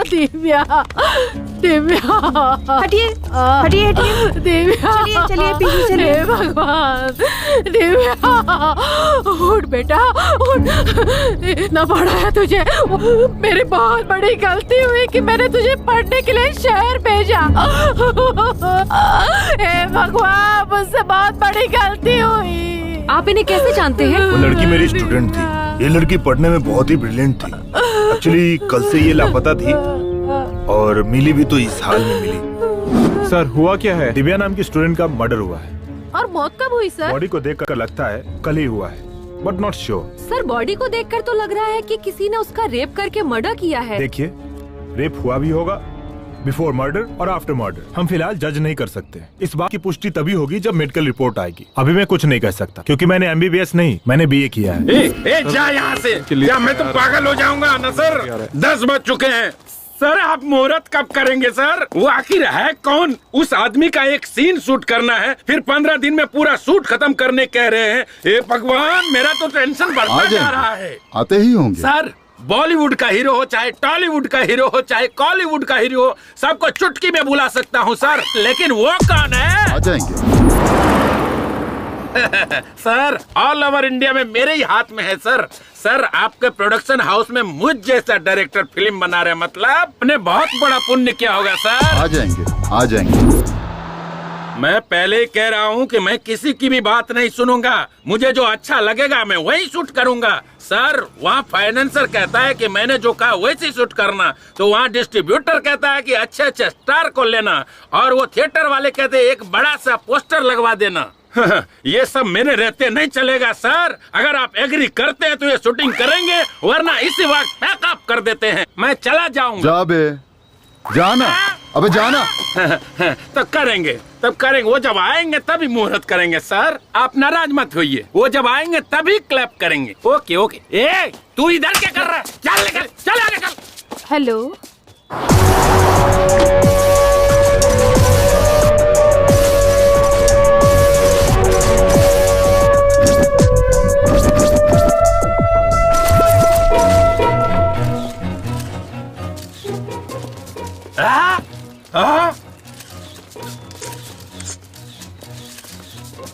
दिव्या, दिव्या, हटिए हटिए हटिए। दिव्या, चलिए चलिए पीछे चलिए। हे भगवान, दिव्या उठ बेटा उठ। इतना पड़ा है तुझे। मेरी बहुत बड़ी गलती हुई कि मैंने तुझे पढ़ने के लिए शहर भेजा। हे भगवान, मुझसे बहुत बड़ी गलती हुई। आप इन्हें कैसे जानते हैं? वो लड़की मेरी स्टूडेंट थी। ये लड़की पढ़ने में बहुत ही ब्रिलियंट थी। एक्चुअली कल से ये लापता थी और मिली भी तो इस हाल में मिली। सर हुआ क्या है? दिव्या नाम की स्टूडेंट का मर्डर हुआ है। और मौत कब हुई सर? बॉडी को देखकर लगता है कल ही हुआ है, but not sure. Sir body को देखकर तो लग रहा है कि किसी ने उसका रेप करके मर्डर किया है। देखिए, रेप हुआ भी होगा, बिफोर मर्डर और आफ्टर मर्डर। हम फिलहाल जज नहीं कर सकते। इस बात की पुष्टि तभी होगी जब मेडिकल रिपोर्ट आएगी। अभी मैं कुछ नहीं कह सकता क्योंकि मैंने MBBS नहीं, मैंने BA किया है। जा यहाँ से। क्या मैं तो पागल हो जाऊंगा ना सर? 10 बज चुके हैं। सर आप मुहूर्त कब करेंगे सर? वो आखिर है कौन? उस आदमी का एक सीन शूट करना है, फिर 15 दिन में पूरा शूट खत्म करने कह रहे हैं। हे भगवान, मेरा तो टेंशन बढ़ता जा रहा है। आते ही होंगे सर, बॉलीवुड का हीरो हो, चाहे टॉलीवुड का हीरो हो, चाहे कॉलीवुड का हीरो हो, सबको चुटकी में बुला सकता हूँ सर, लेकिन वो कौन है? आ जाएंगे। सर ऑल ओवर इंडिया में मेरे ही हाथ में है सर। सर आपके प्रोडक्शन हाउस में मुझ जैसा डायरेक्टर फिल्म बना रहे, मतलब आपने बहुत बड़ा पुण्य किया होगा सर। आ जाएंगे आ जाएंगे। मैं पहले ही कह रहा हूँ कि मैं किसी की भी बात नहीं सुनूंगा। मुझे जो अच्छा लगेगा मैं वही शूट करूंगा। सर वहाँ फाइनेंसर कहता है कि मैंने जो कहा वैसे शूट करना, तो वहाँ डिस्ट्रीब्यूटर कहता है कि अच्छे अच्छे स्टार को लेना, और वो थिएटर वाले कहते हैं एक बड़ा सा पोस्टर लगवा देना। ये सब मेरे रहते नहीं चलेगा सर। अगर आप एग्री करते हैं तो ये शूटिंग करेंगे, वरना इसी वक्त पैकअप कर देते हैं। मैं चला जाऊंगा। जा बे, जाना, अबे जाना। तो करेंगे, तब करेंगे। वो जब आएंगे तभी मुहूर्त करेंगे सर। आप नाराज मत होइए, वो जब आएंगे तभी क्लैप करेंगे। Okay okay. ए तू इधर क्या कर रहा है? चल निकल, चल आगे चल। हेलो,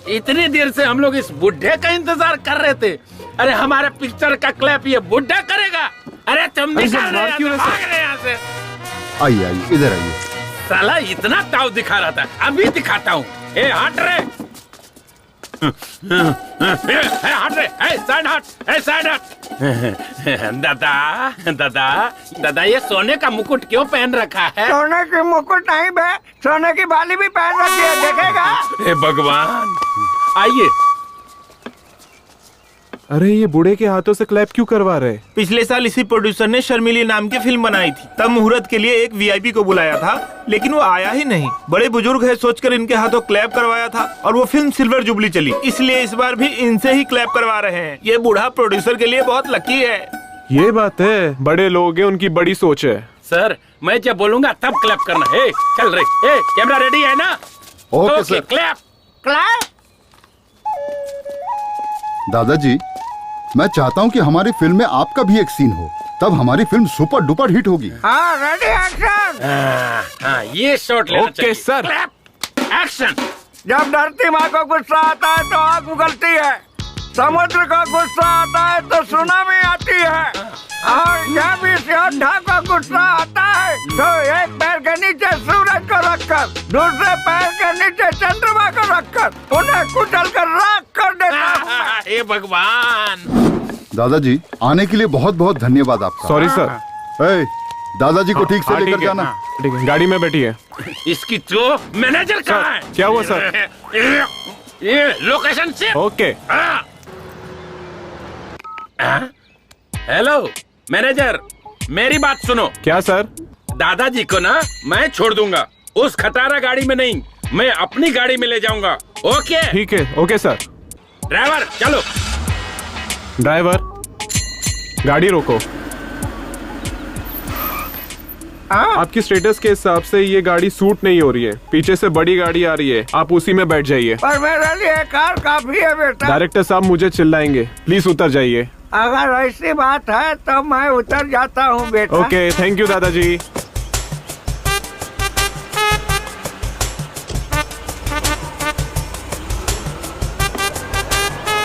इतनी देर से हम लोग इस बुढ़े का इंतजार कर रहे थे। अरे हमारे पिक्चर का क्लैप ये बुढ़ा करेगा? अरे तुम निकाल रहे हो, भाग रहे यहाँ से। आइए आइए, इधर आइए। साला इतना ताव दिखा रहा था, अभी दिखाता हूँ। ए हट रे, हट रे, साइड हट, साइड हट। दादा दादा दादा, ये सोने का मुकुट क्यों पहन रखा है? सोने की मुकुट नहीं बे, सोने की बाली भी पहन रखी है, देखेगा? हे भगवान, आइए। अरे ये बूढ़े के हाथों से क्लैप क्यों करवा रहे? पिछले साल इसी प्रोड्यूसर ने शर्मिली नाम की फिल्म बनाई थी, तब मुहूर्त के लिए एक VIP को बुलाया था, लेकिन वो आया ही नहीं। बड़े बुजुर्ग है सोचकर इनके हाथों क्लैप करवाया था, और वो फिल्म सिल्वर जुबली चली, इसलिए इस बार भी इनसे ही क्लैप करवा रहे हैं। ये बूढ़ा प्रोड्यूसर के लिए बहुत लकी है। ये बात है, बड़े लोग हैं, उनकी बड़ी सोच है। सर मैं जब बोलूंगा तब क्लैप करना है। चल रही है, कैमरा रेडी है ना? Okay sir. Clap clap. दादाजी, मैं चाहता हूँ कि हमारी फिल्म में आपका भी एक सीन हो, तब हमारी फिल्म सुपर डुपर हिट होगी। हाँ रेडी एक्शन। हाँ ये शॉट लेना चाहिए। Okay sir. Clap action. जब धरती माँ को गुस्सा आता है तो आग उगलती है, समुद्र को गुस्सा आता है तो सुनामी आती है, और जब इस योद्धा को गुस्सा आता है तो एक पैर के नीचे सूरज को रखकर, दूसरे पैर के नीचे चंद्रमा को रखकर उन्हें कुचल कर राख कर देता है। हे भगवान। दादाजी, आने के लिए बहुत बहुत धन्यवाद आपका। Sorry sir. दादाजी को ठीक से लेकर जाना। ठीक है, गाड़ी में बैठिए। इसकी तो मैनेजर कहाँ है? क्या हुआ सर? ये लोकेशन से। ओके। हेलो मैनेजर, मेरी बात सुनो। क्या सर? दादाजी को ना मैं छोड़ दूंगा, उस खटारा गाड़ी में नहीं, मैं अपनी गाड़ी में ले जाऊंगा। ओके? ठीक है, ओके सर। ड्राइवर चलो। ड्राइवर, गाड़ी रोको। आपकी स्टेटस के हिसाब से ये गाड़ी सूट नहीं हो रही है, पीछे से बड़ी गाड़ी आ रही है, आप उसी में बैठ जाइए। पर मेरे लिए कार काफी है बेटा। डायरेक्टर साहब मुझे चिल्लाएंगे, प्लीज उतर जाइए। अगर ऐसी बात है तो मैं उतर जाता हूँ बेटा। ओके, थैंक यू दादाजी।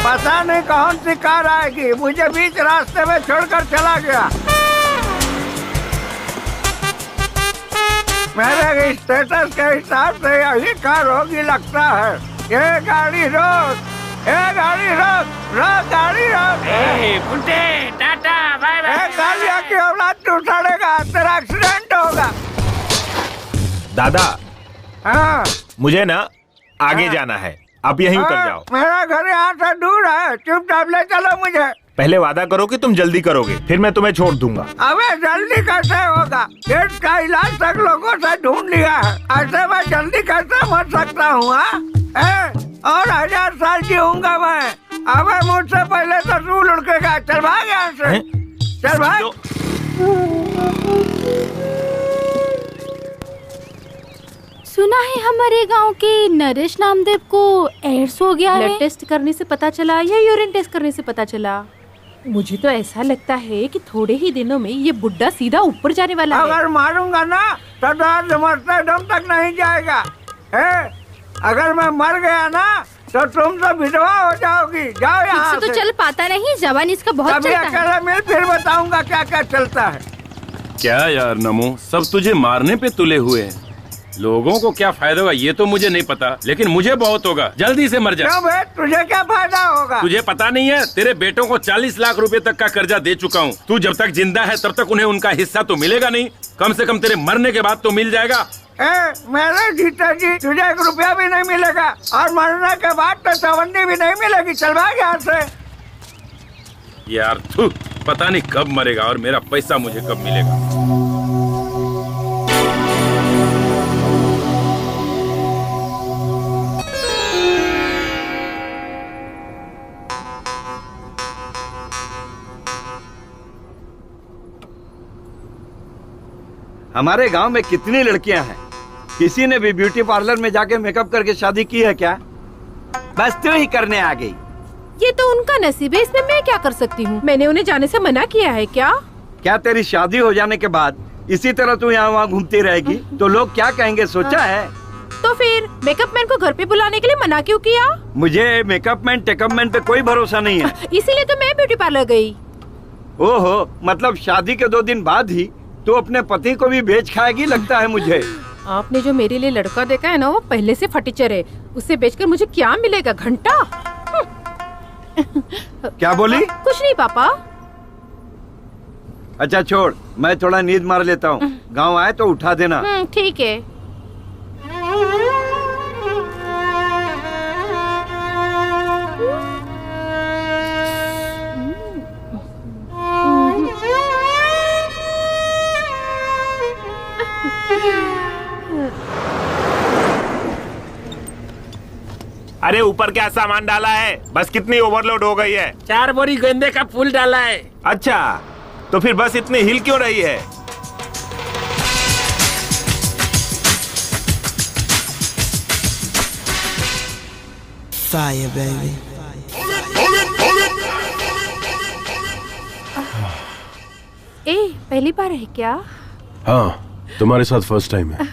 पता नहीं कौन सी कार आएगी, मुझे बीच रास्ते में छोड़कर चला गया। मेरे स्टेटस के हिसाब से यही कार होगी लगता है। ये गाड़ी रोक, ये गाड़ी रोक, रोक गाड़ी रोक। बुड्ढे, टाटा, बाय बाय। गाड़िया की औलाद तू उठाड़ेगा, तेरा एक्सीडेंट होगा। दादा, हाँ मुझे ना आगे जाना है, आप यहीं उतर जाओ। मेरा घर यहाँ से दूर है, चुपचाप ले चलो मुझे। पहले वादा करो कि तुम जल्दी करोगे, फिर मैं तुम्हें छोड़ दूंगा। अबे जल्दी कैसे होगा? पेट का इलाज तक लोगों से ढूंढ लिया है, ऐसे मैं जल्दी कैसे मर सकता हूँ? और 1000 साल जीऊंगा मैं। अबे मुझसे पहले तो तू लुढ़केगा। चल भाग यहाँ से, चल भाग। सुना है हमारे गांव के नरेश नामदेव को एड्स हो गया है। ब्लड टेस्ट करने से पता चला या यूरिन टेस्ट करने से पता चला? मुझे तो ऐसा लगता है कि थोड़े ही दिनों में ये बुड्ढा सीधा ऊपर जाने वाला है। अगर मारूंगा ना तो दर्द मरते दम तक नहीं जाएगा। अगर मैं मर गया ना तो तुम तो विधवा हो जाओगी। जाओ यहाँ से। तो चल पाता नहीं, जवान इसका बहुत कभी चलता है। अकेले मिल, फिर बताऊंगा क्या क्या चलता है। क्या यार नमो, सब तुझे मारने पे तुले हुए हैं। लोगों को क्या फायदा होगा ये तो मुझे नहीं पता, लेकिन मुझे बहुत होगा। जल्दी से मर जा। क्यों बे, तुझे क्या फायदा होगा? तुझे पता नहीं है, तेरे बेटों को 40 लाख रुपए तक का कर्जा दे चुका हूँ। तू जब तक जिंदा है तब तक उन्हें उनका हिस्सा तो मिलेगा नहीं, कम से कम तेरे मरने के बाद तो मिल जाएगा। मेरे जीता जी, तुझे 1 रुपया भी नहीं मिलेगा और मरने के बाद तो चवन्नी भी नहीं मिलेगी। चल भाग यहाँ से। यार थू, पता नहीं कब मरेगा और मेरा पैसा मुझे कब मिलेगा। हमारे गांव में कितनी लड़कियां हैं, किसी ने भी ब्यूटी पार्लर में जाके मेकअप करके शादी की है क्या? बस तू ही करने आ गई। ये तो उनका नसीब है, इसमें मैं क्या कर सकती हूँ? मैंने उन्हें जाने से मना किया है क्या? क्या तेरी शादी हो जाने के बाद इसी तरह तू यहाँ वहाँ घूमती रहेगी तो लोग क्या कहेंगे, सोचा है? तो फिर मेकअप मैन को घर पे बुलाने के लिए मना क्यों किया? मुझे मेकअप मैन टेकअप मैन पे कोई भरोसा नहीं है। इसीलिए तो मैं ब्यूटी पार्लर गई। ओहो, मतलब शादी के 2 दिन बाद ही तू अपने पति को भी बेच खाएगी लगता है मुझे। आपने जो मेरे लिए लड़का देखा है ना, वो पहले से फटीचर है। उसे बेचकर मुझे क्या मिलेगा? घंटा। क्या बोली? कुछ नहीं पापा। अच्छा छोड़, मैं थोड़ा नींद मार लेता हूँ। गाँव आए तो उठा देना। ठीक है। अरे ऊपर क्या सामान डाला है? बस कितनी ओवरलोड हो गई है? 4 बोरी गेंदे का फूल डाला है। अच्छा, तो फिर बस इतनी हिल क्यों रही है? Fire, baby. पहली बार है क्या? हाँ, तुम्हारे साथ फर्स्ट टाइम है।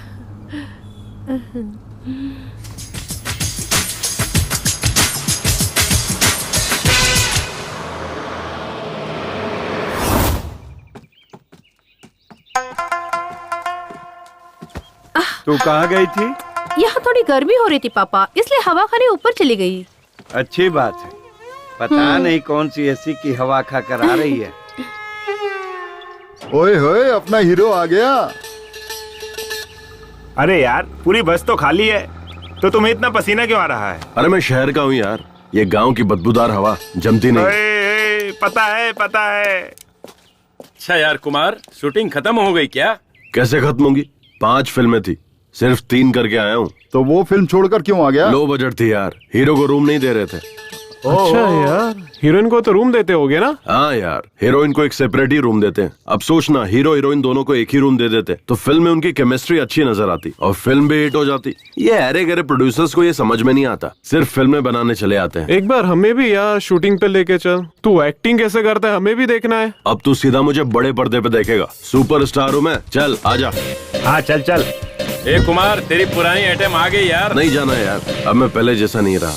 तू कहाँ गई थी? यहाँ थोड़ी गर्मी हो रही थी पापा, इसलिए हवा खाने ऊपर चली गई। अच्छी बात है। पता नहीं कौन सी एसी की हवा खाकर आ रही है। ओए होए, अपना हीरो आ गया। अरे यार, पूरी बस तो खाली है, तो तुम्हें इतना पसीना क्यों आ रहा है? अरे मैं शहर का हूँ यार, ये गांव की बदबूदार हवा जमती नहीं। पता है। अच्छा यार कुमार, शूटिंग खत्म हो गई क्या? कैसे खत्म होगी? 5 फिल्में थी, सिर्फ 3 करके आया हूँ। तो वो फिल्म छोड़कर क्यों आ गया? लो बजट थी यार, हीरो को रूम नहीं दे रहे थे। अच्छा यार, हीरोइन को तो रूम देते होगे ना? हाँ यार, हीरोइन को एक सेपरेट ही रूम देते हैं। अब सोचना, हीरो हीरोइन दोनों को एक ही रूम दे देते तो फिल्म में उनकी केमिस्ट्री अच्छी नजर आती और फिल्म भी हिट हो जाती। ये अरे गरे प्रोड्यूसर्स को ये समझ में नहीं आता, सिर्फ फिल्में बनाने चले आते हैं। एक बार हमें भी यार शूटिंग पे लेके चल। तू एक्टिंग कैसे करता है हमें भी देखना है। अब तू सीधा मुझे बड़े पर्दे पे देखेगा, सुपरस्टार हूँ मैं। चल आजा। हाँ चल चल। ए कुमार, तेरी पुरानी आइटम आ गई यार। नहीं जाना यार, अब मैं पहले जैसा नहीं रहा।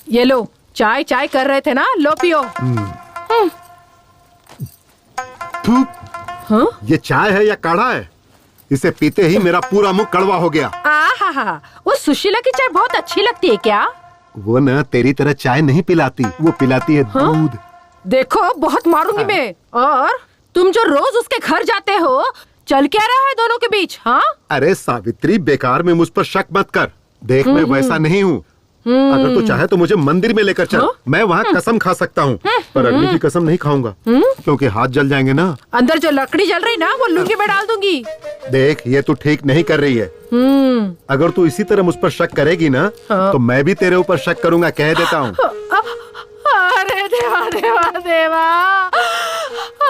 ये लो, चाय चाय कर रहे थे ना, लो पियो। हाँ? ये चाय है या काढ़ा है? इसे पीते ही मेरा पूरा मुंह कड़वा हो गया। आहा, वो सुशीला की चाय बहुत अच्छी लगती है क्या? वो न तेरी तरह चाय नहीं पिलाती, वो पिलाती है दूध। देखो बहुत मारूंगी मैं। और तुम जो रोज उसके घर जाते हो, चल क्या रहा है दोनों के बीच? हाँ? अरे सावित्री, बेकार में मुझ पर शक मत कर। देख मैं वैसा नहीं हूँ। अगर तू चाहे तो मुझे मंदिर में लेकर चल। मैं वहाँ कसम खा सकता हूँ, पर अग्नि की कसम नहीं खाऊंगा, क्योंकि हाथ जल जाएंगे ना। अंदर जो लकड़ी जल रही ना, वो लुंगी में डाल दूंगी। देख, ये तू ठीक नहीं कर रही है। अगर तू इसी तरह मुझ पर शक करेगी ना, तो मैं भी तेरे ऊपर शक करूंगा, कह देता हूँ। अरे देवा देवा देवा,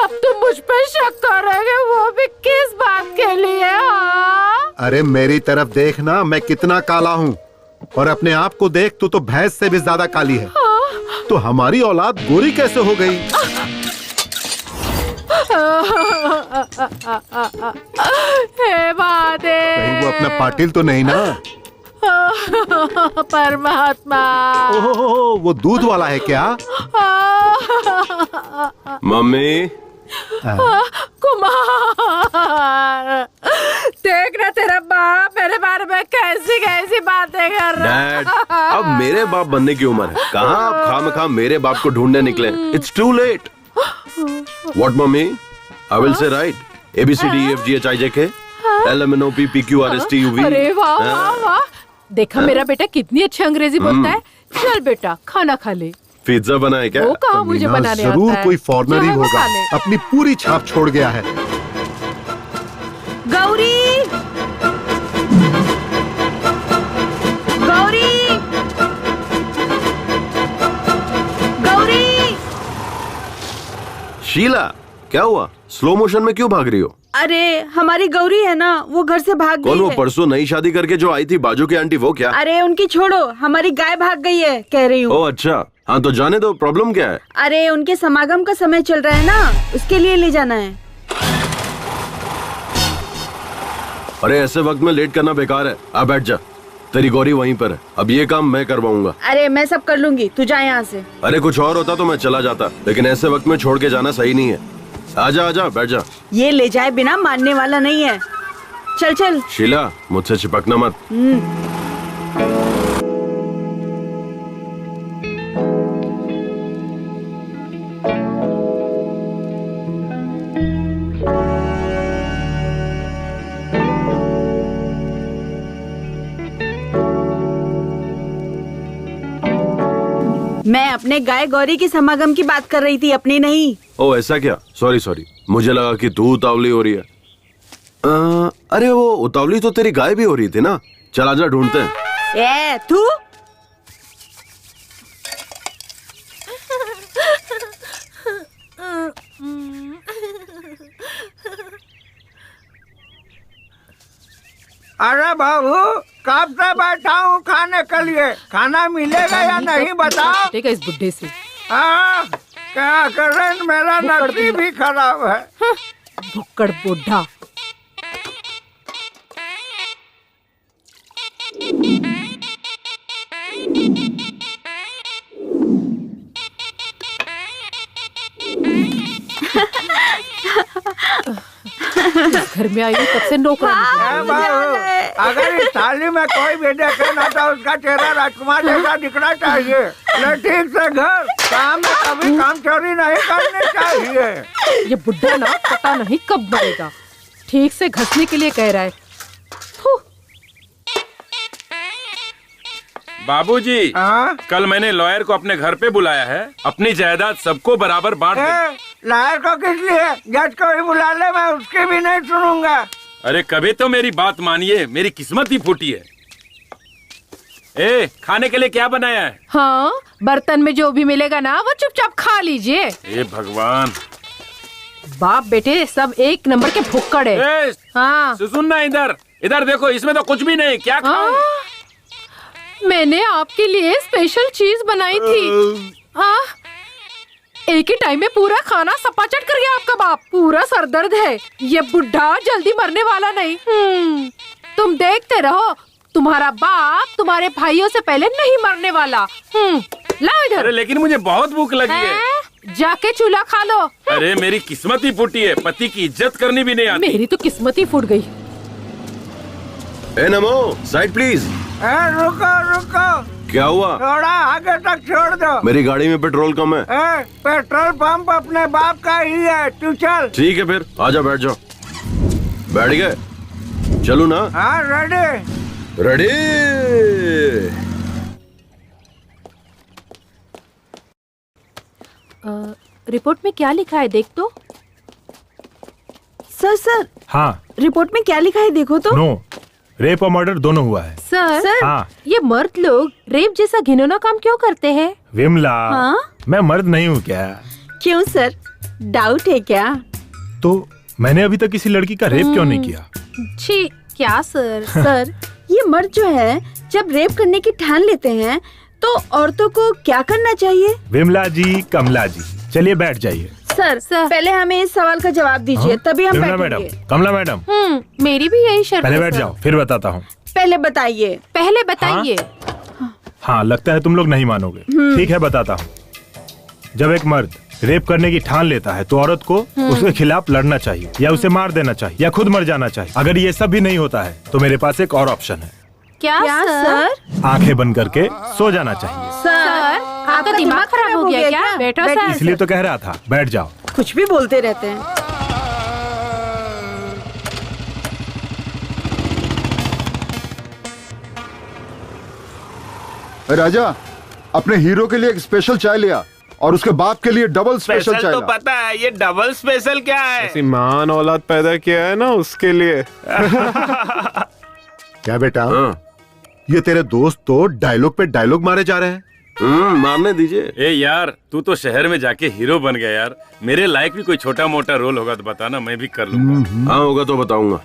अब तुम मुझ पर शक करोगे, वो भी किस बात के लिए? अरे मेरी तरफ देखना, मैं कितना काला हूँ, और अपने आप को देख, तू तो भैंस से भी ज्यादा काली है। तो हमारी औलाद गोरी कैसे हो गई? हे महादेव, कहीं वो अपना पाटिल तो नहीं ना? परमात्मा। ओह, वो दूध वाला है क्या? मम्मी। कुमार, देखना तेरा बाप मेरे बारे में कैसी कैसी बातें कर रहा है। डैड, अब मेरे बाप बनने की उम्र है। कहाँ आप खामखा मेरे बाप को ढूंढने निकले? It's too late. What mummy? I will say right ABCDEFGHIJK LMNOP PQRSTUV। अरे वाह वाह वाह, देखा मेरा बेटा कितनी अच्छी अंग्रेजी बोलता है। चल बेटा, खाना खा ले। पिज्जा बना है क्या? वो कहाँ मुझे बनाने आता है? जरूर कोई फॉरेनर ही जो है वो होगा, खा ले। अपनी पूरी छाप छोड़ गया है। गौरी, गौरी, गौरी। शीला, क्या हुआ? स्लो मोशन में क्यों भाग रही हो? अरे हमारी गौरी है ना, वो घर से भाग कौन? गई वो है। परसों नई शादी करके जो आई थी बाजू की आंटी, वो क्या? अरे उनकी छोड़ो, हमारी गाय भाग गई है कह रही हूँ। ओह अच्छा, हाँ तो जाने दो। प्रॉब्लम क्या है? अरे उनके समागम का समय चल रहा है ना, उसके लिए ले जाना है। अरे ऐसे वक्त में लेट करना बेकार है। आ बैठ जा, तेरी गौरी वहीं पर है। अब ये काम मैं करवाऊंगा। अरे मैं सब कर लूंगी, तू जा यहाँ से। अरे कुछ और होता तो मैं चला जाता, लेकिन ऐसे वक्त में छोड़ के जाना सही नहीं है। आजा आजा, बैठ जा। ये ले जाए बिना मानने वाला नहीं है। चल चल। शीला, मुझसे चिपकना मत। मैं अपने गाय गौरी की समागम की बात कर रही थी, अपनी नहीं। ओ ऐसा क्या? सॉरी सॉरी, मुझे लगा कि तू उतावली हो रही है। अरे वो उतावली तो तेरी गाय भी हो रही थी ना। चल आजा, ढूंढते हैं। ए तू, अरे बाबू, कब से बैठा हूँ खाने के लिए, खाना मिलेगा या नहीं बताओ। ठीक है इस बुड्ढे से। क्या करें, मेरा नसीब भी खराब है। भुक्कड़ बुढ़ा। घर में आई हूँ तब से नौकरानी। अगर इस थाली में कोई भी देखे ना तो उसका चेहरा राजकुमार जैसा दिखना चाहिए। ठीक से घर काम में कभी काम चोरी नहीं करनी चाहिए। ये बुड्ढा ना पता नहीं कब बढ़ेगा। ठीक से घसने के लिए कह रहा है। बाबूजी, कल मैंने लॉयर को अपने घर पे बुलाया है। अपनी जायदाद सबको बराबर बांट दे। लॉयर को किस लिए? जज को ही बुला ले, मैं उसकी भी नहीं सुनूंगा। अरे कभी तो मेरी बात मानिए, मेरी किस्मत ही फूटी है। ए, खाने के लिए क्या बनाया है? हाँ, बर्तन में जो भी मिलेगा ना वो चुपचाप खा लीजिए। ए भगवान, बाप बेटे सब एक नंबर के भुक्कड़ है। हाँ, सुन ना, इधर इधर देखो, इसमें तो कुछ भी नहीं, क्या खाऊं? मैंने आपके लिए स्पेशल चीज बनाई थी। हाँ, एक ही टाइम में पूरा खाना सपाचट कर गया आपका बाप। पूरा सरदर्द है, ये बुढ़ा जल्दी मरने वाला नहीं। तुम देखते रहो, तुम्हारा बाप तुम्हारे भाइयों से पहले नहीं मरने वाला। लाओ इधर। अरे लेकिन मुझे बहुत भूख लगी है। जाके चूल्हा खा लो। अरे मेरी किस्मत ही फूटी है, पति की इज्जत करनी भी नहीं आती। मेरी तो किस्मत ही फूट गई। ए नमो, साइड प्लीज। रुको रुको, क्या हुआ? थोड़ा आगे तक छोड़ दो। मेरी गाड़ी में पेट्रोल कम है। पेट्रोल पंप अपने बाप का ही है, तू चल। ठीक है फिर, आजा बैठ जाओ। बैठ गए? चलू ना? हाँ रेडी। रेडी। रिपोर्ट में क्या लिखा है देख तो। सर हाँ, रिपोर्ट में क्या लिखा है देखो तो। नो, रेप और मर्डर दोनों हुआ है। सर हाँ। ये मर्द लोग रेप जैसा घिनौना काम क्यों करते हैं? विमला, हाँ? मैं मर्द नहीं हूँ क्या? क्यों सर, डाउट है क्या? तो मैंने अभी तक किसी लड़की का रेप क्यों नहीं किया? छी, क्या सर? सर ये मर्द जो है जब रेप करने की ठान लेते हैं तो औरतों को क्या करना चाहिए? विमला जी, कमला जी, चलिए बैठ जाइए। सर पहले हमें इस सवाल का जवाब दीजिए। हाँ? तभी हम विमला बैठेंगे। मैडम, कमला मैडम, मेरी भी यही शर्त है। पहले बैठ जाओ, फिर बताता हूँ। पहले बताइए। पहले बताइए। हाँ, लगता है तुम लोग नहीं मानोगे। ठीक है, बताता हूँ। जब एक मर्द रेप करने की ठान लेता है तो औरत को उसके खिलाफ लड़ना चाहिए, या उसे मार देना चाहिए, या खुद मर जाना चाहिए। अगर ये सब भी नहीं होता है तो मेरे पास एक और ऑप्शन है। क्या सर? आंखें बंद करके सो जाना चाहिए। सर आपका दिमाग खराब हो गया क्या? बैठो सर। इसलिए तो कह रहा था, बैठ जाओ। कुछ भी बोलते रहते हैं। राजा, अपने हीरो के लिए एक स्पेशल चाय लिया और उसके बाप के लिए डबल स्पेशल चाय तो ला। पता है, ये डबल स्पेशल क्या है? ऐसी महान औलाद पैदा किया है ना, उसके लिए। क्या बेटा, ये तेरे दोस्त तो डायलॉग पे डायलॉग मारे जा रहे हैं। मारने दीजिए। ए यार, तू तो शहर में जाके हीरो बन गया यार। मेरे लायक भी कोई छोटा मोटा रोल होगा तो बताना, मैं भी कर लूंगा। हाँ होगा तो बताऊंगा।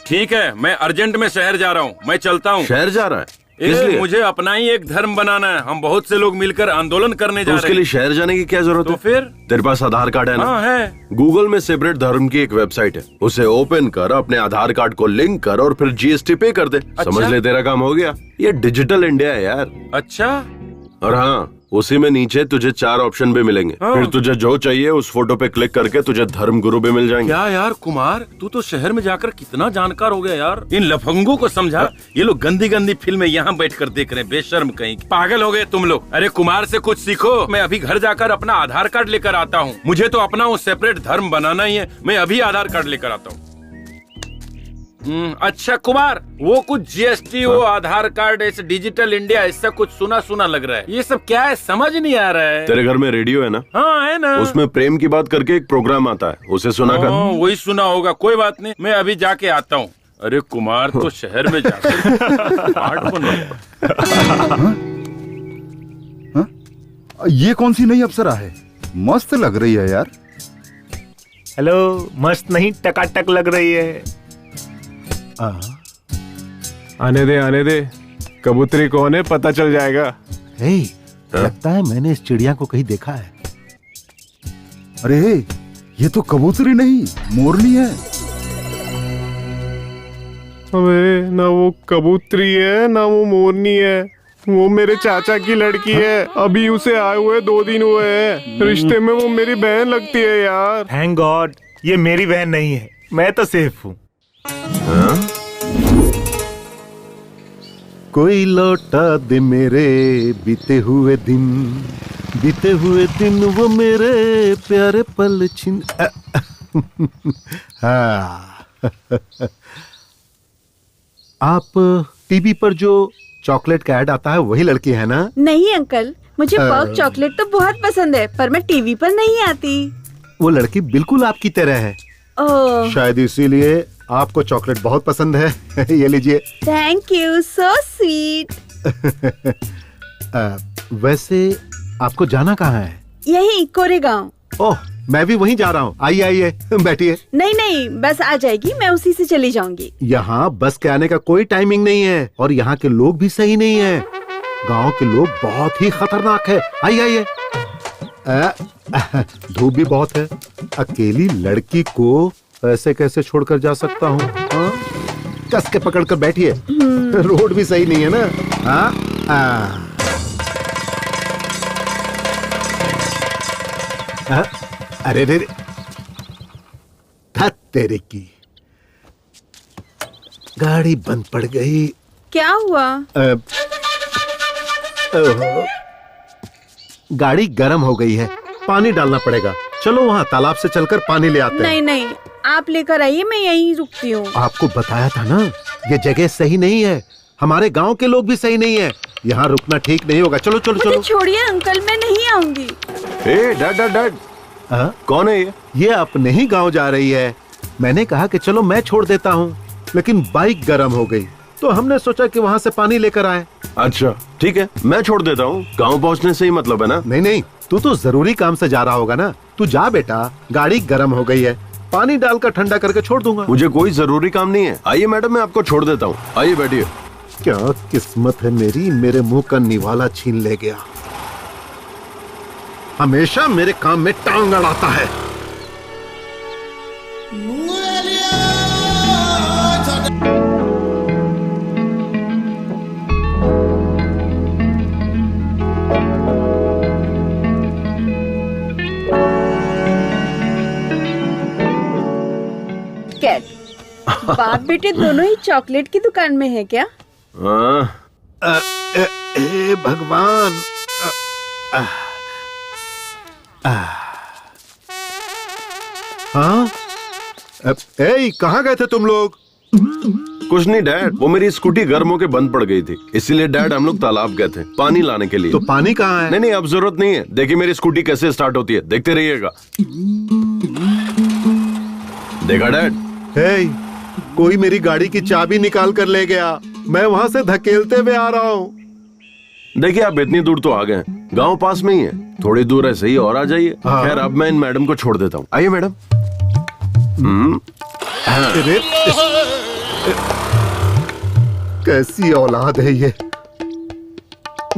ठीक है, मैं अर्जेंट में शहर जा रहा हूँ, मैं चलता हूँ। शहर जा रहा है? मुझे अपना ही एक धर्म बनाना है। हम बहुत से लोग मिलकर आंदोलन करने जा रहे हैं। उसके लिए शहर जाने की क्या जरूरत है? तो फिर तेरे पास आधार कार्ड है ना? हाँ है। गूगल में सेपरेट धर्म की एक वेबसाइट है, उसे ओपन कर, अपने आधार कार्ड को लिंक कर और फिर जीएसटी पे कर दे। अच्छा? समझ ले, तेरा काम हो गया। ये डिजिटल इंडिया है यार। अच्छा। और हाँ, उसी में नीचे तुझे 4 ऑप्शन भी मिलेंगे। फिर तुझे जो चाहिए उस फोटो पे क्लिक करके तुझे धर्म गुरु भी मिल जाएंगे। क्या यार कुमार, तू तो शहर में जाकर कितना जानकार हो गया यार। इन लफंगों को समझा, ये लोग गंदी गंदी फिल्में यहाँ बैठकर देख रहे हैं, बेशर्म कहीं। पागल हो गए तुम लोग। अरे कुमार से कुछ सीखो। मैं अभी घर जाकर अपना आधार कार्ड लेकर आता हूँ। मुझे तो अपना वो सेपरेट धर्म बनाना ही है। मैं अभी आधार कार्ड लेकर आता हूँ। अच्छा कुमार, वो कुछ जीएसटी, वो आधार कार्ड, ऐसे डिजिटल इंडिया, इससे कुछ सुना सुना लग रहा है। ये सब क्या है, समझ नहीं आ रहा है। तेरे घर में रेडियो है ना? हाँ है ना। उसमें प्रेम की बात करके एक प्रोग्राम आता है, उसे सुना कर। वही सुना होगा, कोई बात नहीं, मैं अभी जाके आता हूँ। अरे कुमार तो शहर में जाकर ये कौन सी नई अप्सरा है? मस्त लग रही है यार। हेलो, मस्त नहीं टकाटक लग रही है। आने दे, कबूतरी कौन है पता चल जाएगा। लगता है मैंने इस चिड़िया को कहीं देखा है। अरे ये तो कबूतरी नहीं, मोरनी है। अबे ना वो कबूतरी है ना वो मोरनी है, वो मेरे चाचा की लड़की है। अभी उसे आए हुए 2 दिन हुए हैं। रिश्ते में वो मेरी बहन लगती है यार। थैंक गॉड, ये मेरी बहन नहीं है, मैं तो सेफ हूँ। कोई लौटा दे मेरे बीते हुए दिन वो मेरे प्यारे पल छिन। हाँ। आप टीवी पर जो चॉकलेट का ऐड आता है वही लड़की है ना? नहीं अंकल, मुझे पर्क चॉकलेट तो बहुत पसंद है, पर मैं टीवी पर नहीं आती। वो लड़की बिल्कुल आपकी तरह है। शायद इसीलिए आपको चॉकलेट बहुत पसंद है। ये लीजिए। Thank you, so sweet. वैसे आपको जाना कहाँ है? यही कोरेगांव। ओह, मैं भी वहीं जा रहा हूँ। आइए आइए, बैठिए। नहीं, बस आ जाएगी, मैं उसी से चली जाऊंगी। यहाँ बस के आने का कोई टाइमिंग नहीं है और यहाँ के लोग भी सही नहीं है। गांव के लोग बहुत ही खतरनाक है। आइए आइए। धूप भी बहुत है। अकेली लड़की को ऐसे कैसे छोड़कर जा सकता हूँ? कस के पकड़ कर बैठिए। रोड भी सही नहीं है ना। अरे रे, तेरे की गाड़ी बंद पड़ गई। क्या हुआ? गाड़ी गर्म हो गई है, पानी डालना पड़ेगा। चलो वहाँ तालाब से चलकर पानी ले आते हैं। नहीं, आप लेकर आइए, मैं यहीं रुकती हूँ। आपको बताया था ना, ये जगह सही नहीं है। हमारे गांव के लोग भी सही नहीं है। यहाँ रुकना ठीक नहीं होगा। चलो चलो चलो। छोड़िए अंकल, मैं नहीं आऊंगी। डैड कौन है ये? ये अपने ही गांव जा रही है। मैंने कहा कि चलो मैं छोड़ देता हूँ, लेकिन बाइक गर्म हो गई तो हमने सोचा कि वहाँ से पानी लेकर आए। अच्छा ठीक है, मैं छोड़ देता हूँ। गांव पहुँचने से ही मतलब है ना? नहीं, तू तो जरूरी काम से जा रहा होगा ना। तू जा बेटा, गाड़ी गर्म हो गई है, पानी डालकर ठंडा करके छोड़ दूंगा। मुझे कोई जरूरी काम नहीं है। आइए मैडम, मैं आपको छोड़ देता हूँ। आइए बैठिए। क्या किस्मत है मेरी, मेरे मुंह का निवाला छीन ले गया। हमेशा मेरे काम में टांग अड़ाता है। कैट, बाप बेटे दोनों ही चॉकलेट की दुकान में है क्या? भगवान। हाँ, कहाँ गए थे तुम लोग? कुछ नहीं डैड, वो मेरी स्कूटी गर्म होके बंद पड़ गई थी, इसीलिए डैड हम लोग तालाब गए थे पानी लाने के लिए। तो पानी कहाँ है? नहीं, अब जरूरत नहीं है। देखिए मेरी स्कूटी कैसे स्टार्ट होती है, देखते रहिएगा। देखा डैड? कोई मेरी गाड़ी की चाबी निकाल कर ले गया। मैं वहाँ से धकेलते हुए आ रहा हूँ। देखिए आप इतनी दूर तो आ गए, गांव पास में ही है, थोड़ी दूर ऐसे ही और आ जाइए। खैर अब मैं इन मैडम को छोड़ देता हूँ। आइए मैडम। कैसी औलाद है ये।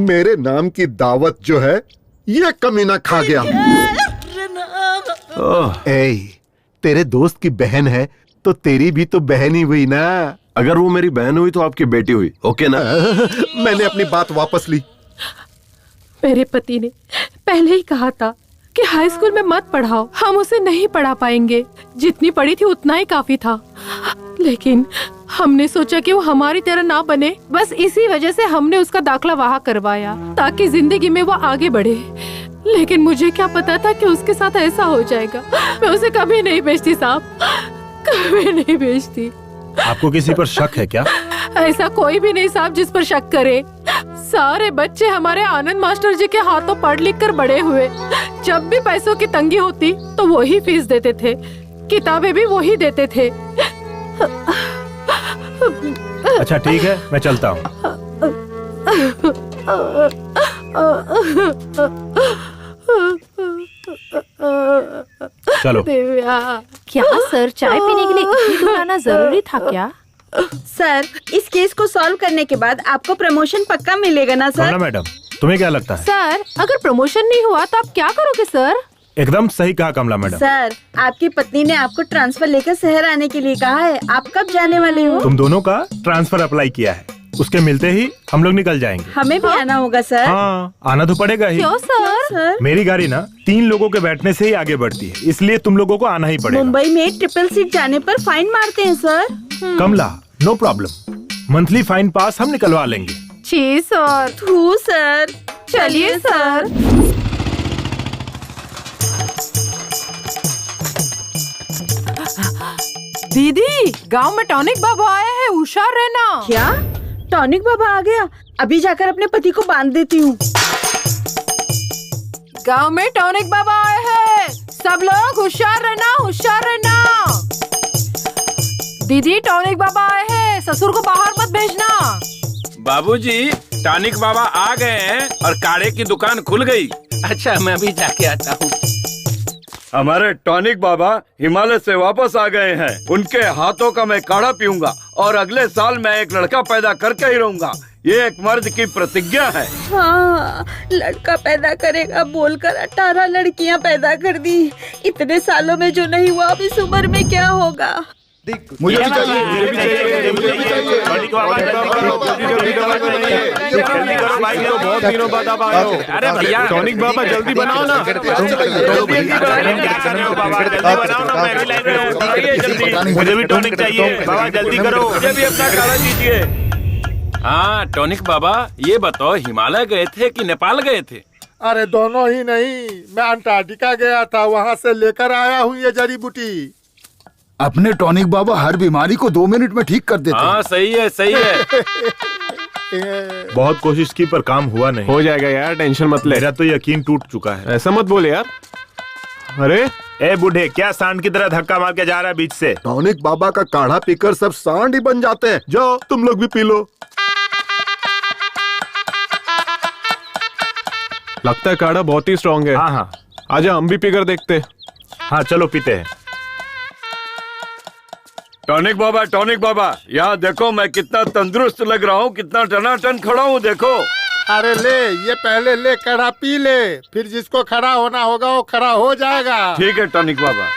मेरे नाम की दावत जो है ये कमीना खा गया। तेरे दोस्त की बहन है तो तेरी भी तो बहन ही हुई ना। अगर वो मेरी बहन हुई तो आपकी बेटी हुई, ओके ना? मैंने अपनी बात वापस ली। मेरे पति ने पहले ही कहा था कि हाई स्कूल में मत पढ़ाओ, हम उसे नहीं पढ़ा पाएंगे। जितनी पढ़ी थी उतना ही काफी था, लेकिन हमने सोचा कि वो हमारी तरह ना बने। बस इसी वजह से हमने उसका दाखला वहाँ करवाया ताकि जिंदगी में वो आगे बढ़े। लेकिन मुझे क्या पता था कि उसके साथ ऐसा हो जाएगा। मैं उसे कभी नहीं भेजती साहब, कभी नहीं भेजती। आपको किसी पर शक है क्या? ऐसा कोई भी नहीं साहब जिस पर शक करे। सारे बच्चे हमारे आनंद मास्टर जी के हाथों पढ़ लिख कर बड़े हुए। जब भी पैसों की तंगी होती तो वही फीस देते थे, किताबें भी वही देते थे। अच्छा ठीक है, मैं चलता हूँ। चलो। क्या सर, चाय पीने के लिए इतनी दूर आना जरूरी था क्या? सर, इस केस को सॉल्व करने के बाद आपको प्रमोशन पक्का मिलेगा ना सर? मैडम, तुम्हें क्या लगता है? सर, अगर प्रमोशन नहीं हुआ तो आप क्या करोगे सर? एकदम सही कहा कमला मैडम। सर, आपकी पत्नी ने आपको ट्रांसफर लेकर शहर आने के लिए कहा है। आप कब जाने वाले हो? तुम दोनों का ट्रांसफर अप्लाई किया है, उसके मिलते ही हम लोग निकल जाएंगे। हमें भी आना होगा सर। हाँ, आना तो पड़ेगा ही। क्यों सर? मेरी गाड़ी ना 3 लोगों के बैठने से ही आगे बढ़ती है, इसलिए तुम लोगों को आना ही पड़ेगा। मुंबई में ट्रिपल सीट जाने पर फाइन मारते हैं सर। कमला, नो प्रॉब्लम, मंथली फाइन पास हम निकलवा लेंगे। छी सर। थू सर। चलिए सर। दीदी, गांव में टॉनिक बाबा आया है, होशियार रहना। क्या? टॉनिक बाबा आ गया? अभी जाकर अपने पति को बांध देती हूँ। गांव में टॉनिक बाबा आए हैं, सब लोग होशियार रहना, होशियार रहना। दीदी, टॉनिक बाबा आए हैं, ससुर को बाहर मत भेजना। बाबूजी, टॉनिक बाबा आ गए हैं और काढ़े की दुकान खुल गई। अच्छा मैं भी जाके आता हूँ। हमारे टॉनिक बाबा हिमालय से वापस आ गए हैं। उनके हाथों का मैं काढ़ा पीऊंगा और अगले साल मैं एक लड़का पैदा करके ही रहूंगा। ये एक मर्द की प्रतिज्ञा है। हाँ, लड़का पैदा करेगा बोलकर 18 लड़कियां पैदा कर दी। इतने सालों में जो नहीं हुआ अब इस उम्र में क्या होगा। मुझे भी चाहिए, मुझे भी चाहिए, मुझे भी चाहिए। बहुत दिनों बाद आप आए हो। अरे भैया टॉनिक बाबा जल्दी बनाओ ना। मुझे भी टॉनिक चाहिए बाबा, जल्दी करो। मुझे भी अपना काढ़ा दीजिए। हाँ टॉनिक बाबा, ये बताओ हिमालय गए थे कि नेपाल गए थे? अरे दोनों ही नहीं, मैं अंटार्कटिका गया था, वहाँ से लेकर आया हूँ ये जड़ी बूटी। अपने टॉनिक बाबा हर बीमारी को 2 मिनट में ठीक कर देते हैं। हाँ सही है सही है। बहुत कोशिश की पर काम हुआ नहीं। हो जाएगा यार, टेंशन मत ले। मेरा तो यकीन टूट चुका है। ऐसा मत बोले यार। अरे ए बूढ़े, क्या सांड की तरह धक्का मार के जा रहा है बीच से? टॉनिक बाबा का काढ़ा पीकर सब सांड ही बन जाते हैं। जाओ तुम लोग भी पी लो। लगता है काढ़ा बहुत ही स्ट्रॉन्ग है। हाँ हाँ, आजा हम भी पीकर देखते। हाँ चलो पीते हैं। टॉनिक बाबा यहाँ देखो मैं कितना तंदुरुस्त लग रहा हूँ, कितना टनाटन खड़ा हूँ देखो। अरे ले, ये पहले ले काढ़ा पी ले, फिर जिसको खड़ा होना होगा वो खड़ा हो जाएगा। ठीक है टॉनिक बाबा।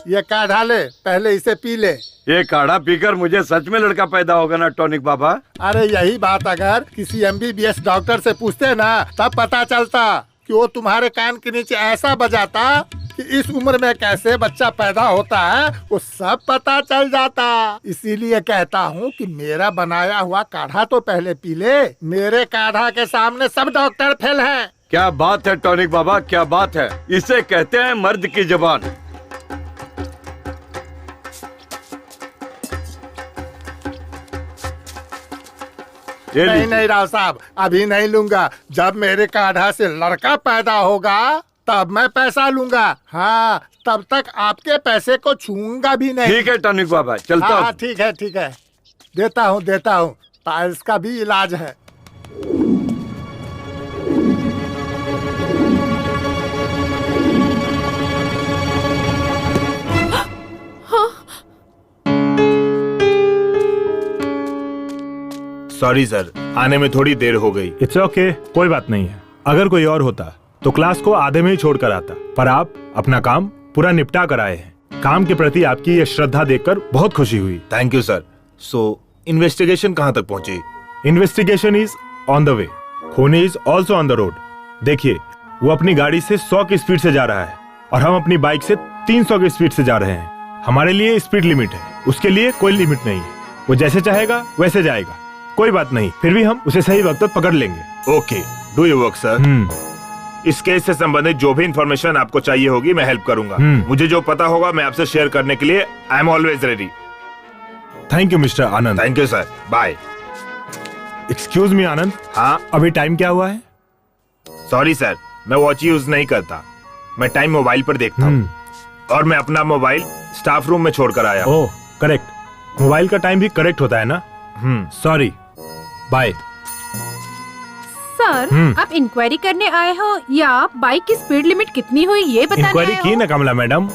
ये काढ़ा ले, पहले इसे पी ले। ये काढ़ा पीकर मुझे सच में लड़का पैदा होगा ना टॉनिक बाबा? अरे यही बात अगर किसी MBBS डॉक्टर से पूछते ना तब पता चलता कि वो तुम्हारे कान के नीचे ऐसा बजाता कि इस उम्र में कैसे बच्चा पैदा होता है वो सब पता चल जाता। इसीलिए कहता हूँ कि मेरा बनाया हुआ काढ़ा तो पहले पी ले। मेरे काढ़ा के सामने सब डॉक्टर फेल हैं। क्या बात है टॉनिक बाबा, क्या बात है। इसे कहते हैं मर्द की जबान। नहीं राव साहब, अभी नहीं लूंगा। जब मेरे काढ़ा से लड़का पैदा होगा तब मैं पैसा लूंगा। हाँ, तब तक आपके पैसे को छूऊंगा भी नहीं। ठीक है टॉनिक बाबा, चलता हूँ। हाँ ठीक है, देता हूँ। पाइल्स का भी इलाज है। सॉरी सर, आने में थोड़ी देर हो गई। इट्स ओके, कोई बात नहीं है। अगर कोई और होता तो क्लास को आधे में ही छोड़कर आता, पर आप अपना काम पूरा निपटा कर आए हैं। काम के प्रति आपकी ये श्रद्धा देखकर बहुत खुशी हुई। Thank you sir. So investigation कहाँ तक पहुँची? Investigation is on the way, खूनी is also on the road. देखिए, वो अपनी गाड़ी से 100 की स्पीड से जा रहा है और हम अपनी बाइक से 300 की स्पीड से जा रहे हैं। हमारे लिए स्पीड लिमिट है, उसके लिए कोई लिमिट नहीं है। वो जैसे चाहेगा वैसे जाएगा, कोई बात नहीं। फिर भी हम उसे सही वक्त पर पकड़ लेंगे। Okay, do your work sir. इस केस से संबंधित जो भी इंफॉर्मेशन आपको चाहिए होगी मैं हेल्प करूंगा। मुझे जो पता होगा मैं आपसे शेयर करने के लिए I am always ready. Thank you mister Anand. Thank you sir, bye. Excuse me Anand. हाँ, अभी टाइम क्या हुआ है? सॉरी सर, मैं वॉच यूज नहीं करता, मैं टाइम मोबाइल पर देखता हूँ और मैं अपना मोबाइल स्टाफ रूम में छोड़कर आया। ओह करेक्ट, मोबाइल का टाइम भी करेक्ट होता है ना। Sorry, bye. सर, आप इंक्वायरी करने आए हो या आप बाइक की स्पीड लिमिट कितनी हुई ये बताने इंक्वायरी आए की हो? ना कमला मैडम।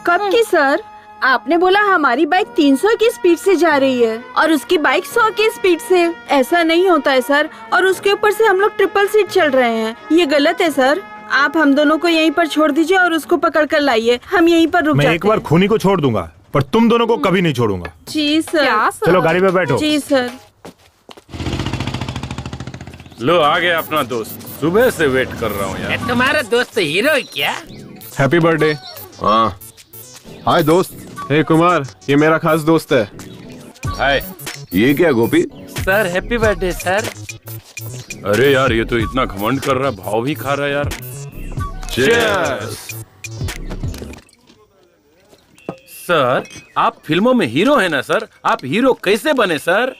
कब की सर? आपने बोला हमारी बाइक 300 की स्पीड से जा रही है और उसकी बाइक 100 की स्पीड से। ऐसा नहीं होता है सर, और उसके ऊपर से हम लोग ट्रिपल सीट चल रहे हैं। ये गलत है सर। आप हम दोनों को यहीं पर छोड़ दीजिए और उसको पकड़ कर लाइए, हम यहीं पर रुक जाते हैं। मैं एक बार खूनी को छोड़ दूंगा पर तुम दोनों को कभी नहीं छोड़ूंगा। जी सर। क्या सर? चलो गाड़ी में बैठो। जी सर। लो आ गया अपना दोस्त, सुबह से वेट कर रहा हूँ यार। तुम्हारा दोस्त हीरो है क्या? Happy birthday. हाँ, हाय दोस्त। हे कुमार, ये मेरा खास दोस्त है। हाय। ये क्या Gopi? Sir happy birthday sir. अरे यार ये तो इतना घमंड कर रहा, भाव भी खा रहा यार। Cheers! सर, आप फिल्मों में हीरो है ना सर? आप हीरो कैसे बने सर?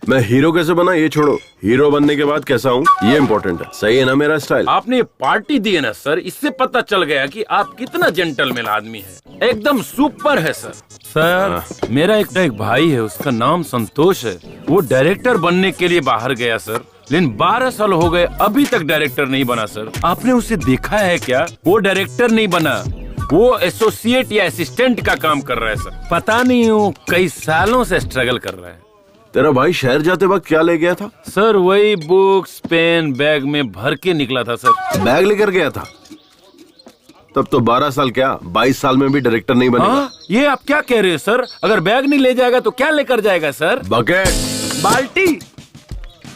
मैं हीरो कैसे बना ये छोड़ो, हीरो बनने के बाद कैसा हूँ ये इम्पोर्टेंट है। सही है ना मेरा स्टाइल? आपने ये पार्टी दी है ना सर, इससे पता चल गया कि आप कितना जेंटलमैन आदमी है। एकदम सुपर है सर। सर मेरा एक भाई है, उसका नाम संतोष है। वो डायरेक्टर बनने के लिए बाहर गया सर, लेकिन 12 साल हो गए अभी तक डायरेक्टर नहीं बना सर। आपने उसे देखा है क्या? वो डायरेक्टर नहीं बना, वो एसोसिएट या असिस्टेंट का काम कर रहा है सर। पता नहीं वो कई सालों से स्ट्रगल कर रहा है। तेरा भाई शहर जाते वक्त क्या ले गया था? सर वही बुक्स पेन बैग में भर के निकला था सर। बैग लेकर गया था? तब तो 12 साल क्या 22 साल में भी डायरेक्टर नहीं बनेगा। ये आप क्या कह रहे हैं सर? अगर बैग नहीं ले जाएगा तो क्या लेकर जाएगा सर? बकेट। बाल्टी।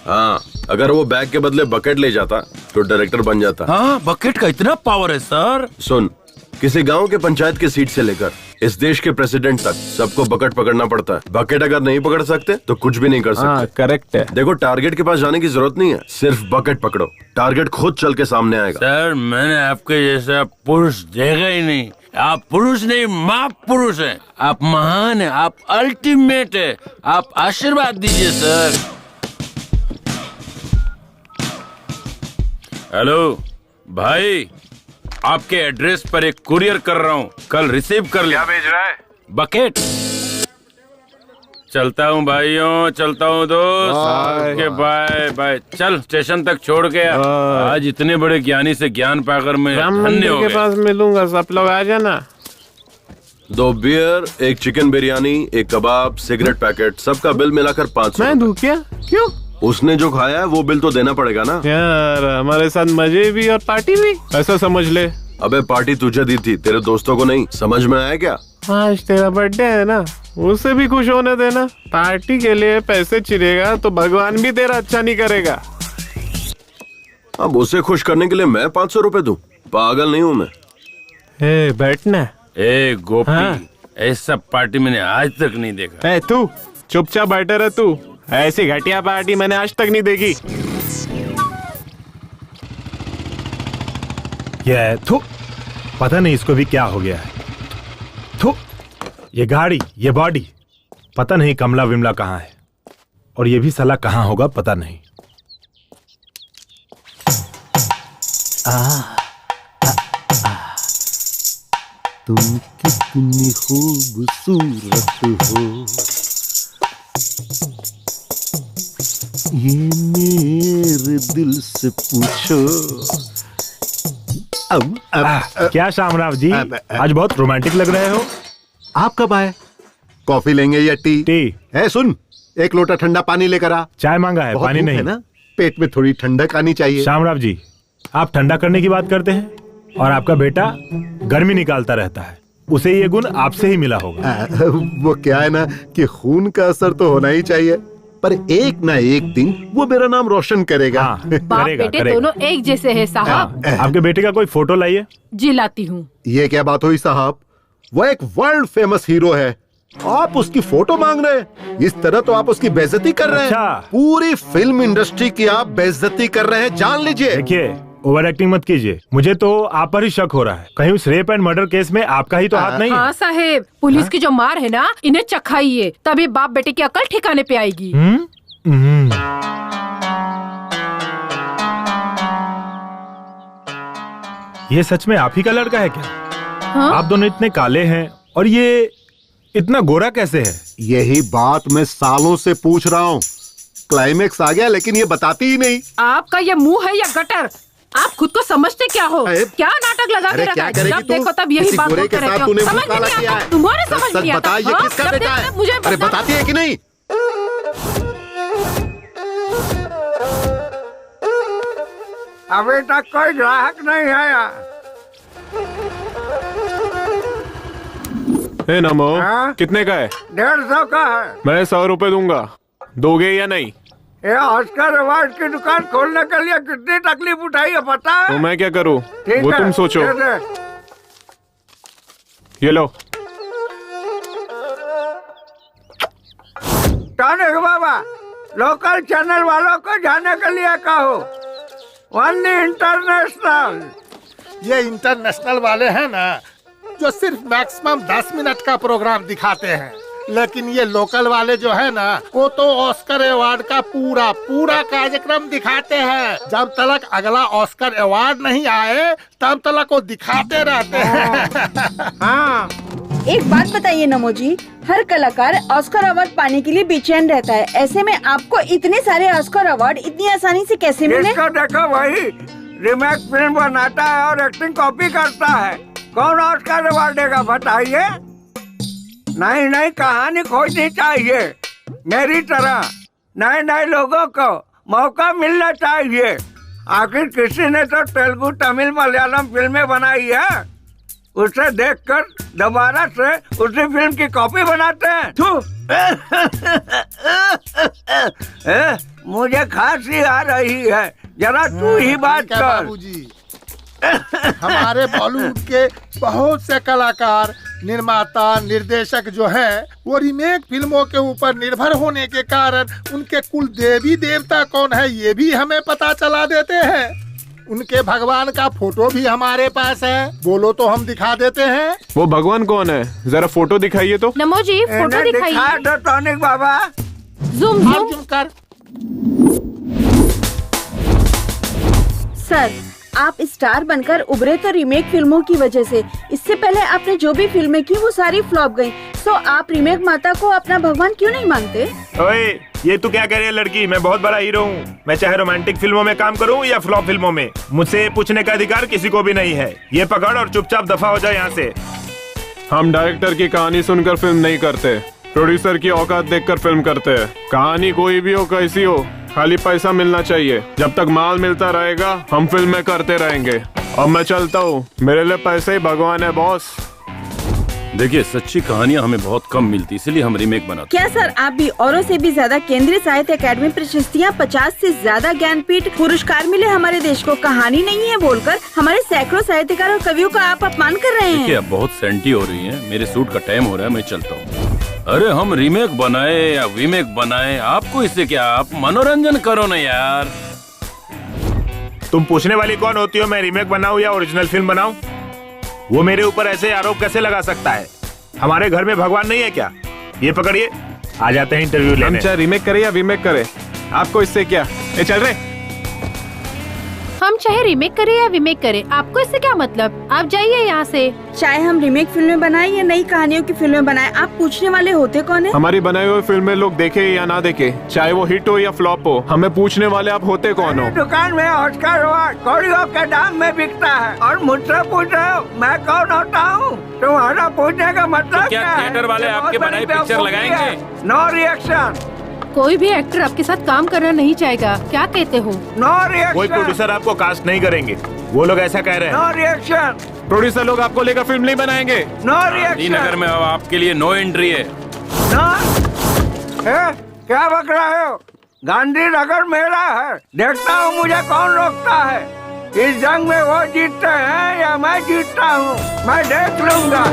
हाँ, अगर वो बैग के बदले बकेट ले जाता तो डायरेक्टर बन जाता। हाँ, बकेट का इतना पावर है सर। सुन, किसी गांव के पंचायत की सीट से लेकर इस देश के प्रेसिडेंट तक सबको बकेट पकड़ना पड़ता है। बकेट अगर नहीं पकड़ सकते तो कुछ भी नहीं कर सकते। करेक्ट है। देखो, टारगेट के पास जाने की जरूरत नहीं है, सिर्फ बकेट पकड़ो, टारगेट खुद चल के सामने आएगा। सर मैंने आपके जैसा पुरुष देखा ही नहीं। आप पुरुष नहीं, माँ पुरुष हैं। आप महान हैं, आप अल्टीमेट है। आप आशीर्वाद दीजिए सर। हेलो भाई, आपके एड्रेस पर एक कुरियर कर रहा हूँ, कल रिसीव कर ले। क्या भेज रहा है? बकेट। चलता हूँ भाइयों, चलता हूँ दोस्त। Okay bye bye. चल स्टेशन तक छोड़ के आज इतने बड़े ज्ञानी से ज्ञान पाकर मैं धन्य हो के गया। पास मिलूंगा, सब लोग आ जाना। 2 बियर, 1 चिकन बिरयानी, 1 कबाब, सिगरेट पैकेट, सबका बिल मिलाकर 500। मैं दूं क्या? क्यों? उसने जो खाया है वो बिल तो देना पड़ेगा ना यार। हमारे साथ मजे भी और पार्टी भी, ऐसा समझ ले। अबे पार्टी तुझे दी थी, तेरे दोस्तों को नहीं। समझ में आया क्या? आज तेरा बर्थडे है ना, उसे भी खुश होने देना। पार्टी के लिए पैसे चिरेगा तो भगवान भी तेरा अच्छा नहीं करेगा। अब उसे खुश करने के लिए मैं 500 रुपए दूं? पागल नहीं हूँ मैं। बैठना। गोपी, ऐसा पार्टी मैंने आज तक नहीं देखा। तू चुपचाप बैठे रह। तू ऐसी घटिया पार्टी मैंने आज तक नहीं देखी। ये थू, पता नहीं इसको भी क्या हो गया है। थू, ये गाड़ी, ये बॉडी, पता नहीं कमला विमला कहाँ है, और ये भी साला कहाँ होगा पता नहीं। तुम कितनी खूबसूरत हो, ये मेरे दिल से पूछो। क्या शामराव जी, आज बहुत रोमांटिक लग रहे हो। आप कब आए? कॉफी लेंगे या टी? टी। सुन, 1 लोटा ठंडा पानी लेकर आ। चाय मांगा है, पानी नहीं है ना, पेट में थोड़ी ठंडक आनी चाहिए। शामराव जी, आप ठंडा करने की बात करते हैं और आपका बेटा गर्मी निकालता रहता है। उसे ये गुण आपसे ही मिला होगा। वो क्या है ना कि खून का असर तो होना ही चाहिए, पर एक ना एक दिन वो मेरा नाम रोशन करेगा। बाप बेटे दोनों एक जैसे हैं साहब। आपके बेटे का कोई फोटो लाइए। जी लाती हूँ। ये क्या बात हुई साहब? वो एक वर्ल्ड फेमस हीरो है, आप उसकी फोटो मांग रहे हैं? इस तरह तो आप उसकी बेइज्जती कर रहे हैं। पूरी फिल्म इंडस्ट्री की आप बेइज्जती कर रहे हैं, जान लीजिए। देखिए, ओवर एक्टिंग मत कीजिए। मुझे तो आप पर ही शक हो रहा है। कहीं उस रेप एंड मर्डर केस में आपका ही तो हाथ नहीं है? हाँ साहेब, पुलिस की जो मार है ना, इन्हें चखाइए, तभी बाप बेटे की अकल ठिकाने पे आएगी। ये सच में आप ही का लड़का है क्या? हाँ? आप दोनों इतने काले हैं और ये इतना गोरा कैसे है? यही बात मैं सालों से पूछ रहा हूँ। क्लाइमेक्स आ गया लेकिन ये बताती ही नहीं। आपका ये मुंह है या गटर? आप खुद को समझते क्या हो? क्या नाटक लगा के रखा है? जब देखो तब यही बात बोलते रहते हो। समझ में नहीं आता, तुम्हारे समझ में नहीं आता। बता, ये किसका बेटा है? मुझे अरे बताती है कि नहीं? अभी तक कोई ग्राहक नहीं आया। नमो, कितने का है? 150 का है। मैं 100 रुपए दूंगा, दोगे या नहीं? ये ऑस्कर अवार्ड की दुकान खोलने के लिए कितनी तकलीफ उठाई है पता है? तो मैं क्या करूं? वो तुम सोचो। ये लो। टॉनिक बाबा, लोकल चैनल वालों को जाने के लिए कहो, ओनली इंटरनेशनल। ये इंटरनेशनल वाले हैं ना, जो सिर्फ मैक्सिमम 10 मिनट का प्रोग्राम दिखाते हैं। लेकिन ये लोकल वाले जो है ना, वो तो ऑस्कर अवार्ड का पूरा पूरा कार्यक्रम दिखाते हैं। जब तक अगला ऑस्कर अवार्ड नहीं आए तब तक वो दिखाते रहते हैं। हाँ। एक बात बताइए नमो जी, हर कलाकार ऑस्कर अवार्ड पाने के लिए बेचैन रहता है, ऐसे में आपको इतने सारे ऑस्कर अवार्ड इतनी आसानी से कैसे मिले? इसको देखो भाई, रीमेक फिल्म बनाता है और एक्टिंग कॉपी करता है, कौन ऑस्कर अवार्ड देगा बताइए? नई नई कहानी खोजनी चाहिए, मेरी तरह नए नए लोगों को मौका मिलना चाहिए। आखिर किसी ने तो तेलुगु, तमिल, मलयालम फिल्में बनाई है, उसे देखकर दोबारा से उसी फिल्म की कॉपी बनाते हैं। मुझे खांसी आ रही है, जरा तू ही बात कर। बाबूजी, हमारे बॉलीवुड के बहुत से कलाकार, निर्माता, निर्देशक जो हैं, वो रीमेक फिल्मों के ऊपर निर्भर होने के कारण उनके कुल देवी देवता कौन है ये भी हमें पता चला देते हैं। उनके भगवान का फोटो भी हमारे पास है, बोलो तो हम दिखा देते हैं। वो भगवान कौन है, जरा फोटो दिखाइए तो। नमो जी फोटो दिखाइए। तो टॉनिक बाबा जूम कर। सर, आप स्टार बनकर उभरे तो रीमेक फिल्मों की वजह से। इससे पहले आपने जो भी फिल्में की वो सारी फ्लॉप गयी, तो आप रीमेक माता को अपना भगवान क्यों नहीं मानते? ओए, ये तू क्या कह रही है लड़की? मैं बहुत बड़ा हीरो हूँ, मैं चाहे रोमांटिक फिल्मों में काम करूँ या फ्लॉप फिल्मों में, मुझसे ये पूछने का अधिकार किसी को भी नहीं है। ये पकड़ और चुपचाप दफा हो जाए यहाँ से। हम डायरेक्टर की कहानी सुनकर फिल्म नहीं करते, प्रोड्यूसर की औकात देखकर फिल्म करते हैं। कहानी कोई भी हो, कैसी हो, खाली पैसा मिलना चाहिए। जब तक माल मिलता रहेगा हम फिल्में करते रहेंगे। अब मैं चलता हूँ, मेरे लिए पैसे ही भगवान है बॉस। देखिए, सच्ची कहानियाँ हमें बहुत कम मिलती, इसलिए हम रीमेक बनाते। क्या सर, आप भी औरों से भी ज्यादा केंद्रीय साहित्य अकादमी प्रशस्तियाँ, 50 से ज्यादा ज्ञानपीठ पुरस्कार मिले हमारे देश को, कहानी नहीं है बोलकर हमारे सैकड़ों साहित्यकार और कवियों का आप अपमान कर रहे हैं। देखिए, अब बहुत सेंटी हो रही है, मेरे सूट का टाइम हो रहा है, मैं चलता हूँ। अरे हम रीमेक बनाए या रीमेक बनाए, आपको इससे क्या, आप मनोरंजन करो ना यार। तुम पूछने वाली कौन होती हो मैं रीमेक बनाऊं या ओरिजिनल फिल्म बनाऊं? वो मेरे ऊपर ऐसे आरोप कैसे लगा सकता है? हमारे घर में भगवान नहीं है क्या? ये पकड़िए, आ जाते हैं इंटरव्यू लेने। हम चाहे रीमेक करे या रीमेक करे, आपको इससे क्या? ए चल रहे। हम चाहे रीमेक करें या रीमेक करें, आपको इससे क्या मतलब? आप जाइए यहाँ से। चाहे हम रीमेक फिल्में बनाए या नई कहानियों की फिल्में बनाए, आप पूछने वाले होते कौन है? हमारी बनाई हुई फिल्में लोग देखे या ना देखे, चाहे वो हिट हो या फ्लॉप हो, हमें पूछने वाले आप होते कौन हो? दुकान में ऑस्कर अवार्ड कौड़ियों के दाम में बिकता है और मुझसे पूछ रहे हो मैं कौन होता हूँ? तुम्हारा पूछने का मतलब तो क्या थिएटर वाले आपके बनाई पिक्चर लगाएंगे? No reaction. कोई भी एक्टर आपके साथ काम करना नहीं चाहेगा, क्या कहते हो? No reaction. कोई प्रोड्यूसर आपको कास्ट नहीं करेंगे, वो लोग ऐसा कह रहे हैं। No reaction. प्रोड्यूसर लोग आपको लेकर फिल्म नहीं बनाएंगे। No reaction. नगर में अब आपके लिए नो एंट्री है। क्या बक रहे हो? गांधी नगर मेरा है, देखता हूँ मुझे कौन रोकता है। इस जंग में वो जीतते हैं या मैं जीतता हूँ, मैं देख लूंगा।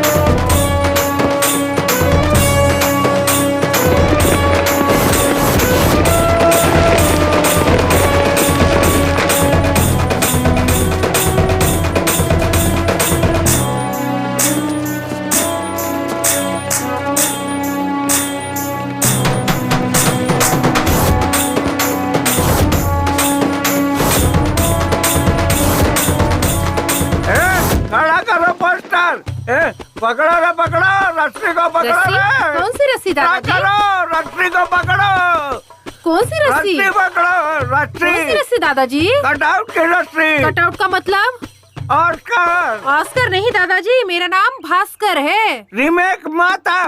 पकड़ो रे, पकड़ो रस्सी को, पकड़ो रे। कौन सी रस्सी दादाजी? रस्सी को पकड़ो। कौन सी रस्सी? रस्सी पकड़ो, रस्सी। कौन सी रस्सी दादाजी? कटआउट की रस्सी। कटआउट का मतलब? ऑस्कर। ऑस्कर नहीं दादाजी, मेरा नाम भास्कर है। रीमेक माता।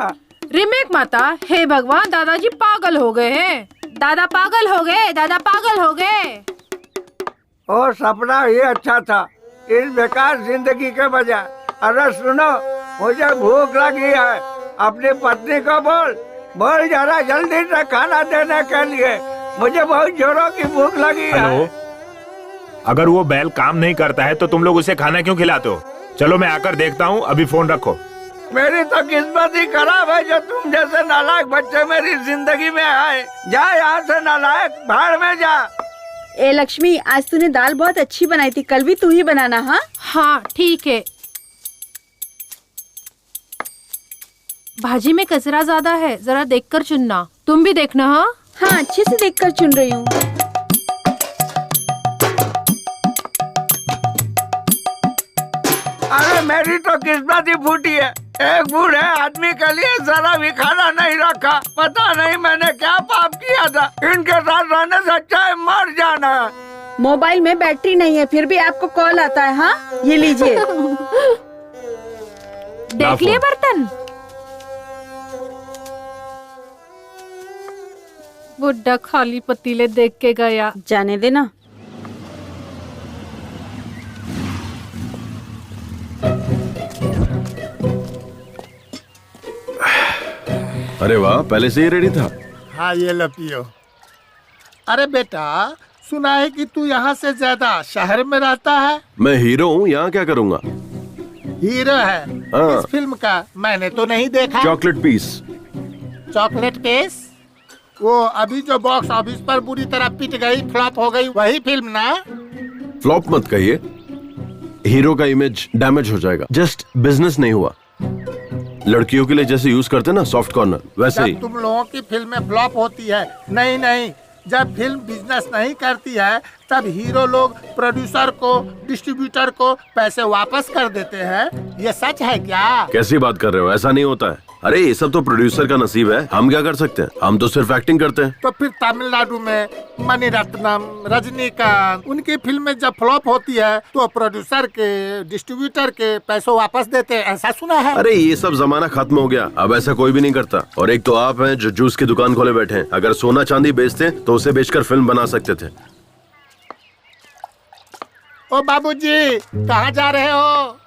रीमेक माता? हे भगवान, दादाजी पागल हो गए हैं। दादा पागल हो गए, दादा पागल हो गए। और सपना ये अच्छा था इस बेकार जिंदगी के बजाय। अरे सुनो, मुझे भूख लगी है, अपनी पत्नी को बोल जरा जल्दी से खाना देने के लिए, मुझे बहुत जोरों की भूख लगी है। हेलो, अगर वो बैल काम नहीं करता है तो तुम लोग उसे खाना क्यों खिलाते हो? चलो मैं आकर देखता हूँ, अभी फोन रखो। मेरी तो किस्मत ही खराब है जो तुम जैसे नालायक बच्चे मेरी जिंदगी में आए। जा यहाँ से नालायक, भाड़ में जा। ए लक्ष्मी, आज तूने दाल बहुत अच्छी बनाई थी, कल भी तू ही बनाना। हाँ हाँ ठीक है। भाजी में कचरा ज्यादा है, जरा देखकर चुनना। तुम भी देखना। हाँ हाँ, अच्छे से देखकर चुन रही हूँ। अरे मेरी तो किस्मत ही फूटी है। एक बूढ़े आदमी के लिए जरा भी खाना नहीं रखा। पता नहीं मैंने क्या पाप किया था। इनके साथ रहने से अच्छा है मर जाना। मोबाइल में बैटरी नहीं है, फिर भी आपको कॉल आता है। हाँ, ये लीजिए। देख लिए बर्तन। बुड्ढा खाली पतीले देख के गया। जाने देना। अरे वाह, पहले से ही रेडी था। हाँ, ये लो पियो। अरे बेटा, सुना है कि तू यहाँ से ज्यादा शहर में रहता है। मैं हीरो हूँ, यहाँ क्या करूँगा? हीरो है हाँ। इस फिल्म का? मैंने तो नहीं देखा। Chocolate piece. Chocolate piece? वो अभी जो बॉक्स ऑफिस पर बुरी तरह पिट गई, फ्लॉप हो गई, वही फिल्म ना? फ्लॉप मत कहिए, हीरो का इमेज डैमेज हो जाएगा। जस्ट बिजनेस नहीं हुआ। लड़कियों के लिए जैसे यूज करते ना सॉफ्ट कॉर्नर, वैसे ही। जब तुम लोगों की फिल्में फ्लॉप होती है, नहीं, जब फिल्म बिजनेस नहीं करती है, तब हीरो लोग प्रोड्यूसर को, डिस्ट्रीब्यूटर को पैसे वापस कर देते हैं। ये सच है क्या? कैसी बात कर रहे हो? ऐसा नहीं होता है। अरे ये सब तो प्रोड्यूसर का नसीब है, हम क्या कर सकते हैं? हम तो सिर्फ एक्टिंग करते हैं। तो फिर तमिलनाडु में मणिरत्नम, रजनीकांत, उनकी फिल्में जब फ्लॉप होती है तो प्रोड्यूसर के, डिस्ट्रीब्यूटर के पैसों वापस देते हैं, ऐसा सुना है। अरे ये सब जमाना खत्म हो गया, अब ऐसा कोई भी नहीं करता। और एक तो आप हैं जो जूस की दुकान खोले बैठे हैं। अगर सोना चांदी बेचते तो उसे बेचकर फिल्म बना सकते थे। ओ बाबूजी, कहाँ जा रहे हो?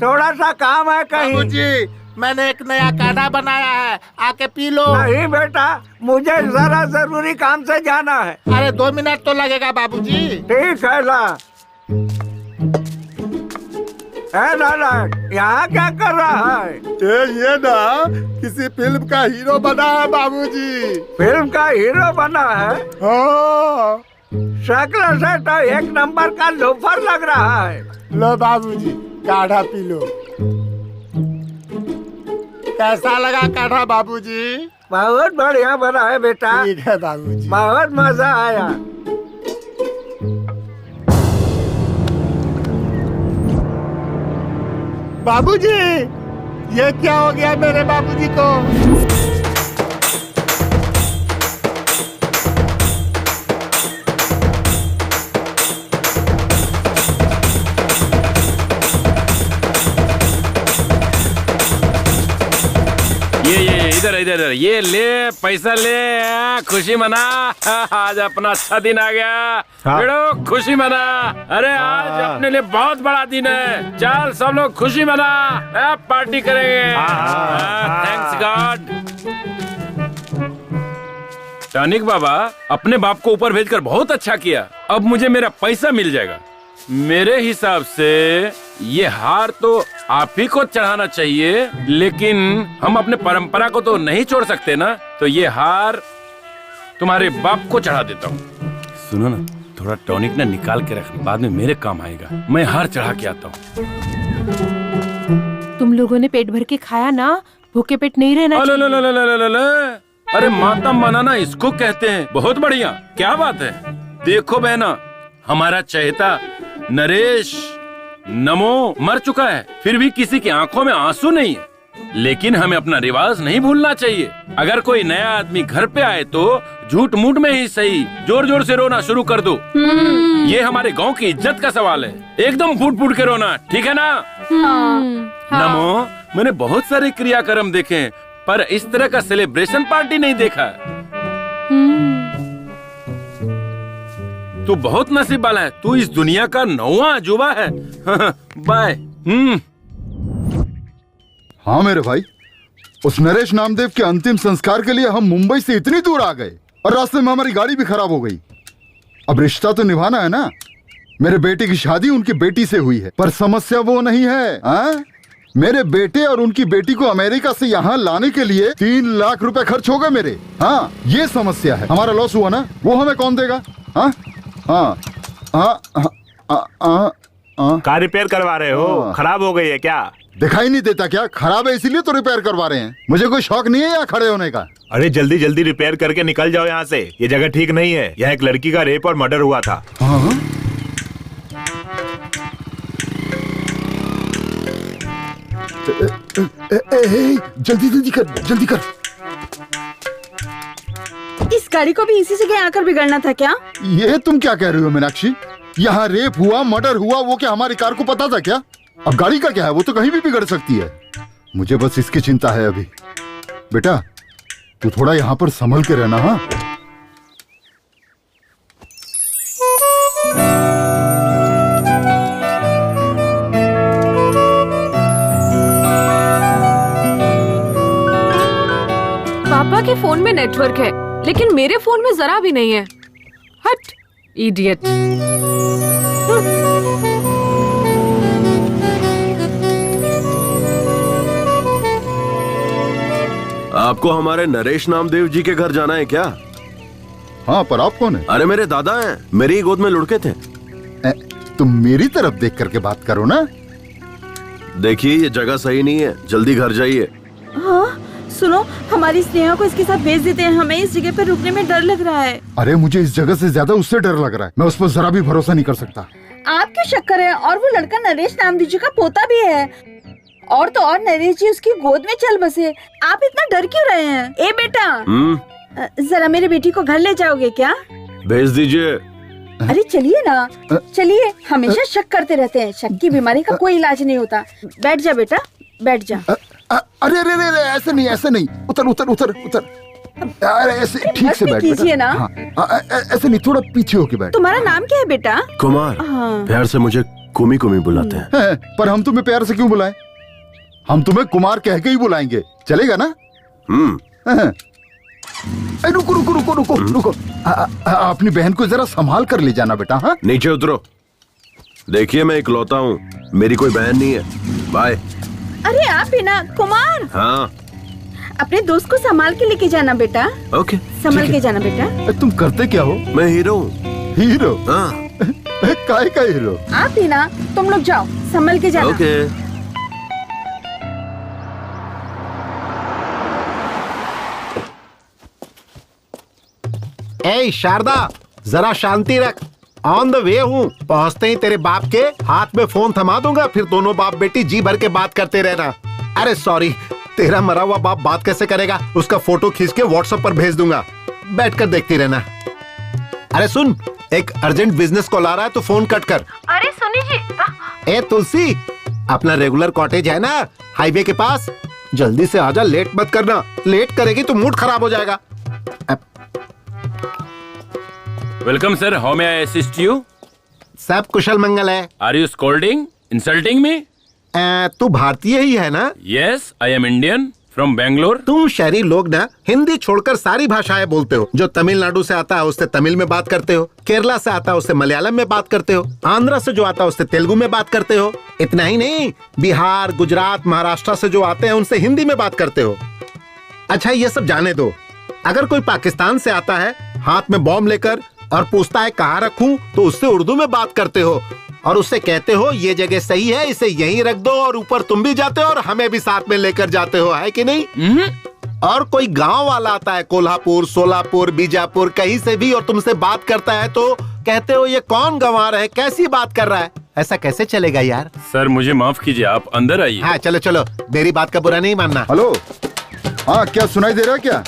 थोड़ा सा काम है कहीं। बाबूजी, मैंने एक नया काढ़ा बनाया है, आके पी लो। नहीं बेटा, मुझे जरा जरूरी काम से जाना है। अरे 2 मिनट तो लगेगा बाबूजी। ठीक है ला। लाला, यहाँ क्या कर रहा है? ये ना किसी फिल्म का हीरो बना है बाबूजी। फिल्म का हीरो बना है? हाँ। शक्ल से तो एक नंबर का लोफर लग रहा है। लो बाबूजी, काढ़ा पी लो। कैसा लगा काढ़ा बाबूजी? बहुत बढ़िया बना है बेटा। ठीक है बाबूजी। बहुत मजा आया। बाबूजी, ये क्या हो गया मेरे बाबूजी को? ये इधर ये ले, पैसा ले, खुशी मना। आज अपना अच्छा दिन आ गया। बेड़ो खुशी मना। अरे आज अपने लिए बहुत बड़ा दिन है। चल सब लोग खुशी मना, पार्टी करेंगे। Thanks God. टॉनिक बाबा, अपने बाप को ऊपर भेजकर बहुत अच्छा किया। अब मुझे मेरा पैसा मिल जाएगा। मेरे हिसाब से ये हार तो आप ही को चढ़ाना चाहिए, लेकिन हम अपने परंपरा को तो नहीं छोड़ सकते ना। तो ये हार तुम्हारे बाप को चढ़ा देता हूँ। सुनो ना, थोड़ा टॉनिक ना निकाल के रखना, बाद में मेरे काम आएगा। मैं हार चढ़ा के आता हूँ। तुम लोगों ने पेट भर के खाया ना, भूखे पेट नहीं रहना चाहिए। अरे मातम मनाना इसको कहते हैं। बहुत बढ़िया, क्या बात है। देखो बहना, हमारा चहेता नरेश नमो मर चुका है, फिर भी किसी की आंखों में आंसू नहीं है। लेकिन हमें अपना रिवाज नहीं भूलना चाहिए। अगर कोई नया आदमी घर पे आए तो झूठ मूठ में ही सही जोर जोर से रोना शुरू कर दो। ये हमारे गांव की इज्जत का सवाल है। एकदम फूट फूट के रोना, ठीक है ना? नमो, मैंने बहुत सारे क्रियाक्रम देखे हैं, पर इस तरह का सेलिब्रेशन पार्टी नहीं देखा। तू बहुत नसीब वाला है। तू इस दुनिया का 9वां अजूबा है। बाय। हाँ मेरे भाई, उस नरेश नामदेव के अंतिम संस्कार के लिए हम मुंबई से इतनी दूर आ गए और रास्ते में हमारी गाड़ी भी खराब हो गई। अब रिश्ता तो निभाना है ना। मेरे बेटे की शादी उनकी बेटी से हुई है, पर समस्या वो नहीं है। हाँ? मेरे बेटे और उनकी बेटी को अमेरिका से यहाँ लाने के लिए 3 लाख रुपए खर्च हो गए मेरे। हाँ, ये समस्या है। हमारा लॉस हुआ ना, वो हमें कौन देगा? हाँ हाँ हाँ हाँ। कार रिपेयर करवा रहे हो? खराब हो गई है क्या? दिखाई नहीं देता क्या? खराब है इसीलिए तो रिपेयर करवा रहे हैं। मुझे कोई शौक नहीं है यहाँ खड़े होने का। अरे जल्दी जल्दी रिपेयर करके निकल जाओ यहाँ से। ये जगह ठीक नहीं है। यहाँ एक लड़की का रेप और मर्डर हुआ था। हाँ? जल्दी जल्दी कर, जल्दी कर। इस गाड़ी को भी इसी जगह आकर बिगड़ना था क्या? ये तुम क्या कह रही हो मीनाक्षी? यहाँ रेप हुआ, मर्डर हुआ, वो क्या हमारी कार को पता था क्या? अब गाड़ी का क्या है, वो तो कहीं भी बिगड़ सकती है। मुझे बस इसकी चिंता है अभी। बेटा तू थोड़ा यहाँ पर संभल के रहना। हाँ पापा के फोन में नेटवर्क है लेकिन मेरे फोन में जरा भी नहीं है। हट इडियट। आपको हमारे नरेश नामदेव जी के घर जाना है क्या? हाँ, पर आप कौन है? अरे मेरे दादा हैं, मेरी ही गोद में लुढ़के थे। तुम मेरी तरफ देख करके बात करो ना। देखिए ये जगह सही नहीं है, जल्दी घर जाइए। हाँ सुनो, हमारी स्नेहा को इसके साथ भेज देते हैं। हमें इस जगह पर रुकने में डर लग रहा है। अरे मुझे इस जगह से ज्यादा उससे डर लग रहा है। मैं उस पर जरा भी भरोसा नहीं कर सकता। आप क्यों शक कर रहे हैं? और वो लड़का नरेश नामदेव जी का पोता भी है। और तो और नरेश जी उसकी गोद में चल बसे। आप इतना डर क्यों रहे हैं? ए बेटा, जरा मेरे बेटी को घर ले जाओगे क्या? भेज दीजिए। अरे चलिए ना, चलिए। हमेशा शक करते रहते हैं। शक की बीमारी का कोई इलाज नहीं होता। बैठ जा बेटा, बैठ जा। अरे अरे अरे ऐसे नहीं, ऐसे नहीं। उतर उतर उतर उतर। अरे ऐसे ठीक से बैठ कीजिए ना। हाँ, ऐसे नहीं, थोड़ा पीछे होके बैठ। तुम्हारा नाम क्या है बेटा? कुमार। हाँ। प्यार से मुझे कुमी कुमी बुलाते हैं। पर हम तुम्हें प्यार से क्यों बुलाएं? हम तुम्हें कुमार कह के ही बुलाएंगे, चलेगा ना? रुको रुको रुको रुको रुको। अपनी बहन को जरा संभाल कर ले जाना बेटा। हाँ नीचे उतरो। देखिए मैं इकलौता हूँ, मेरी कोई बहन नहीं है। बाय। अरे आप बिना कुमार। हाँ अपने दोस्त को संभाल के लेके जाना बेटा। ओके संभाल के जाना बेटा। तुम करते क्या हो? मैं हीरो हूँ। हीरो? हाँ। काय का हीरो? आप बिना, तुम लोग जाओ, संभाल के जाना। ओके। ए शारदा, जरा शांति रख। ऑन द वे हूँ। पहुँचते ही तेरे बाप के हाथ में फोन थमा दूंगा, फिर दोनों बाप बेटी जी भर के बात करते रहना। अरे सॉरी, तेरा मरा हुआ बाप बात कैसे करेगा? उसका फोटो खींच के व्हाट्सएप पर भेज दूंगा, बैठकर देखती रहना। अरे सुन, एक अर्जेंट बिजनेस कॉल आ रहा है तो फोन कट कर। अरे सुनी जी। ए तुलसी, अपना रेगुलर कॉटेज है ना हाईवे के पास, जल्दी से आजा, लेट मत करना। लेट करेगी तो मूड खराब हो जाएगा। Welcome sir, how may I assist you? सब कुशल मंगल है। Are you scolding, insulting me? तू भारतीय ही है ना? Yes, I am Indian from Bangalore. तुम शहरी लोग ना हिंदी छोड़कर सारी भाषाएं बोलते हो। जो तमिलनाडु से आता है उससे तमिल में बात करते हो, केरला से आता है उससे मलयालम में बात करते हो, आंध्रा से जो आता है उससे तेलुगु में बात करते हो। इतना ही नहीं, बिहार, गुजरात, महाराष्ट्र से जो आते हैं उनसे हिंदी में बात करते हो। अच्छा ये सब जाने दो, अगर कोई पाकिस्तान से आता है हाथ में बॉम्ब लेकर और पूछता है कहाँ रखूं, तो उससे उर्दू में बात करते हो और उससे कहते हो ये जगह सही है, इसे यहीं रख दो, और ऊपर तुम भी जाते हो और हमें भी साथ में लेकर जाते हो, है कि नहीं? और कोई गांव वाला आता है कोल्हापुर, सोलापुर, बीजापुर, कहीं से भी, और तुमसे बात करता है तो कहते हो ये कौन गंवार है, कैसी बात कर रहा है। ऐसा कैसे चलेगा यार? सर मुझे माफ कीजिए, आप अंदर आइए। हाँ चलो चलो, मेरी बात का बुरा नहीं मानना। हेलो, हाँ क्या सुनाई दे रहा है क्या?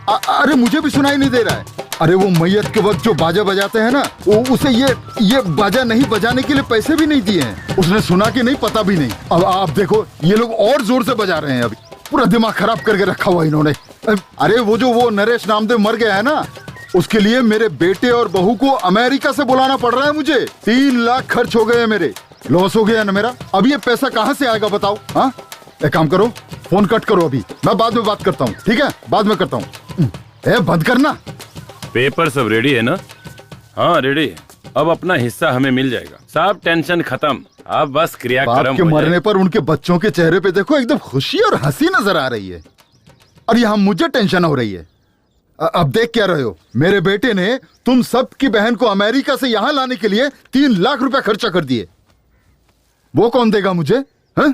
अरे मुझे भी सुनाई नहीं दे रहा है। अरे वो मैयत के वक्त जो बाजा बजाते हैं ना, वो उसे ये बाजा नहीं बजाने के लिए पैसे भी नहीं दिए हैं। उसने सुना कि नहीं पता भी नहीं। अब आप देखो ये लोग और जोर से बजा रहे हैं। अभी पूरा दिमाग खराब करके रखा हुआ इन्होंने। अरे वो नरेश नामदेव मर गया है ना, उसके लिए मेरे बेटे और बहू को अमेरिका से बुलाना पड़ रहा है मुझे। 3 लाख खर्च हो गए मेरे, लॉस हो गया ना मेरा। अब ये पैसा कहाँ से आएगा बताओ? हाँ एक काम करो, फोन कट करो, अभी मैं बाद में बात करता हूँ। ठीक है, बाद में करता हूँ। बंद करना। पेपर सब रेडी है ना? हाँ रेडी है। अब अपना हिस्सा हमें मिल जाएगा। सब टेंशन खत्म, अब बस क्रियाक्रम बाप के मरने पर उनके बच्चों के चेहरे पे देखो एकदम खुशी और हंसी नजर आ रही है, और यहाँ मुझे टेंशन हो रही है। अब देख क्या रहे हो, मेरे बेटे ने तुम सब की बहन को अमेरिका से यहाँ लाने के लिए 3 लाख रुपया खर्चा कर दिए। वो कौन देगा मुझे? हाँ?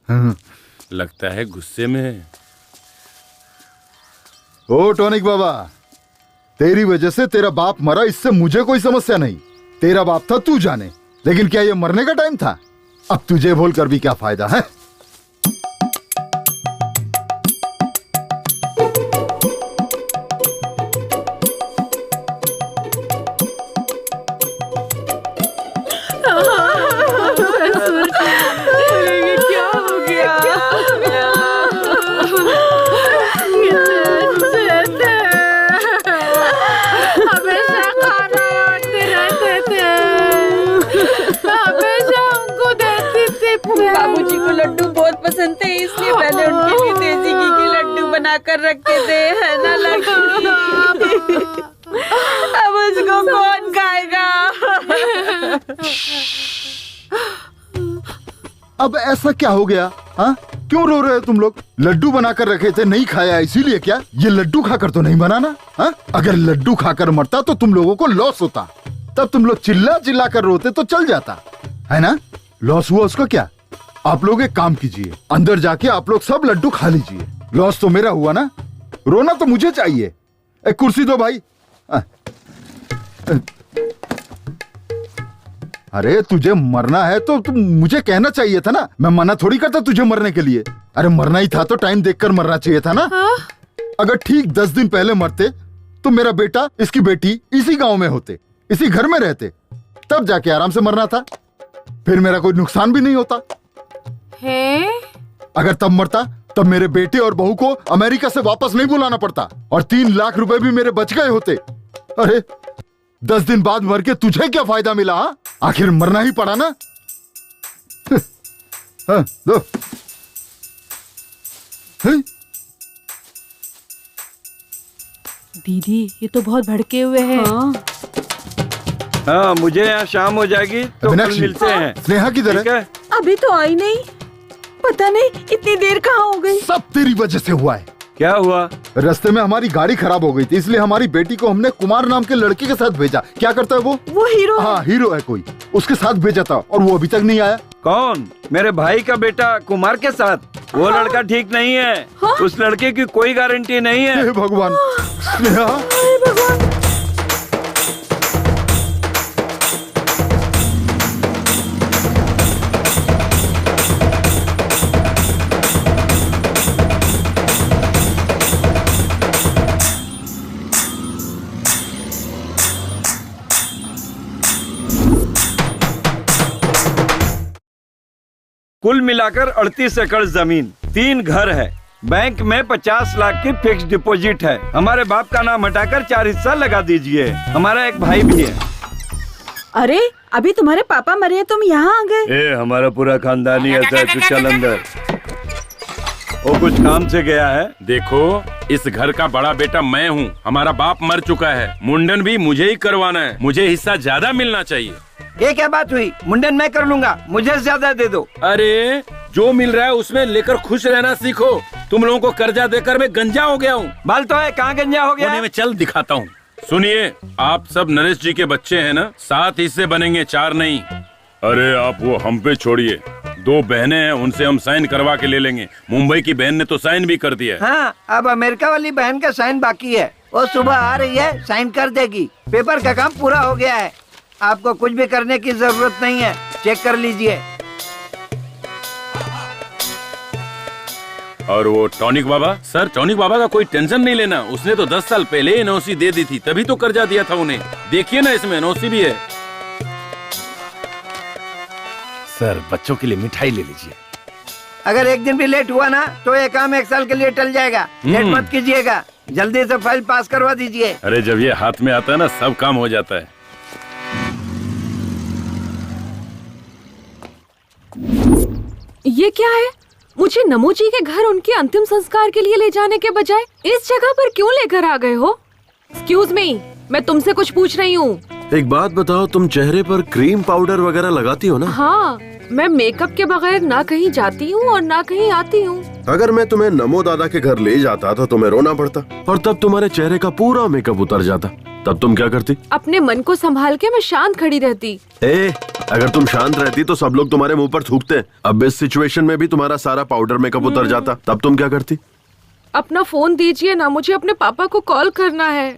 हाँ। लगता है गुस्से में। ओ टॉनिक बाबा, तेरी वजह से तेरा बाप मरा, इससे मुझे कोई समस्या नहीं। तेरा बाप था तू जाने, लेकिन क्या ये मरने का टाइम था? अब तुझे बोल कर भी क्या फायदा है? क्या हो गया? हमेशा खाना बांटते रहते थे, हमेशा उनको देती थी। बाबूजी को लड्डू बहुत पसंद थे, इसलिए मैंने उनके लिए देसी घी के लड्डू बनाकर रखे थे, है ना लक्ष्मी? अब उसको कौन खाएगा? अब ऐसा क्या हो गया? हाँ, क्यों रो रहे हो तुम लोग? लड्डू बनाकर रखे थे, नहीं खाया इसीलिए क्या? ये लड्डू खाकर तो नहीं बनाना। हाँ, अगर लड्डू खाकर मरता तो तुम लोगों को लॉस होता, तब तुम लोग चिल्ला चिल्ला कर रोते तो चल जाता, है ना? लॉस हुआ उसका क्या? आप लोग एक काम कीजिए, अंदर जाके आप लोग सब लड्डू खा लीजिए। लॉस तो मेरा हुआ ना, रोना तो मुझे चाहिए। एक कुर्सी दो भाई। अरे तुझे मरना है तो तुम मुझे कहना चाहिए था ना, मैं मना थोड़ी करता तुझे मरने के लिए। अरे मरना ही था तो टाइम देखकर मरना चाहिए था ना। अगर ठीक 10 दिन पहले मरते तो मेरा बेटा, इसकी बेटी इसी गांव में होते, इसी घर में रहते, तब जाके आराम से मरना था, फिर मेरा कोई नुकसान भी नहीं होता है? अगर तब मरता तब मेरे बेटे और बहू को अमेरिका से वापस नहीं बुलाना पड़ता और 3 लाख रुपए भी मेरे बच गए होते। अरे 10 दिन बाद मर के तुझे क्या फायदा मिला? हा? आखिर मरना ही पड़ा ना। हाँ, दो। दीदी ये तो बहुत भड़के हुए हैं। हाँ, मुझे यहाँ शाम हो जाएगी तो कल मिलते हैं। स्नेहा किधर है? अभी तो आई नहीं, पता नहीं इतनी देर कहाँ हो गई। सब तेरी वजह से हुआ है। क्या हुआ? रास्ते में हमारी गाड़ी खराब हो गई थी, इसलिए हमारी बेटी को हमने कुमार नाम के लड़के के साथ भेजा। क्या करता है वो? हीरो। हाँ, हीरो है कोई, उसके साथ भेजा था और वो अभी तक नहीं आया। कौन? मेरे भाई का बेटा कुमार के साथ? वो लड़का ठीक नहीं है। उस लड़के की कोई गारंटी नहीं है। हे भगवान। स्नेहा, भगवान। कुल मिलाकर 38 एकड़ जमीन, 3 घर है, बैंक में 50 लाख की फिक्स डिपॉजिट है। हमारे बाप का नाम हटाकर 4 हिस्सा लगा दीजिए। हमारा एक भाई भी है। अरे अभी तुम्हारे पापा मरे हैं, तुम यहाँ आ गए? हमारा पूरा खानदान ही ऐसा है। चल अंदर। वो कुछ काम से गया है। देखो, इस घर का बड़ा बेटा मैं हूँ। हमारा बाप मर चुका है, मुंडन भी मुझे ही करवाना है। मुझे हिस्सा ज्यादा मिलना चाहिए। ये क्या बात हुई? मुंडन मैं कर लूंगा, मुझे ज्यादा दे दो। अरे जो मिल रहा है उसमें लेकर खुश रहना सीखो। तुम लोगों को कर्जा देकर मैं गंजा हो गया हूँ। बाल तो है, कहाँ गंजा हो गया? में चल दिखाता हूँ। सुनिए, आप सब नरेश जी के बच्चे हैं ना, 7 हिस्से बनेंगे, 4 नहीं। अरे आप वो हम पे छोड़िए, 2 बहनें हैं, उनसे हम साइन करवा के ले लेंगे। मुंबई की बहन ने तो साइन भी कर दिया है। हाँ, अब अमेरिका वाली बहन का साइन बाकी है। वो सुबह आ रही है, साइन कर देगी। पेपर का काम पूरा हो गया है। आपको कुछ भी करने की जरूरत नहीं है, चेक कर लीजिए। और वो टॉनिक बाबा, सर टॉनिक बाबा का कोई टेंशन नहीं लेना, उसने तो 10 साल पहले एनओसी दे दी थी, तभी तो कर्जा दिया था उन्हें। देखिए ना, इसमें एनओसी भी है। सर बच्चों के लिए मिठाई ले लीजिए। अगर एक दिन भी लेट हुआ ना तो ये काम 1 साल के लिए टल जाएगा। लेट मत कीजिएगा, जल्दी से फाइल पास करवा दीजिए। अरे जब ये हाथ में आता है ना, सब काम हो जाता है। ये क्या है? मुझे नमो जी के घर उनके अंतिम संस्कार के लिए ले जाने के बजाय इस जगह पर क्यों लेकर आ गए हो? एक्सक्यूज मी, मैं तुमसे कुछ पूछ रही हूँ। एक बात बताओ, तुम चेहरे पर क्रीम पाउडर वगैरह लगाती हो ना? हाँ, मैं मेकअप के बगैर ना कहीं जाती हूँ और ना कहीं आती हूँ। अगर मैं तुम्हें नमो दादा के घर ले जाता तो तुम्हें रोना पड़ता और तब तुम्हारे चेहरे का पूरा मेकअप उतर जाता, तब तुम क्या करती? अपने मन को संभाल के मैं शांत खड़ी रहती। अगर तुम शांत रहती तो सब लोग तुम्हारे मुंह पर थूकते। अब इस सिचुएशन में भी तुम्हारा सारा पाउडर मेकअप उतर जाता, तब तुम क्या करती? अपना फोन दीजिए ना, मुझे अपने पापा को कॉल करना है।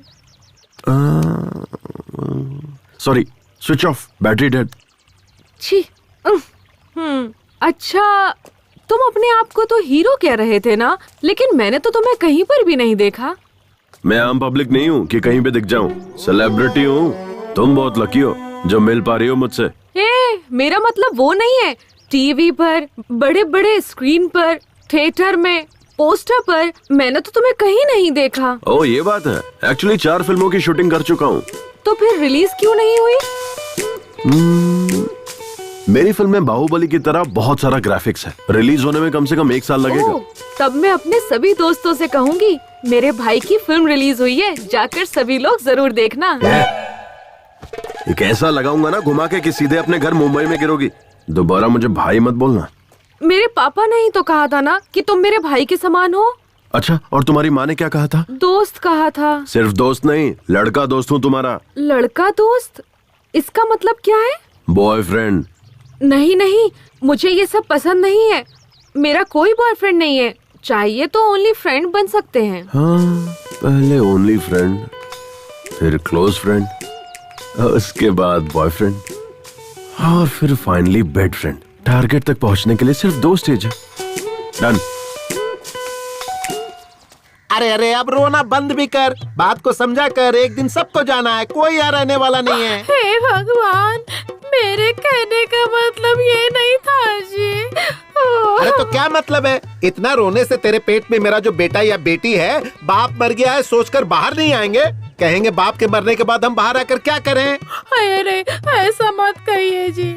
Sorry, switch off, battery dead. छी। अच्छा, तुम अपने आप को तो हीरो कह रहे थे ना, लेकिन मैंने तो तुम्हें कहीं पर भी नहीं देखा। मैं आम पब्लिक नहीं हूँ कि कहीं पे दिख जाऊँ, सेलिब्रिटी हूँ। तुम बहुत लकी हो जो मिल पा रही हो मुझसे। मेरा मतलब वो नहीं है। टीवी पर, बड़े बड़े स्क्रीन पर, थिएटर में, पोस्टर पर मैंने तो तुम्हें कहीं नहीं देखा। ओह, ये बात है। एक्चुअली 4 फिल्मों की शूटिंग कर चुका हूँ। तो फिर रिलीज क्यों नहीं हुई? मेरी फिल्म में बाहुबली की तरह बहुत सारा ग्राफिक्स है। रिलीज होने में कम से कम 1 साल लगेगा। तब मैं अपने सभी दोस्तों से कहूँगी मेरे भाई की फिल्म रिलीज हुई है, जाकर सभी लोग जरूर देखना। एक ऐसा लगाऊंगा ना घुमा के कि सीधे अपने घर मुंबई में गिरोगी। दोबारा मुझे भाई मत बोलना। मेरे पापा ने ही तो कहा था ना कि तुम मेरे भाई के समान हो। अच्छा, और तुम्हारी माँ ने क्या कहा था? दोस्त कहा था। सिर्फ दोस्त नहीं, लड़का दोस्त हूँ तुम्हारा। लड़का दोस्त? इसका मतलब क्या है? बॉयफ्रेंड। नहीं नहीं, मुझे ये सब पसंद नहीं है। मेरा कोई बॉयफ्रेंड नहीं है। चाहिए तो ओनली फ्रेंड बन सकते हैं। हाँ, पहले ओनली फ्रेंड, फिर क्लोज फ्रेंड, उसके बाद बॉयफ्रेंड, और फिर फाइनली बेड फ्रेंड। टारगेट तक पहुंचने के लिए सिर्फ 2 स्टेज है। डन। अरे अरे, अब रोना बंद भी कर, बात को समझा कर। एक दिन सबको जाना है, कोई यहाँ रहने वाला नहीं है। हे भगवान, मेरे कहने का मतलब ये नहीं था जी। अरे तो क्या मतलब है? इतना रोने से तेरे पेट में मेरा जो बेटा या बेटी है, बाप मर गया है सोचकर बाहर नहीं आएंगे? कहेंगे बाप के मरने के बाद हम बाहर आकर क्या करें? अरे ऐसा मत कहिए जी।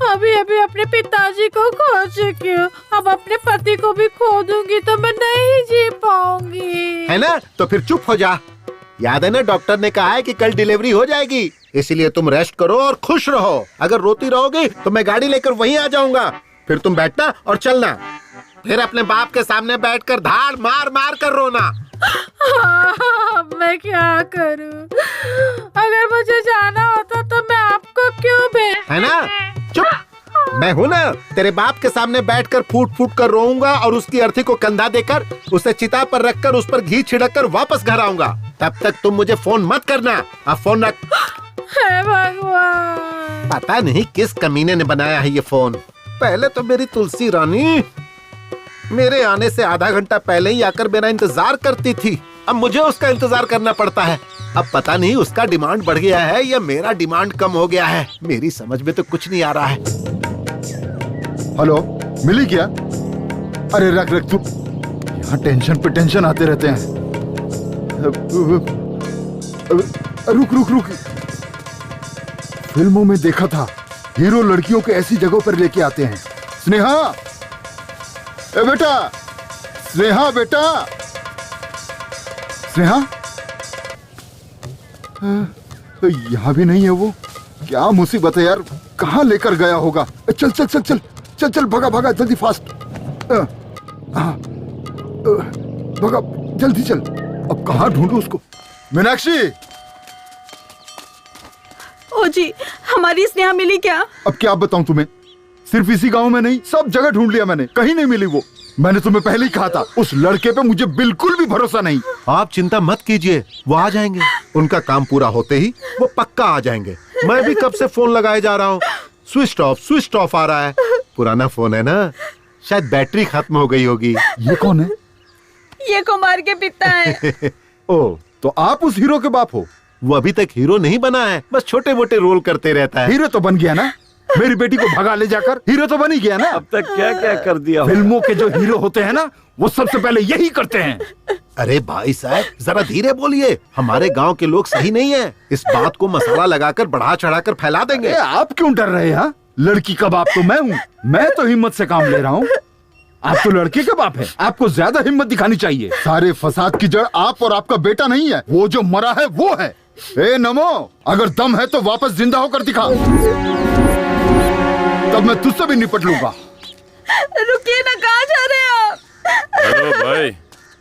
अभी अभी अपने पिताजी को खो चुकी हूँ, अब अपने पति को भी खो दूंगी तो मैं नहीं जी पाऊंगी। है ना? तो फिर चुप हो जा। याद है ना, डॉक्टर ने कहा है कि कल डिलीवरी हो जाएगी, इसलिए तुम रेस्ट करो और खुश रहो। अगर रोती रहोगी तो मैं गाड़ी लेकर वहीं आ जाऊंगा, फिर तुम बैठना और चलना, फिर अपने बाप के सामने बैठकर धाड़ मार मार कर रोना। मैं क्या करूं? अगर मुझे जाना होता तो मैं आपको क्यों भेज? है ना? चुप। मैं हूँ ना, तेरे बाप के सामने बैठकर फूट फूट कर रोऊंगा और उसकी अर्थी को कंधा देकर उसे चिता पर रखकर उस पर घी छिड़क कर वापस घर आऊंगा। तब तक तुम मुझे फोन मत करना। अब फोन रख। हे भगवान, पता नहीं किस कमीने ने बनाया है ये फोन। पहले तो मेरी तुलसी रानी मेरे आने से आधा घंटा पहले ही आकर मेरा इंतजार करती थी, अब मुझे उसका इंतजार करना पड़ता है। अब पता नहीं उसका डिमांड बढ़ गया है या मेरा डिमांड कम हो गया है, मेरी समझ में तो कुछ नहीं आ रहा है। हेलो, मिली क्या? अरे रख रख तू, यहाँ टेंशन पे टेंशन आते रहते हैं। रुक रुक रुक, फिल्मों में देखा था हीरो लड़कियों को ऐसी जगहों पर लेके आते हैं। स्नेहा, ए बेटा, स्नेहा बेटा, स्नेहा, यहाँ भी नहीं है वो। क्या मुसीबत है यार, कहाँ लेकर गया होगा? चल चल चल चल चल चल, भगा भगा जल्दी, फास्ट। भगा जल्दी चल। अब कहाँ ढूंढूं उसको? मीनाक्षी! ओ जी, हमारी स्नेहा मिली क्या? अब क्या बताऊं तुम्हें, सिर्फ इसी गांव में नहीं, सब जगह ढूंढ लिया मैंने, कहीं नहीं मिली वो। मैंने तुम्हें पहले ही कहा था, उस लड़के पे मुझे बिल्कुल भी भरोसा नहीं। आप चिंता मत कीजिए, वो आ जाएंगे। उनका काम पूरा होते ही वो पक्का आ जाएंगे। मैं भी कब से फोन लगाए जा रहा हूँ, स्विच ऑफ आ रहा है। पुराना फोन है ना, शायद बैटरी खत्म हो गई होगी। ये कौन है? ये कुमार के पिता है। ओ, तो आप उस हीरो के बाप हो? वो अभी तक हीरो नहीं बना है, बस छोटे मोटे रोल करते रहता है। हीरो तो बन गया ना, मेरी बेटी को भगा ले जाकर हीरो तो बन ही गया ना। अब तक क्या क्या कर दिया। फिल्मों के जो हीरो होते हैं ना, वो सबसे पहले यही करते हैं। अरे भाई साहब, जरा धीरे बोलिए, हमारे गांव के लोग सही नहीं है। इस बात को मसाला लगाकर बढ़ा चढ़ाकर फैला देंगे। आप क्यों डर रहे हैं? लड़की का बाप तो मैं हूँ, मैं तो हिम्मत से काम ले रहा हूँ। आप तो लड़के का बाप है, आपको ज्यादा हिम्मत दिखानी चाहिए। सारे फसाद की जड़ आप और आपका बेटा नहीं है, वो जो मरा है वो है। ए नमो, अगर दम है तो वापस जिंदा होकर दिखा, तब मैं तुझसे भी निपट लूंगा। रुकिए ना, कहाँ जा रहे हैं आप? हेलो भाई,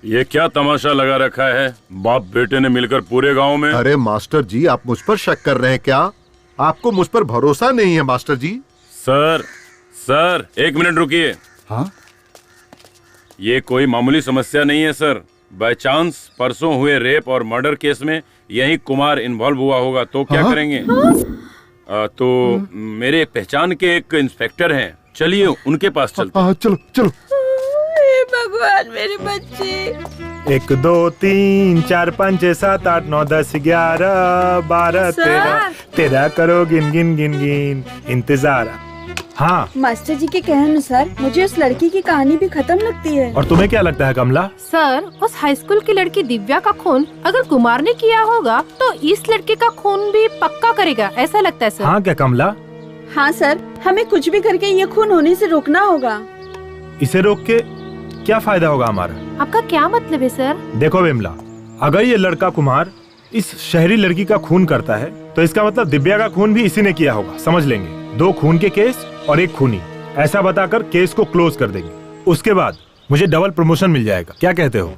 ये क्या तमाशा लगा रखा है? बाप बेटे ने मिलकर पूरे गांव में। अरे मास्टर जी, आप मुझ पर शक कर रहे हैं क्या? आपको मुझ पर भरोसा नहीं है मास्टर जी? सर 1 मिनट रुकिए। हाँ? ये कोई मामूली समस्या नहीं है सर। बाय चांस परसों हुए रेप और मर्डर केस में यही कुमार इन्वॉल्व हुआ होगा तो क्या करेंगे? तो मेरे पहचान के एक इंस्पेक्टर हैं, चलिए उनके पास चलते हैं। चलो चलो। भगवान मेरे बच्चे। 1 2 3 4 5 6 7 8 9 10 11 12 13 करो गिन गिन गिन गिन इंतजार। हाँ मास्टर जी के कहने अनुसार मुझे उस लड़की की कहानी भी खत्म लगती है। और तुम्हें क्या लगता है कमला? सर उस हाई स्कूल की लड़की दिव्या का खून अगर कुमार ने किया होगा तो इस लड़के का खून भी पक्का करेगा, ऐसा लगता है सर। हाँ क्या कमला? हाँ सर, हमें कुछ भी करके ये खून होने से रोकना होगा। इसे रोक के क्या फायदा होगा हमारा? आपका क्या मतलब है सर? देखो विमला, अगर ये लड़का कुमार इस शहरी लड़की का खून करता है तो इसका मतलब दिव्या का खून भी इसी ने किया होगा, समझ लेंगे। 2 खून के केस और 1 खूनी, ऐसा बताकर केस को क्लोज कर देंगे। उसके बाद मुझे डबल प्रमोशन मिल जाएगा, क्या कहते हो?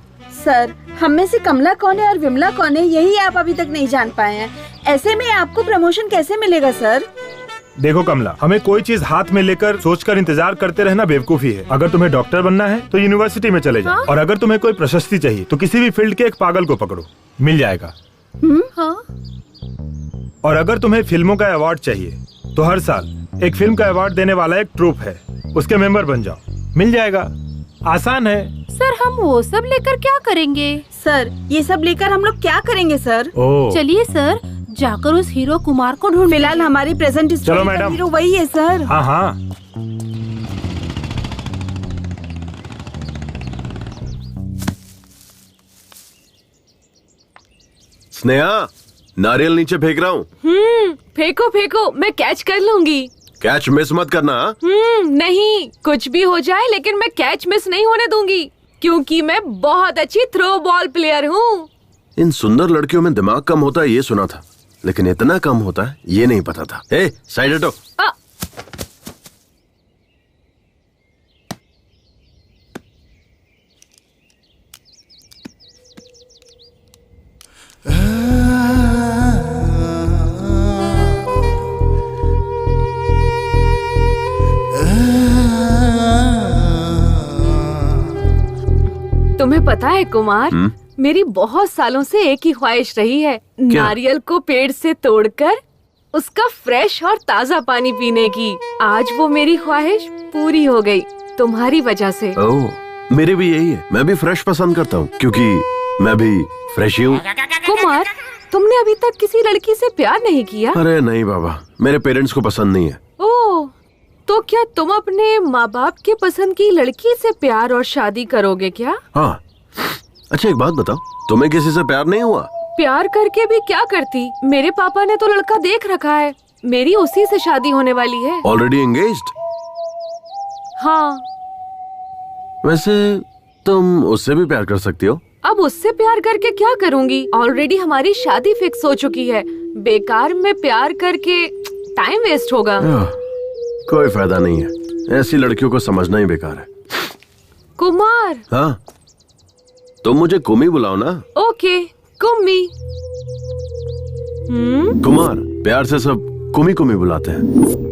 सर, हम में से कमला कौन है और विमला कौन है यही आप अभी तक नहीं जान पाए हैं। ऐसे में आपको प्रमोशन कैसे मिलेगा सर? देखो कमला, हमें कोई चीज हाथ में लेकर सोचकर इंतजार करते रहना बेवकूफी है। अगर तुम्हें डॉक्टर बनना है तो यूनिवर्सिटी में चले जाओ। और अगर तुम्हें कोई प्रशस्ति चाहिए तो किसी भी फील्ड के एक पागल को पकड़ो, मिल जाएगा। हाँ? और अगर तुम्हें फिल्मों का अवार्ड चाहिए तो हर साल एक फिल्म का अवार्ड देने वाला एक ट्रूप है, उसके मेंबर बन जाओ, मिल जाएगा। आसान है। सर हम वो सब लेकर क्या करेंगे? सर ये सब लेकर हम लोग क्या करेंगे सर? चलिए सर, जाकर उस हीरो कुमार को ढूंढ। फिलहाल हमारी प्रेजेंट चलो मैडम, हीरो वही है सर। हाँ हाँ। स्नेहा, नारियल नीचे फेंक रहा हूँ। फेंको फेंको, मैं कैच कर लूंगी। कैच मिस मत करना। नहीं, कुछ भी हो जाए लेकिन मैं कैच मिस नहीं होने दूंगी, क्योंकि मैं बहुत अच्छी थ्रो बॉल प्लेयर हूँ। इन सुंदर लड़कियों में दिमाग कम होता है ये सुना था, लेकिन इतना कम होता है ये नहीं पता था। ए, साइड हटो। तुम्हें पता है कुमार, मेरी बहुत सालों से एक ही ख्वाहिश रही है, नारियल को पेड़ से तोड़कर उसका फ्रेश और ताज़ा पानी पीने की। आज वो मेरी ख्वाहिश पूरी हो गई तुम्हारी वजह से। ओह, मेरे भी यही है। मैं भी फ्रेश पसंद करता हूँ क्योंकि मैं भी फ्रेश ही हूँ। कुमार, तुमने अभी तक किसी लड़की से प्यार नहीं किया? अरे नहीं बाबा, मेरे पेरेंट्स को पसंद नहीं है। ओह, तो क्या तुम अपने माँ बाप के पसंद की लड़की से प्यार और शादी करोगे क्या? हाँ। अच्छा एक बात बताओ, तुम्हें किसी से प्यार नहीं हुआ? प्यार करके भी क्या करती, मेरे पापा ने तो लड़का देख रखा है, मेरी उसी से शादी होने वाली है। Already engaged? हाँ। वैसे तुम उससे भी प्यार कर सकती हो। अब उससे प्यार करके क्या करूँगी, ऑलरेडी हमारी शादी फिक्स हो चुकी है। बेकार में प्यार करके टाइम वेस्ट होगा। कोई फायदा नहीं है, ऐसी लड़कियों को समझना ही बेकार है। कुमार। हाँ, तुम मुझे कुमी बुलाओ ना। ओके, कुमी। कुमार, प्यार से सब कुमी कुमी बुलाते हैं।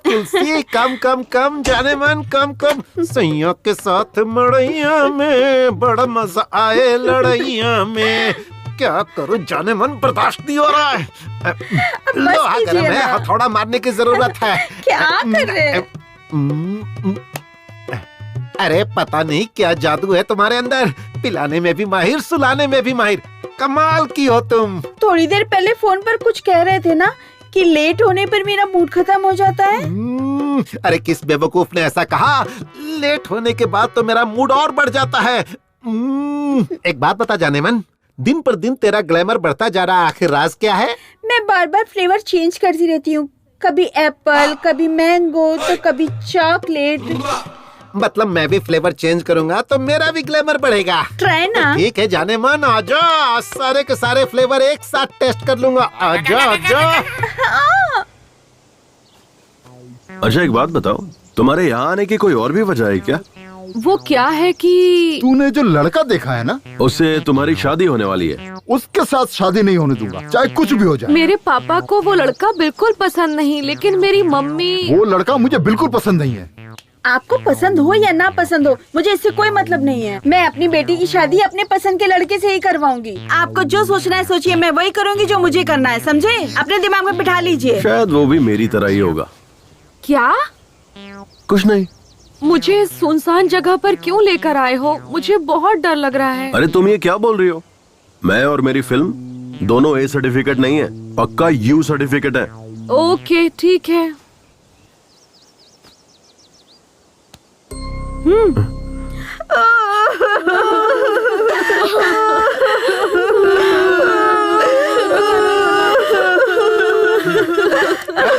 तुलसी कम कम कम, जाने मन कम कम, सैया के साथ मड़ैया में बड़ा मजा आए लड़ैया में। क्या करूं जाने मन, बर्दाश्त नहीं हो रहा है। लोहा गर्म है, हथौड़ा मारने की जरूरत है। क्या कर रहे हैं? अरे पता नहीं क्या जादू है तुम्हारे अंदर, पिलाने में भी माहिर, सुलाने में भी माहिर। कमाल की हो तुम। थोड़ी देर पहले फोन पर कुछ कह रहे थे ना कि लेट होने पर मेरा मूड खत्म हो जाता है? अरे किस बेवकूफ ने ऐसा कहा? लेट होने के बाद तो मेरा मूड और बढ़ जाता है। एक बात बता जाने मन, दिन पर दिन तेरा ग्लैमर बढ़ता जा रहा है, आखिर राज क्या है? मैं बार बार फ्लेवर चेंज करती रहती हूँ, कभी एप्पल, कभी मैंगो, तो कभी चॉकलेट। मतलब मैं भी फ्लेवर चेंज करूंगा तो मेरा भी ग्लैमर बढ़ेगा। ट्राई ना। ठीक है जाने मन, आजा, सारे के सारे फ्लेवर एक साथ टेस्ट कर लूंगा। आजा आजा। अच्छा एक बात बताओ, तुम्हारे यहाँ आने की कोई और भी वजह है क्या? वो क्या है कि तूने जो लड़का देखा है ना, उससे तुम्हारी शादी होने वाली है। उसके साथ शादी नहीं होने दूंगा, चाहे कुछ भी हो जाए। मेरे पापा को वो लड़का बिल्कुल पसंद नहीं, लेकिन मेरी मम्मी। वो लड़का मुझे बिल्कुल पसंद नहीं है। आपको पसंद हो या ना पसंद हो, मुझे इससे कोई मतलब नहीं है। मैं अपनी बेटी की शादी अपने पसंद के लड़के से ही करवाऊंगी। आपको जो सोचना है सोचिए, मैं वही करूंगी जो मुझे करना है, समझे? अपने दिमाग में बिठा लीजिए। शायद वो भी मेरी तरह ही होगा। क्या? कुछ नहीं। मुझे सुनसान जगह पर क्यों लेकर आए हो? मुझे बहुत डर लग रहा है। अरे तुम ये क्या बोल रही हो? मैं और मेरी फिल्म दोनों ए सर्टिफिकेट नहीं है, पक्का यू सर्टिफिकेट है। ओके ठीक है।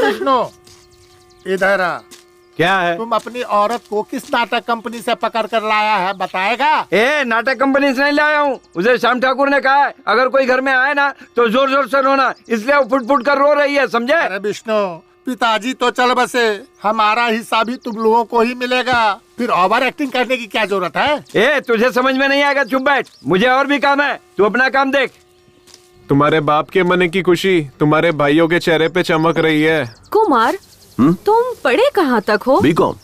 विष्णु इधर आ। क्या है? तुम अपनी औरत को किस नाटक कंपनी से पकड़ कर लाया है, बताएगा? नाटक कंपनी से नहीं लाया हूँ, उसे श्याम ठाकुर ने कहा है अगर कोई घर में आए ना तो जोर जोर से रोना, इसलिए वो फुट फुट कर रो रही है, समझे? अरे विष्णु, पिताजी तो चल बसे, हमारा हिस्सा भी तुम लोगों को ही मिलेगा, फिर ओवर एक्टिंग करने की क्या जरूरत है? तुझे समझ में नहीं आएगा, चुप बैठ, मुझे और भी काम है, तू अपना काम देख। तुम्हारे बाप के मन की खुशी तुम्हारे भाइयों के चेहरे पे चमक रही है। कुमार, तुम पढ़े कहाँ तक हो? बीकॉम।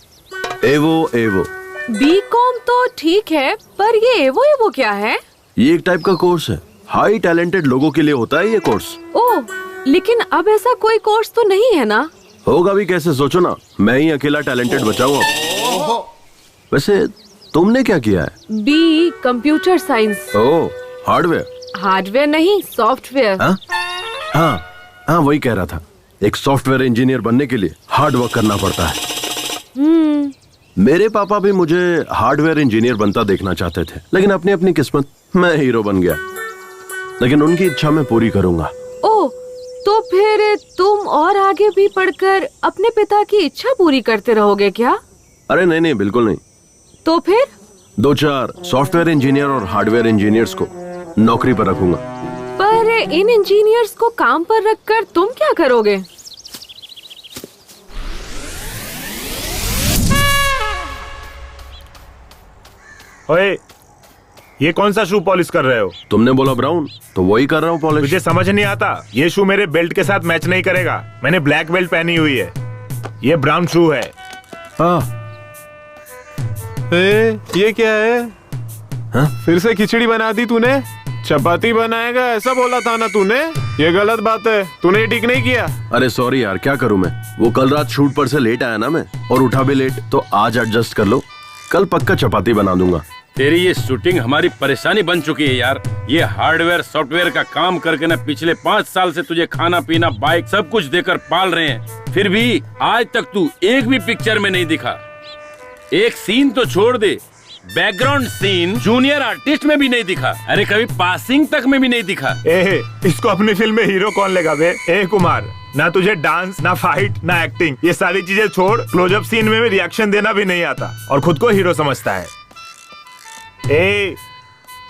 एवो एवो। बीकॉम तो ठीक है, पर ये एवो एवो क्या है? ये एक टाइप का कोर्स है, हाई टैलेंटेड लोगों के लिए होता है ये कोर्स। ओह, लेकिन अब ऐसा कोई कोर्स तो नहीं है ना? होगा भी कैसे, सोचो ना, मैं ही अकेला टैलेंटेड बचा हूँ अब। वैसे तुमने क्या किया है? B computer science. Oh, hardware. Hardware नहीं, सॉफ्टवेयर। हाँ वही कह रहा था, एक सॉफ्टवेयर इंजीनियर बनने के लिए हार्ड वर्क करना पड़ता है। मेरे पापा भी मुझे हार्डवेयर इंजीनियर बनता देखना चाहते थे, लेकिन अपनी अपनी किस्मत, मैं हीरो बन गया। लेकिन उनकी इच्छा मैं पूरी करूंगा। ओह, तो फिर तुम और आगे भी पढ़कर अपने पिता की इच्छा पूरी करते रहोगे क्या? अरे नहीं, बिल्कुल नहीं। तो फिर 2-4 सॉफ्टवेयर इंजीनियर और हार्डवेयर इंजीनियर्स को नौकरी पर रखूंगा। पर इन इंजीनियर्स को काम पर रखकर तुम क्या करोगे? ओए, ये कौन सा शू पॉलिश कर रहे हो? तुमने बोला ब्राउन, तो वही कर रहा हूँ पॉलिश। मुझे समझ नहीं आता, ये शू मेरे बेल्ट के साथ मैच नहीं करेगा। मैंने ब्लैक बेल्ट पहनी हुई है, ये ब्राउन शू है। ये क्या है? फिर से खिचड़ी बना दी तूने? चपाती बनाएगा ऐसा बोला था ना तूने? ये गलत बात है, तूने ये ठीक नहीं किया। अरे सॉरी यार, क्या करूं मैं, वो कल रात शूट पर से लेट आया ना मैं, और उठा भी लेट, तो आज एडजस्ट कर लो, कल पक्का चपाती बना दूंगा। तेरी ये शूटिंग हमारी परेशानी बन चुकी है यार। ये हार्डवेयर सॉफ्टवेयर का काम करके ना पिछले 5 साल से तुझे खाना पीना बाइक सब कुछ देकर पाल रहे हैं, फिर भी आज तक तू एक भी पिक्चर में नहीं दिखा। एक सीन तो छोड़ दे, बैकग्राउंड सीन जूनियर आर्टिस्ट में भी नहीं दिखा। अरे कभी पासिंग तक में भी नहीं दिखा। इसको अपनी फिल्म में हीरो कौन लेगा बे? कुमार, ना तुझे डांस, ना फाइट, ना एक्टिंग, ये सारी चीजें छोड़, क्लोजअप सीन में भी रिएक्शन देना भी नहीं आता और खुद को हीरो समझता है।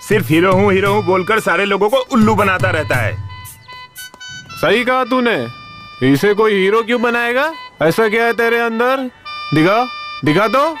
सिर्फ हीरो हूँ बोलकर सारे लोगों को उल्लू बनाता रहता है। सही कहा तूने, इसे कोई हीरो क्यों बनाएगा? ऐसा क्या है तेरे अंदर? दिखा तो।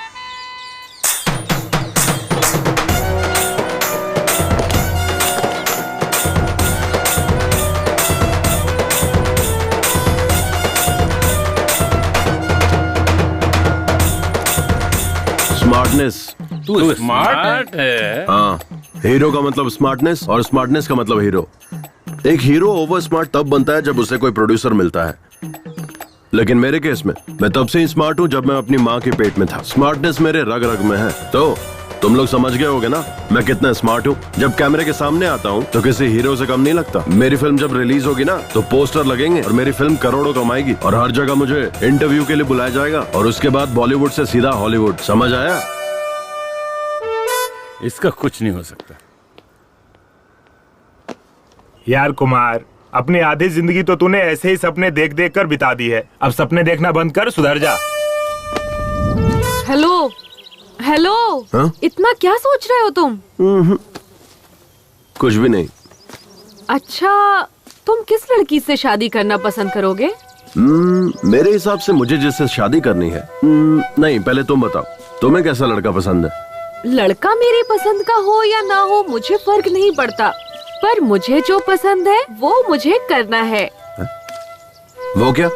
स्मार्टनेस। तू स्मार्ट है? हाँ, हीरो का मतलब स्मार्टनेस और स्मार्टनेस का मतलब हीरो। एक हीरो ओवर स्मार्ट तब बनता है जब उसे कोई प्रोड्यूसर मिलता है, लेकिन मेरे केस में मैं तब से ही स्मार्ट हूँ जब मैं अपनी माँ के पेट में था। स्मार्टनेस मेरे रग रग में है, तो तुम लोग समझ गए होगे ना मैं कितना स्मार्ट हूँ। जब कैमरे के सामने आता हूँ तो किसी हीरो से कम नहीं लगता। मेरी फिल्म जब रिलीज होगी ना तो पोस्टर लगेंगे और मेरी फिल्म करोड़ों कमाएगी और हर जगह मुझे इंटरव्यू के लिए बुलाया जाएगा और उसके बाद बॉलीवुड से सीधा हॉलीवुड। समझ आया? इसका कुछ नहीं हो सकता। यार कुमार, अपनी आधी जिंदगी तो तूने ऐसे ही सपने देख देख कर बिता दी है। अब सपने देखना बंद कर, सुधर जा। हेलो हेलो, इतना क्या सोच रहे हो तुम? कुछ भी नहीं। अच्छा, तुम किस लड़की से शादी करना पसंद करोगे? मेरे हिसाब से मुझे जिससे शादी करनी है। नहीं, पहले तुम बताओ, तुम्हें कैसा लड़का पसंद है? लड़का मेरी पसंद का हो या ना हो मुझे फर्क नहीं पड़ता, पर मुझे जो पसंद है वो मुझे करना है। वो क्या?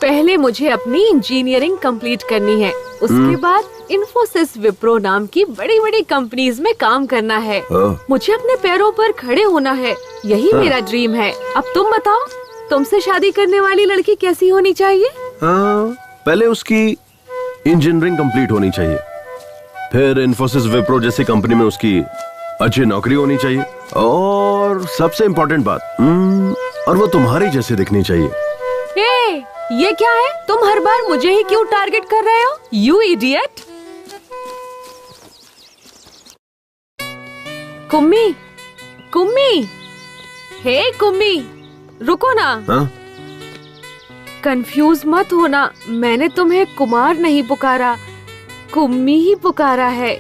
पहले मुझे अपनी इंजीनियरिंग कंप्लीट करनी है, उसके बाद इन्फोसिस विप्रो नाम की बड़ी बड़ी कंपनीज में काम करना है। मुझे अपने पैरों पर खड़े होना है, यही मेरा ड्रीम है। अब तुम बताओ, तुमसे शादी करने वाली लड़की कैसी होनी चाहिए? पहले उसकी इंजीनियरिंग कंप्लीट होनी चाहिए, फिर इन्फोसिस विप्रो जैसी कंपनी में उसकी अच्छी नौकरी होनी चाहिए, और सबसे इम्पोर्टेंट बात, और वो तुम्हारी जैसी दिखनी चाहिए। ये क्या है? तुम हर बार मुझे ही क्यों टारगेट कर रहे हो? You idiot! Kummi, Kummi, hey Kummi, रुको ना। कंफ्यूज मत होना, मैंने तुम्हें कुमार नहीं पुकारा, कुम्मी ही पुकारा है।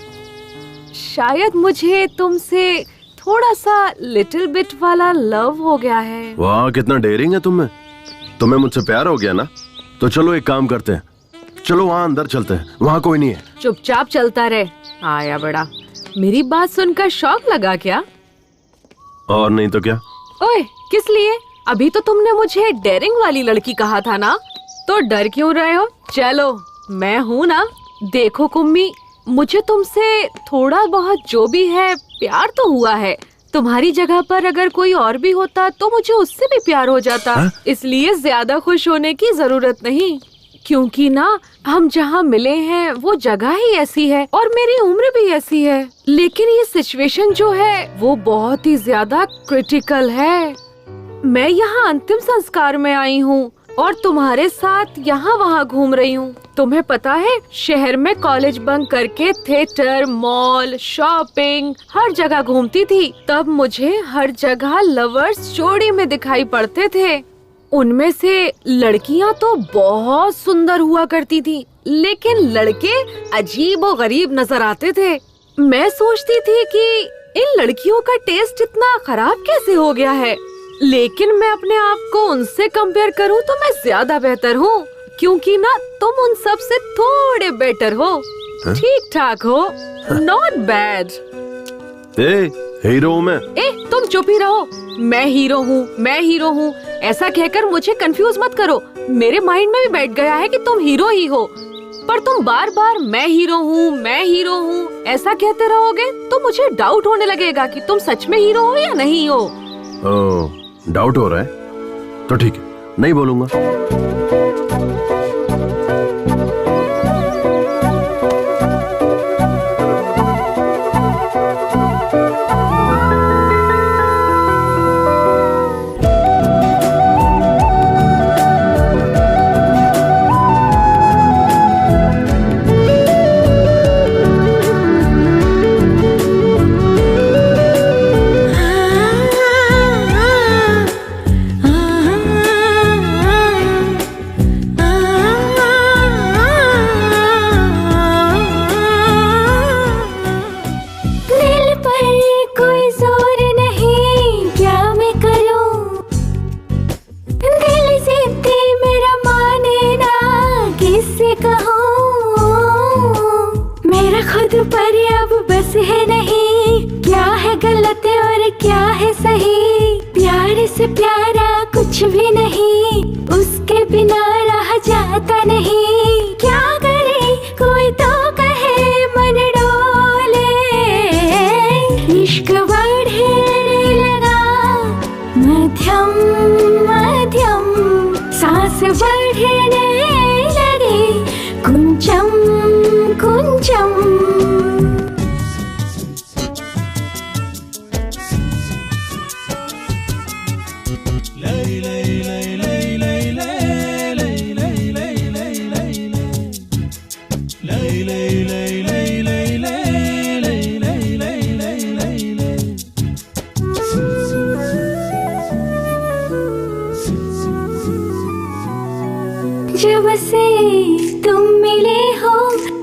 शायद मुझे तुमसे थोड़ा सा लिटिल बिट वाला लव हो गया है। वाह, कितना डेयरिंग है तुम्हें मुझसे प्यार हो गया ना? तो चलो एक काम करते हैं, चलो वहाँ अंदर चलते हैं, वहाँ कोई नहीं है। चुपचाप चलता रहे। आया बड़ा, मेरी बात सुनकर शौक लगा क्या? और नहीं तो क्या? ओए, किस लिए? अभी तो तुमने मुझे डेयरिंग वाली लड़की कहा था ना, तो डर क्यों रहे हो? चलो, मैं हूँ ना। देखो कुम्मी, मुझे तुमसे थोड़ा बहुत जो भी है प्यार तो हुआ है। तुम्हारी जगह पर अगर कोई और भी होता तो मुझे उससे भी प्यार हो जाता। इसलिए ज्यादा खुश होने की जरूरत नहीं, क्योंकि ना हम जहाँ मिले हैं वो जगह ही ऐसी है और मेरी उम्र भी ऐसी है। लेकिन ये सिचुएशन जो है वो बहुत ही ज्यादा क्रिटिकल है। मैं यहाँ अंतिम संस्कार में आई हूँ और तुम्हारे साथ यहाँ वहाँ घूम रही हूँ। तुम्हें पता है, शहर में कॉलेज बंक करके थिएटर, मॉल, शॉपिंग हर जगह घूमती थी। तब मुझे हर जगह लवर्स जोड़ी में दिखाई पड़ते थे। उनमें से लड़कियाँ तो बहुत सुंदर हुआ करती थी, लेकिन लड़के अजीबोगरीब नजर आते थे। मैं सोचती थी कि इन लड़कियों का टेस्ट इतना खराब कैसे हो गया है, लेकिन मैं अपने आप को उनसे कंपेयर करूं तो मैं ज्यादा बेहतर हूँ, क्योंकि ना तुम उन सब से थोड़े बेटर हो। ठीक ठाक हो, नॉट बैड। हीरो हूँ मैं। तुम चुप ही रहो। मैं हीरो हूँ, मैं हीरो हूँ, ऐसा कहकर मुझे कंफ्यूज मत करो। मेरे माइंड में भी बैठ गया है कि तुम हीरो ही हो, पर तुम बार बार मैं हीरो हूँ, मैं हीरो हूँ ऐसा कहते रहोगे तो मुझे डाउट होने लगेगा कि तुम सच में हीरो हो या नहीं हो। डाउट हो रहा है तो ठीक है, नहीं बोलूंगा। जब से तुम मिले हो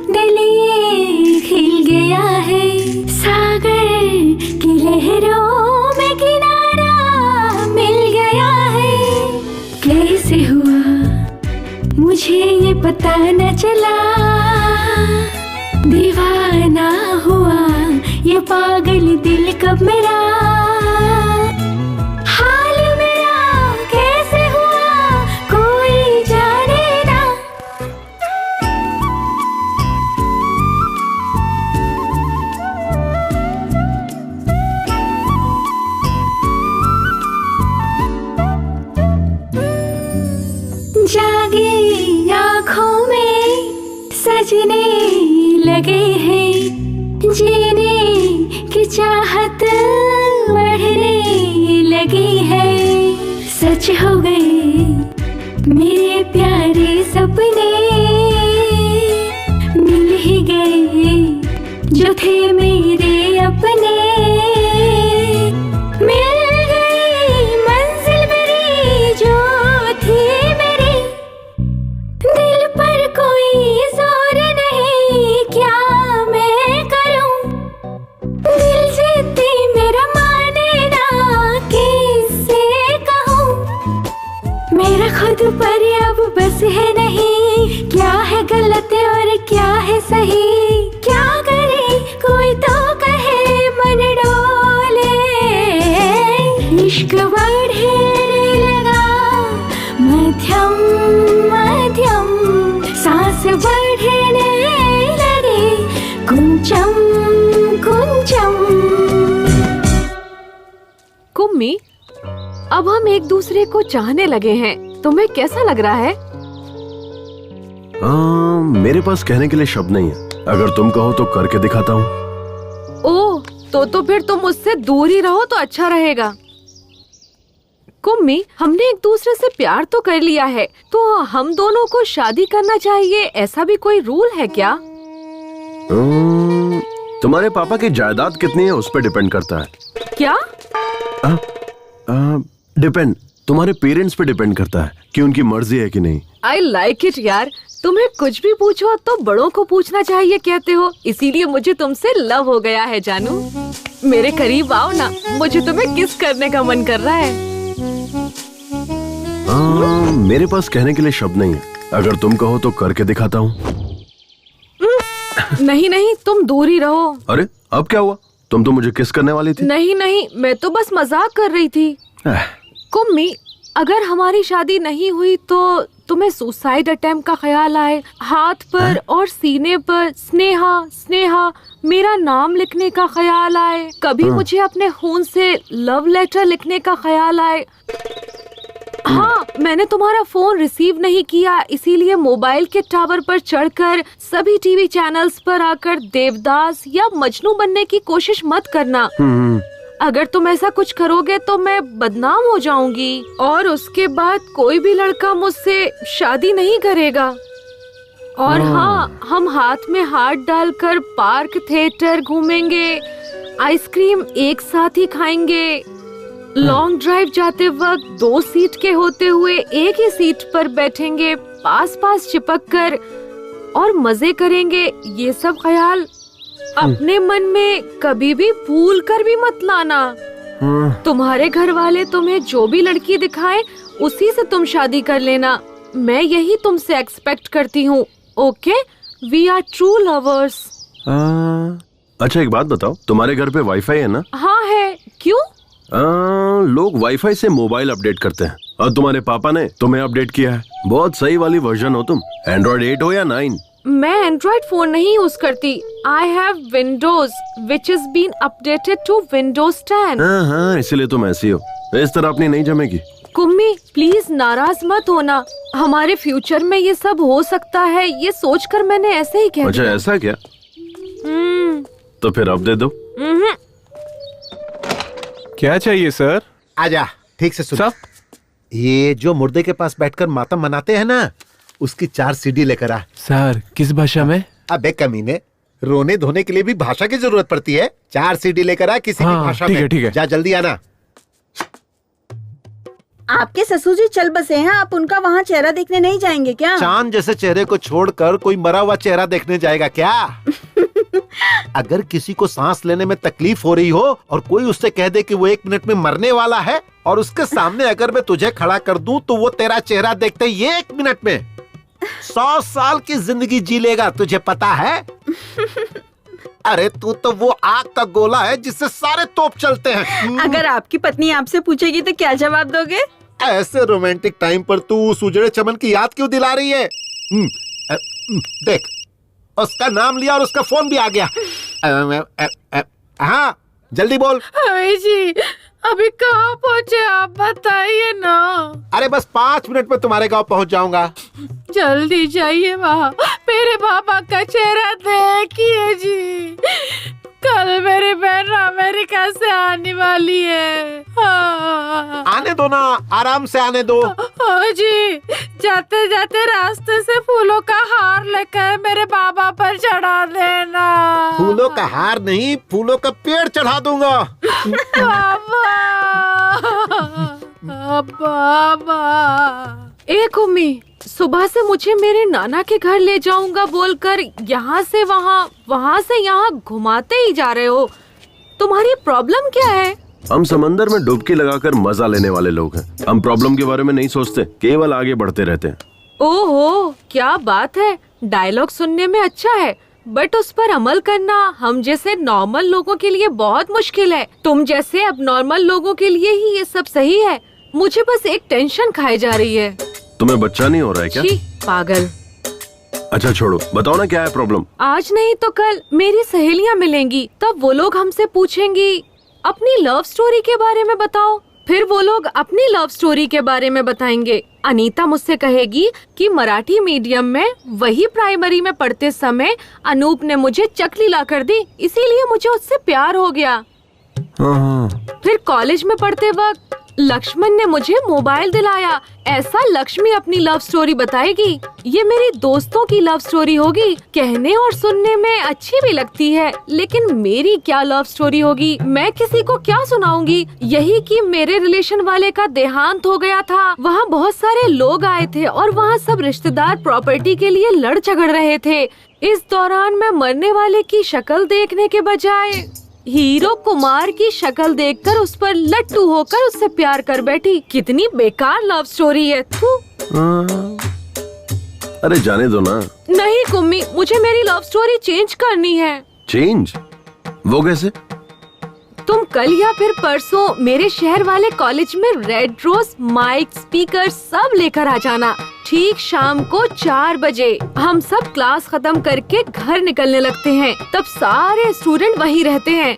दिल ये खिल गया है, सागर की लहरों में किनारा मिल गया है। कैसे हुआ मुझे ये पता न चला, दीवाना हुआ ये पागल दिल कब मेरा। जागे आँखों में सजने लगे हैं, जीने की चाहत बढ़ने लगी है। सच हो गए मेरे प्यारे सपने, मिल ही गए जो थे मेरे अपने। मिल गई मंजिल मेरी जो थी मेरी, दिल पर कोई जोर नहीं क्या मैं करूं। दिल जीती मेरा माने ना किससे कहूं, मेरा खुद पर अब बस है नहीं, क्या है गलत और क्या है सही। क्या करे कोई तो कहे मन डोले, इश्क बढ़ने लगा मध्यम मध्यम, सांस बढ़ने लगे कुंचम कुंचम। कुम्मी, अब हम एक दूसरे को चाहने लगे हैं, तुम्हें कैसा लग रहा है? मेरे पास कहने के लिए शब्द नहीं है, अगर तुम कहो तो करके दिखाता हूँ। ओह, तो फिर तुम मुझसे दूर ही रहो तो अच्छा रहेगा। कुम्मी, हमने एक दूसरे से प्यार तो कर लिया है, तो हम दोनों को शादी करना चाहिए, ऐसा भी कोई रूल है क्या? तुम्हारे पापा की जायदाद कितनी है उस पर डिपेंड करता है। क्या? डिपेंड, तुम्हारे पेरेंट्स पे डिपेंड करता है कि उनकी मर्जी है कि नहीं। आई लाइक इट यार, तुम्हें कुछ भी पूछो तो बड़ों को पूछना चाहिए कहते हो, इसीलिए मुझे तुमसे लव हो गया है जानू। मेरे करीब आओ ना, मुझे तुम्हें किस करने का मन कर रहा है। मेरे पास कहने के लिए शब्द नहीं है, अगर तुम कहो तो करके दिखाता हूँ। नहीं नहीं, तुम दूर ही रहो। अरे अब क्या हुआ, तुम तो मुझे किस करने वाली थी। नहीं नहीं, मैं तो बस मजाक कर रही थी। कुम्मी, अगर हमारी शादी नहीं हुई तो तुम्हें सुसाइड अटेम्प्ट का ख्याल आए, हाथ पर और सीने पर स्नेहा स्नेहा मेरा नाम लिखने का ख्याल आए, कभी मुझे अपने खून से लव लेटर लिखने का ख्याल आए। हाँ, मैंने तुम्हारा फोन रिसीव नहीं किया, इसीलिए मोबाइल के टावर पर चढ़कर सभी टीवी चैनल्स पर आकर देवदास या मजनू बनने की कोशिश मत करना। अगर तुम ऐसा कुछ करोगे तो मैं बदनाम हो जाऊंगी और उसके बाद कोई भी लड़का मुझसे शादी नहीं करेगा। और हाँ, हम हाथ में हाथ डालकर पार्क थिएटर घूमेंगे, आइसक्रीम एक साथ ही खाएंगे, लॉन्ग ड्राइव जाते वक्त 2 सीट के होते हुए एक ही सीट पर बैठेंगे, पास पास चिपक कर और मजे करेंगे। ये सब ख्याल अपने मन में कभी भी भूल कर भी मत लाना। तुम्हारे घर वाले तुम्हें जो भी लड़की दिखाएं उसी से तुम शादी कर लेना, मैं यही तुमसे एक्सपेक्ट करती हूँ। Okay, we are true lovers. अच्छा एक बात बताओ, तुम्हारे घर पे वाईफाई है ना? हाँ है, क्यों? लोग वाईफाई से मोबाइल अपडेट करते हैं और तुम्हारे पापा ने तुम्हें अपडेट किया है। बहुत सही वाली वर्जन हो तुम, एंड्रॉइड 8 हो या 9? मैं एंड्रॉइड फोन नहीं यूज करती, I have Windows which is been updated to Windows 10। हाँ, इसीलिए तुम ऐसी हो, इस तरह अपनी नहीं जमेगी। कुम्मी प्लीज नाराज मत होना, हमारे फ्यूचर में ये सब हो सकता है, ये सोचकर मैंने ऐसे ही कह दिया। अच्छा ऐसा क्या? तो फिर अब दे दो। क्या चाहिए सर? आजा, ठीक से सुन। ये जो मुर्दे के पास बैठकर मातम मनाते हैं ना, उसकी 4 सीडी लेकर आ। सर किस भाषा में? अबे कमीने, रोने धोने के लिए भी भाषा की जरूरत पड़ती है। 4 सीडी लेकर आ किसी भी भाषा में। ठीक है। जा जल्दी आना। आपके ससुर जी चल बसे हैं, आप उनका वहाँ चेहरा देखने नहीं जाएंगे क्या? चांद जैसे चेहरे को छोड़कर कोई मरा हुआ चेहरा देखने जाएगा क्या? अगर किसी को सांस लेने में तकलीफ हो रही हो और कोई उससे कह दे कि वो 1 मिनट में मरने वाला है, और उसके सामने अगर मैं तुझे खड़ा कर दूं तो वो तेरा चेहरा देखते ही 1 मिनट में 100 साल की जिंदगी जी लेगा, तुझे पता है? अरे तू तो वो आग का गोला है जिससे सारे तोप चलते हैं। अगर आपकी पत्नी आपसे पूछेगी तो क्या जवाब दोगे? ऐसे रोमांटिक टाइम पर तू उस उजड़े चमन की याद क्यों दिला रही है? देख, उसका नाम लिया और उसका फोन भी आ गया। हाँ जल्दी बोल। जी अभी कहाँ पहुँचे आप बताइए ना। अरे बस 5 मिनट में तुम्हारे गांव पहुँच जाऊंगा। जल्दी जाइए वहाँ, मेरे पापा का चेहरा देखिए जी। कल मेरी बहन अमेरिका से आने वाली है। हाँ। आने दो ना, आराम से आने दो। जी जाते जाते रास्ते से फूलों का हार लेकर मेरे बाबा पर चढ़ा देना। फूलों का हार नहीं, फूलों का पेड़ चढ़ा दूंगा। बाबा एक उम्मी, सुबह से मुझे मेरे नाना के घर ले जाऊंगा बोलकर यहाँ से वहाँ, वहाँ से यहाँ घुमाते ही जा रहे हो। तुम्हारी प्रॉब्लम क्या है? हम समंदर में डुबकी लगाकर मजा लेने वाले लोग हैं। हम प्रॉब्लम के बारे में नहीं सोचते, केवल आगे बढ़ते रहते हैं। ओहो, क्या बात है। डायलॉग सुनने में अच्छा है, बट उस पर अमल करना हम जैसे नॉर्मल लोगों के लिए बहुत मुश्किल है। तुम जैसे अब नॉर्मल लोगों के लिए ही ये सब सही है। मुझे बस एक टेंशन खाई जा रही है। तुम्हें बच्चा नहीं हो रहा है क्या? पागल। अच्छा छोड़ो, बताओ ना क्या है प्रॉब्लम। आज नहीं तो कल मेरी सहेलियाँ मिलेंगी, तब वो लोग हमसे पूछेंगी अपनी लव स्टोरी के बारे में बताओ। फिर वो लोग अपनी लव स्टोरी के बारे में बताएंगे। अनीता मुझसे कहेगी कि मराठी मीडियम में वही प्राइमरी में पढ़ते समय अनूप ने मुझे चकली ला कर दी, इसीलिए मुझे उससे प्यार हो गया। फिर कॉलेज में पढ़ते वक्त लक्ष्मण ने मुझे मोबाइल दिलाया। ऐसा लक्ष्मी अपनी लव स्टोरी बताएगी। ये मेरी दोस्तों की लव स्टोरी होगी। कहने और सुनने में अच्छी भी लगती है, लेकिन मेरी क्या लव स्टोरी होगी? मैं किसी को क्या सुनाऊंगी? यही कि मेरे रिलेशन वाले का देहांत हो गया था। वहाँ बहुत सारे लोग आए थे और वहाँ सब रिश्तेदार प्रॉपर्टी के लिए लड़ झगड़ रहे थे। इस दौरान मैं मरने वाले की शक्ल देखने के बजाय हीरो कुमार की शक्ल देखकर उस पर लट्टू होकर उससे प्यार कर बैठी। कितनी बेकार लव स्टोरी है। अरे जाने दो ना। नहीं कुम्मी, मुझे मेरी लव स्टोरी चेंज करनी है। चेंज? वो कैसे? तुम कल या फिर परसों मेरे शहर वाले कॉलेज में रेड रोज, माइक, स्पीकर सब लेकर आ जाना। ठीक शाम को 4 बजे हम सब क्लास खत्म करके घर निकलने लगते हैं। तब सारे स्टूडेंट वहीं रहते हैं।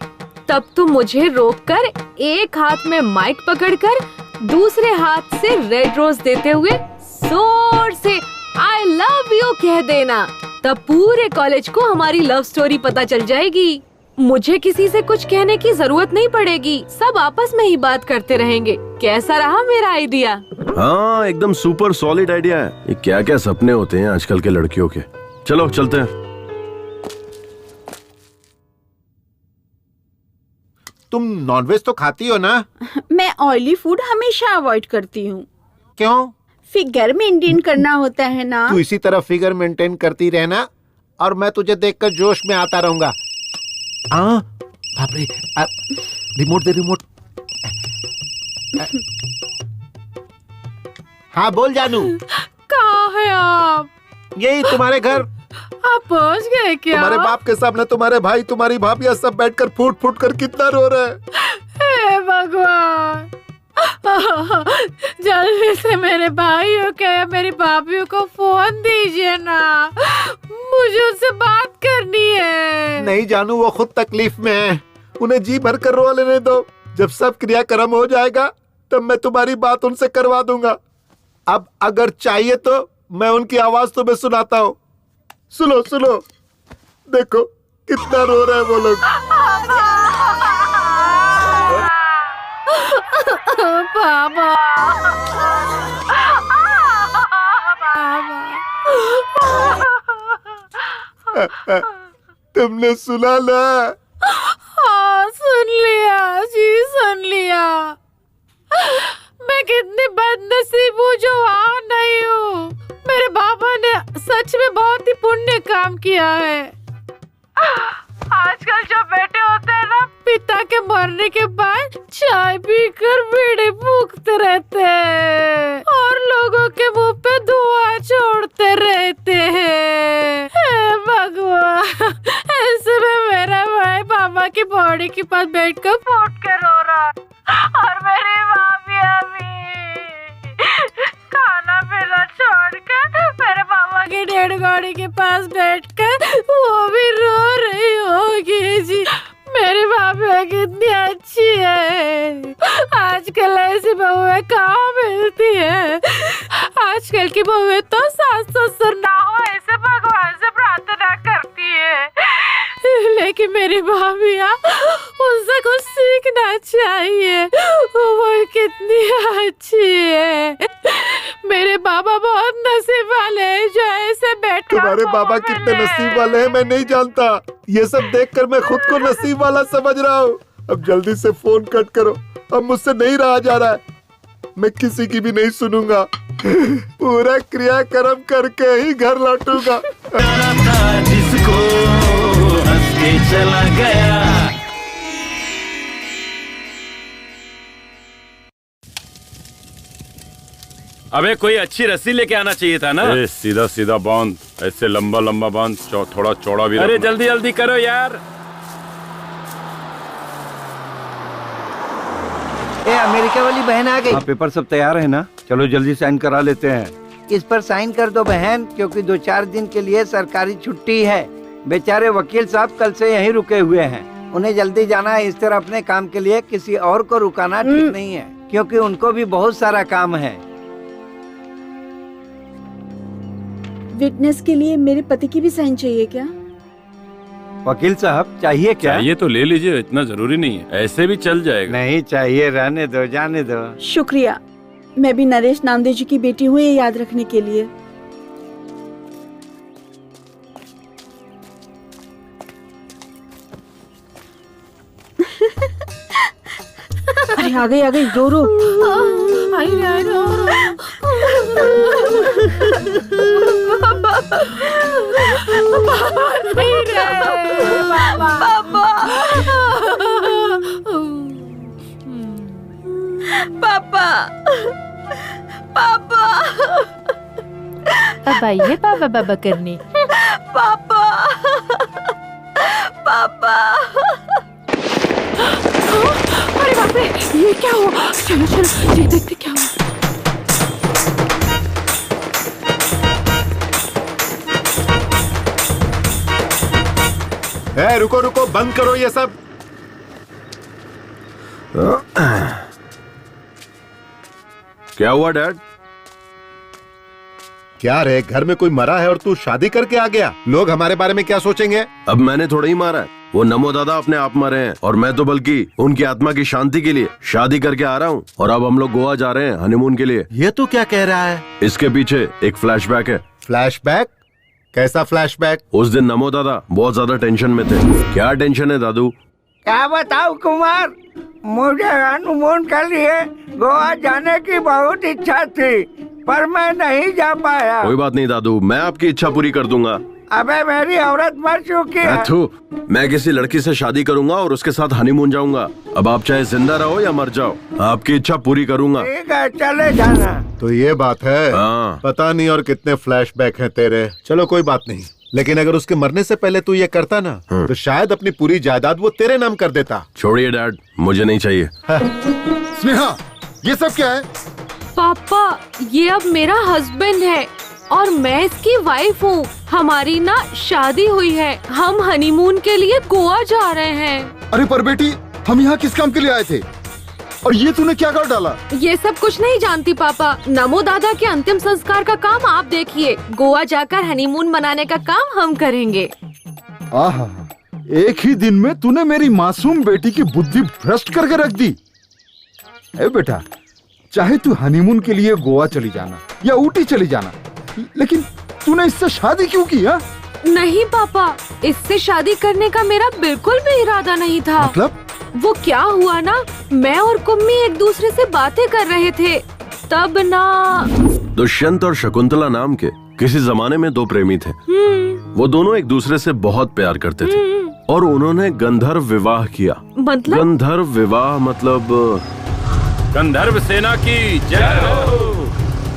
तब तुम मुझे रोककर एक हाथ में माइक पकड़कर दूसरे हाथ से रेड रोज देते हुए जोर से आई लव यू कह देना। तब पूरे कॉलेज को हमारी लव स्टोरी पता चल जाएगी। मुझे किसी से कुछ कहने की जरूरत नहीं पड़ेगी, सब आपस में ही बात करते रहेंगे। कैसा रहा मेरा आइडिया? हाँ एकदम सुपर सॉलिड आइडिया है। ये क्या क्या सपने होते हैं आजकल के लड़कियों के। चलो चलते हैं। तुम नॉनवेज तो खाती हो ना? मैं ऑयली फूड हमेशा अवॉइड करती हूँ। क्यों? फिगर मेंटेन करना होता है ना। तू इसी तरह फिगर मेंटेन करती रहना और मैं तुझे देखकर जोश में आता रहूंगा। बाप रे, रिमोट दे रिमोट। हाँ बोल जानू। कहाँ है आप? यही तुम्हारे घर। आप पहुँच गए क्या? तुम्हारे बाप के सामने तुम्हारे भाई, तुम्हारी भाभी सब बैठकर फूट फूट कर कितना रो रहे हैं। हे भगवान, जल्दी से मेरे भाइयों के या मेरी भाभीयों को फोन दीजिए ना, मुझे उनसे बात करनी है। नहीं जानू, वो खुद तकलीफ में है, उन्हें जी भर कर रो लेने दो। जब सब क्रियाक्रम हो जाएगा तब मैं तुम्हारी बात उनसे करवा दूंगा। अब अगर चाहिए तो मैं उनकी आवाज तुम्हें सुनाता हूँ। सुनो सुनो, देखो कितना रो रहे हैं वो लोग। पापा तुमने सुना ना? हाँ सुन लिया जी, सुन लिया। मैं कितनी बदनसीब हूँ जो वहाँ नहीं हूँ। मेरे बाबा ने सच में बहुत ही पुण्य काम किया है। आजकल जो बेटे होते हैं ना, पिता के मरने के बाद चाय पीकर बीड़ी फूकते रहते हैं और लोगों के मुंह पे धुआं छोड़ते रहते हैं। हे भगवान, ऐसे में मेरा भाई बाबा की बॉडी के पास बैठकर फूट के रो रहा और मेरी मामी अभी खाना पीना छोड़कर मेरे पापा की डेड बॉडी के पास बैठकर वो भी रो रही होगी जी। मेरी भाभी कितनी अच्छी है। आजकल ऐसी बहुएं कहाँ मिलती है। आजकल की बहुएं तो सास ससुर ना हो ऐसे भगवान से प्रार्थना करती है, लेकिन मेरी भाभिया उससे कुछ सीखना चाहिए। वो कितनी अच्छी है। मेरे बाबा बहुत नसीब वाले हैं जो ऐसे बैठे। तुम्हारे बाबा कितने नसीब वाले हैं मैं नहीं जानता। ये सब देखकर मैं खुद को नसीब वाला समझ रहा हूँ। अब जल्दी से फोन कट करो, अब मुझसे नहीं रहा जा रहा है। मैं किसी की भी नहीं सुनूंगा, पूरा क्रियाक्रम करके ही घर लौटूंगा। जिसको हंस के चला गया। अबे कोई अच्छी रस्सी लेके आना चाहिए था ना। सीधा सीधा बांध, ऐसे लंबा लंबा बांध, थोड़ा चौड़ा भी। अरे जल्दी जल्दी करो यार। ए, अमेरिका वाली बहन आ गई। पेपर सब तैयार है ना? चलो जल्दी साइन करा लेते हैं। इस पर साइन कर दो बहन, क्योंकि 2-4 दिन के लिए सरकारी छुट्टी है। बेचारे वकील साहब कल से यहीं रुके हुए हैं, उन्हें जल्दी जाना है। इस तरह अपने काम के लिए किसी और को रुकाना ठीक नहीं है, क्योंकि उनको भी बहुत सारा काम है। विटनेस के लिए मेरे पति की भी साइन चाहिए क्या? वकील साहब चाहिए क्या? चाहिए तो ले लीजिए, इतना जरूरी नहीं है, ऐसे भी चल जाएगा। नहीं चाहिए, रहने दो, जाने दो। शुक्रिया। मैं भी नरेश नामदेव जी की बेटी हूँ, ये याद रखने के लिए। अरे आ गई रो रो। पापा पापा अब आइए पापा बाबा करने। पापा पापा। अरे बाप रे, ये क्या हुआ? चलो चलो ये देखते क्या हुआ। रुको रुको, बंद करो ये सब। क्या हुआ डैड? क्या रे, घर में कोई मरा है और तू शादी करके आ गया? लोग हमारे बारे में क्या सोचेंगे? अब मैंने थोड़ा ही मारा है, वो नमो दादा अपने आप मरे हैं और मैं तो बल्कि उनकी आत्मा की शांति के लिए शादी करके आ रहा हूँ। और अब हम लोग गोवा जा रहे हैं हनीमून के लिए। ये तू क्या कह रहा है? इसके पीछे एक फ्लैशबैक है। फ्लैशबैक? कैसा फ्लैशबैक? उस दिन नमो दादा बहुत ज्यादा टेंशन में थे। क्या टेंशन है दादू? क्या बताऊं कुमार, मुझे हनीमून के लिए गोवा जाने की बहुत इच्छा थी, पर मैं नहीं जा पाया। कोई बात नहीं दादू, मैं आपकी इच्छा पूरी कर दूंगा। अबे मेरी औरत मर चुकी है। मैं किसी लड़की से शादी करूंगा और उसके साथ हनीमून जाऊंगा। अब आप चाहे जिंदा रहो या मर जाओ, आपकी इच्छा पूरी करूंगा। ठीक है, चले जाना। तो ये बात है। हाँ। पता नहीं और कितने फ्लैशबैक हैं तेरे। चलो कोई बात नहीं, लेकिन अगर उसके मरने से पहले तू ये करता ना, तो शायद अपनी पूरी जायदाद वो तेरे नाम कर देता। छोड़िए डैड, मुझे नहीं चाहिए। स्नेहा, ये सब क्या है? पापा, ये अब मेरा हस्बैंड है और मैं इसकी वाइफ हूँ। हमारी ना शादी हुई है, हम हनीमून के लिए गोवा जा रहे हैं। अरे पर बेटी, हम यहाँ किस काम के लिए आए थे और ये तूने क्या कर डाला? ये सब कुछ नहीं जानती पापा। नमो दादा के अंतिम संस्कार का काम आप देखिए, गोवा जाकर हनीमून मनाने का काम हम करेंगे। आहा, एक ही दिन में तूने मेरी मासूम बेटी की बुद्धि भ्रष्ट करके रख दी। ए बेटा, चाहे तू हनीमून के लिए गोवा चली जाना या ऊटी चली जाना, लेकिन तूने इससे शादी क्यों की? नहीं पापा, इससे शादी करने का मेरा बिल्कुल भी इरादा नहीं था। मतलब? वो क्या हुआ ना, मैं और कुम्मी एक दूसरे से बातें कर रहे थे, तब ना। दुष्यंत और शकुंतला नाम के किसी जमाने में दो प्रेमी थे। वो दोनों एक दूसरे से बहुत प्यार करते थे और उन्होंने गंधर्व विवाह किया। मतलब? गंधर्व विवाह मतलब गंधर्व सेना की जय हो,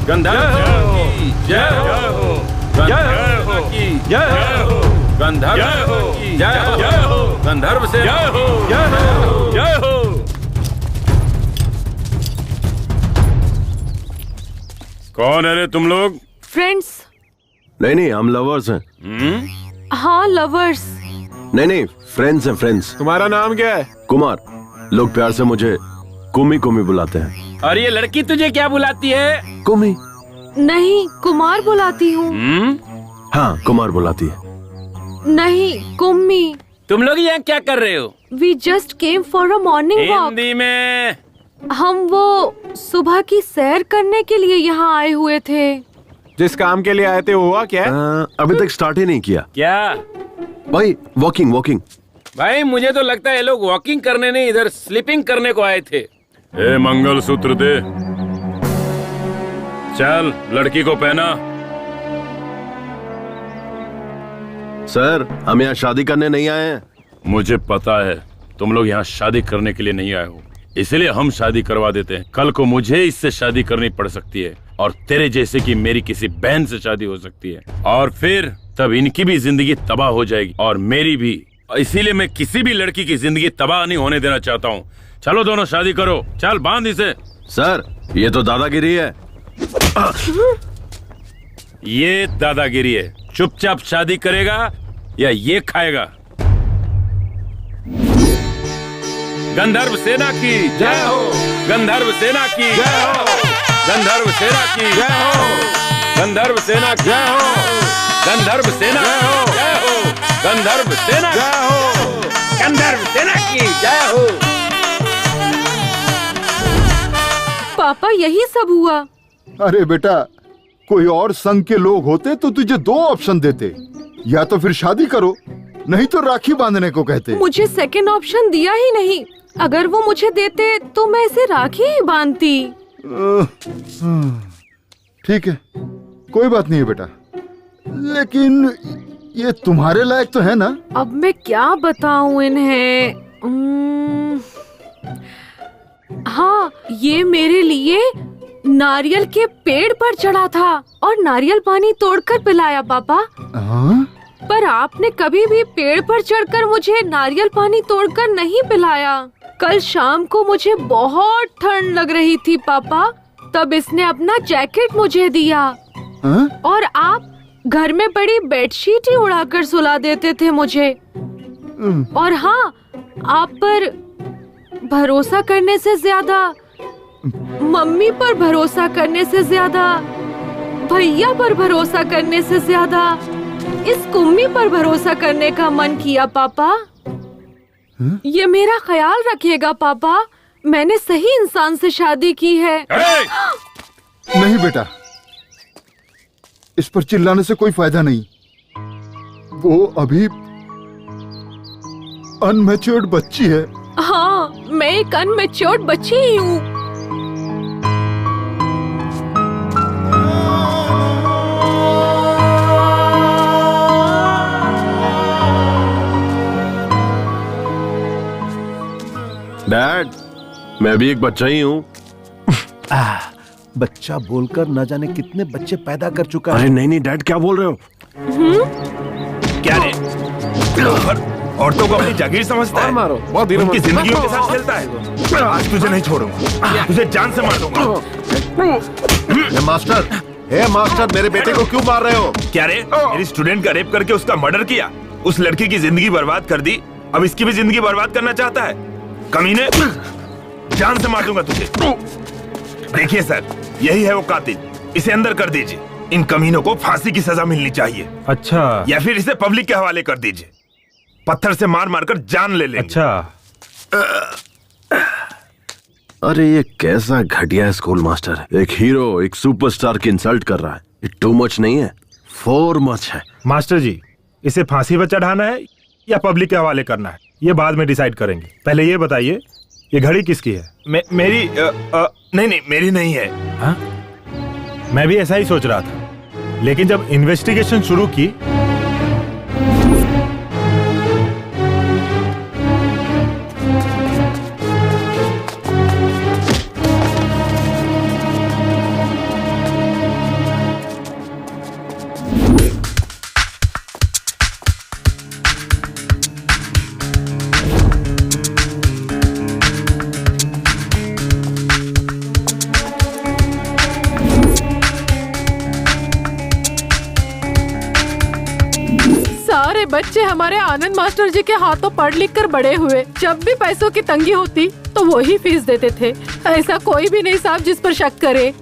गंधर्व सेना की जय हो, गंधर्व की जय हो, गंधर्व की जय हो, गंधर्व सेना की जय हो, जय हो। कौन है रे तुम लोग? फ्रेंड्स। नहीं, हम लवर्स हैं। हाँ, लवर्स। नहीं, फ्रेंड्स हैं, फ्रेंड्स। तुम्हारा नाम क्या है? कुमार। लोग प्यार से मुझे कुमी कुमी बुलाते हैं। और ये लड़की तुझे क्या बुलाती है? कुमी। नहीं, कुमार बुलाती हूँ। हाँ, कुमार बुलाती है। नहीं, कुम्मी। तुम लोग यहाँ क्या कर रहे हो? We just came for a morning walk। Hindi में। हम वो सुबह की सैर करने के लिए यहाँ आए हुए थे। जिस काम के लिए आए थे वो हुआ क्या? अभी तक स्टार्ट ही नहीं किया। क्या भाई? वॉकिंग। भाई मुझे तो लगता है लोग वॉकिंग करने नहीं, इधर स्लीपिंग करने को आए थे। ए, मंगलसूत्र दे। चल, लड़की को पहना। सर, हम यहाँ शादी करने नहीं आए हैं। मुझे पता है तुम लोग यहाँ शादी करने के लिए नहीं आए हो, इसलिए हम शादी करवा देते हैं। कल को मुझे इससे शादी करनी पड़ सकती है और तेरे जैसे की मेरी किसी बहन से शादी हो सकती है, और फिर तब इनकी भी जिंदगी तबाह हो जाएगी और मेरी भी। इसीलिए मैं किसी भी लड़की की जिंदगी तबाह नहीं होने देना चाहता हूँ। चलो दोनों शादी करो। चल, बांध इसे। सर, ये तो दादागिरी है। ये दादागिरी है। चुपचाप शादी करेगा या ये खाएगा? गंधर्व सेना की जय हो, गंधर्व सेना की जय हो, गंधर्व सेना की जय हो, गंधर्व सेना की जय हो, गंधर्व सेना की जय हो, गंधर्व सेना जय हो, गंधर्व सेना की जय हो। पापा, यही सब हुआ। अरे बेटा, कोई और संघ के लोग होते तो तुझे दो ऑप्शन देते, या तो फिर शादी करो, नहीं तो राखी बांधने को कहते। मुझे सेकंड ऑप्शन दिया ही नहीं। अगर वो मुझे देते तो मैं इसे राखी ही बांधती। ठीक है, कोई बात नहीं है बेटा, लेकिन ये तुम्हारे लायक तो है ना? अब मैं क्या बताऊं इन्हें। हाँ, ये मेरे लिए नारियल के पेड़ पर चढ़ा था और नारियल पानी तोड़कर पिलाया पापा। पर आपने कभी भी पेड़ पर चढ़कर मुझे नारियल पानी तोड़कर नहीं पिलाया। कल शाम को मुझे बहुत ठंड लग रही थी पापा, तब इसने अपना जैकेट मुझे दिया। और आप घर में बड़ी बेडशीट ही उड़ाकर सुला देते थे मुझे। और हाँ, आप पर भरोसा करने से ज्यादा, मम्मी पर भरोसा करने से ज्यादा, भैया पर भरोसा करने से ज्यादा इस कुम्मी पर भरोसा करने का मन किया पापा। ये मेरा ख्याल रखिएगा पापा, मैंने सही इंसान से शादी की है। नहीं बेटा, इस पर चिल्लाने से कोई फायदा नहीं। वो अभी अनमैच्योर्ड बच्ची है। हाँ, मैं एक अनमैच्योर्ड बच्ची ही हूँ। डैड, मैं भी एक बच्चा ही हूँ। बच्चा बोलकर न जाने कितने बच्चे पैदा कर चुका है। अरे नहीं डैड, क्या बोल रहे हो? क्या रे? औरतों को अपनी जागीर समझता है? मारो, बहुत उनकी जिंदगियों के साथ खेलता है। आज तुझे नहीं छोड़ूंगा, तुझे जान से मार दूंगा। मास्टर, मेरे बेटे को क्यों मार रहे हो? क्या रे? मेरी स्टूडेंट का रेप करके उसका मर्डर किया, उस लड़की की जिंदगी बर्बाद कर दी, अब इसकी भी जिंदगी बर्बाद करना चाहता है? कमीने, जान से मार दूंगा तुझे। देखिए सर, यही है वो कातिल, इसे अंदर कर दीजिए। इन कमीनों को फांसी की सजा मिलनी चाहिए। अच्छा। या फिर इसे पब्लिक के हवाले कर दीजिए, पत्थर से मार मार कर जान ले लेंगे। अच्छा। अरे ये कैसा घटिया स्कूल मास्टर है। एक हीरो, एक सुपरस्टार की इंसल्ट कर रहा है। ये टू मच नहीं है, फोर मच है। मास्टर जी, इसे फांसी पर चढ़ाना है या पब्लिक के हवाले करना है, ये बाद में डिसाइड करेंगे। पहले ये बताइए, ये घड़ी किसकी है? मेरी नहीं, मेरी नहीं है। हाँ? मैं भी ऐसा ही सोच रहा था, लेकिन जब इन्वेस्टिगेशन शुरू की बच्चे हमारे आनंद मास्टर जी के हाथों पढ़ लिख कर बड़े हुए। जब भी पैसों की तंगी होती तो वो ही फीस देते थे। ऐसा कोई भी नहीं साहब जिस पर शक करे।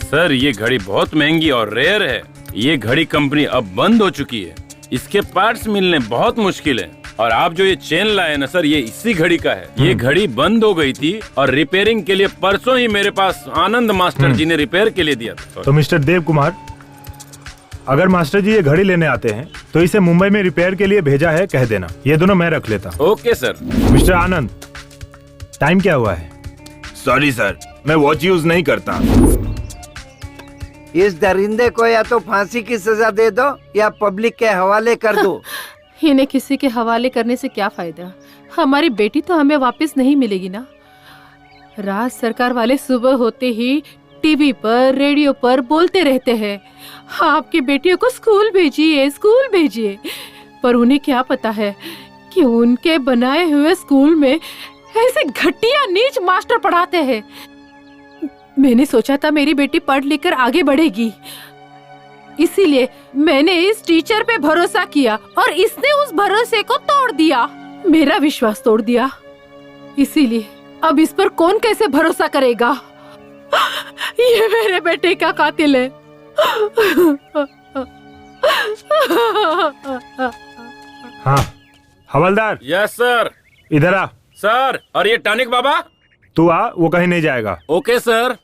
सर ये घड़ी बहुत महंगी और रेयर है। ये घड़ी कंपनी अब बंद हो चुकी है, इसके पार्ट्स मिलने बहुत मुश्किल है। और आप जो ये चेन लाए ना सर, ये इसी घड़ी का है। ये घड़ी बंद हो गई थी और रिपेयरिंग के लिए परसों ही मेरे पास आनंद मास्टर जी ने रिपेयर के लिए दिया था। तो मिस्टर देव कुमार, अगर मास्टर जी ये घड़ी लेने आते हैं तो इसे मुंबई में रिपेयर के लिए भेजा है, कह देना। ये दोनों मैं रख लेता। Okay sir. मिस्टर आनंद, टाइम क्या हुआ है? सॉरी सर, मैं वॉच यूज नहीं करता। इस दरिंदे को या तो फांसी की सजा दे दो या पब्लिक के हवाले कर दो। इन्हें किसी के हवाले करने से क्या फायदा? हमारी बेटी तो हमें वापस नहीं मिलेगी ना। राज सरकार वाले सुबह होते ही टीवी पर, रेडियो पर बोलते रहते हैं, आपकी बेटियों को स्कूल भेजिए, स्कूल भेजिए। पर उन्हें क्या पता है कि उनके बनाए हुए स्कूल में ऐसे घटिया नीच मास्टर पढ़ाते हैं। मैंने सोचा था मेरी बेटी पढ़ लिख कर आगे बढ़ेगी, इसीलिए मैंने इस टीचर पे भरोसा किया और इसने उस भरोसे को तोड़ दिया, मेरा विश्वास तोड़ दिया। इसीलिए अब इस पर कौन कैसे भरोसा करेगा? ये मेरे बेटे का कातिल है। हाँ हवलदार। Yes sir. इधर आ। सर, और ये टॉनिक बाबा? तू आ, वो कहीं नहीं जाएगा। Okay sir.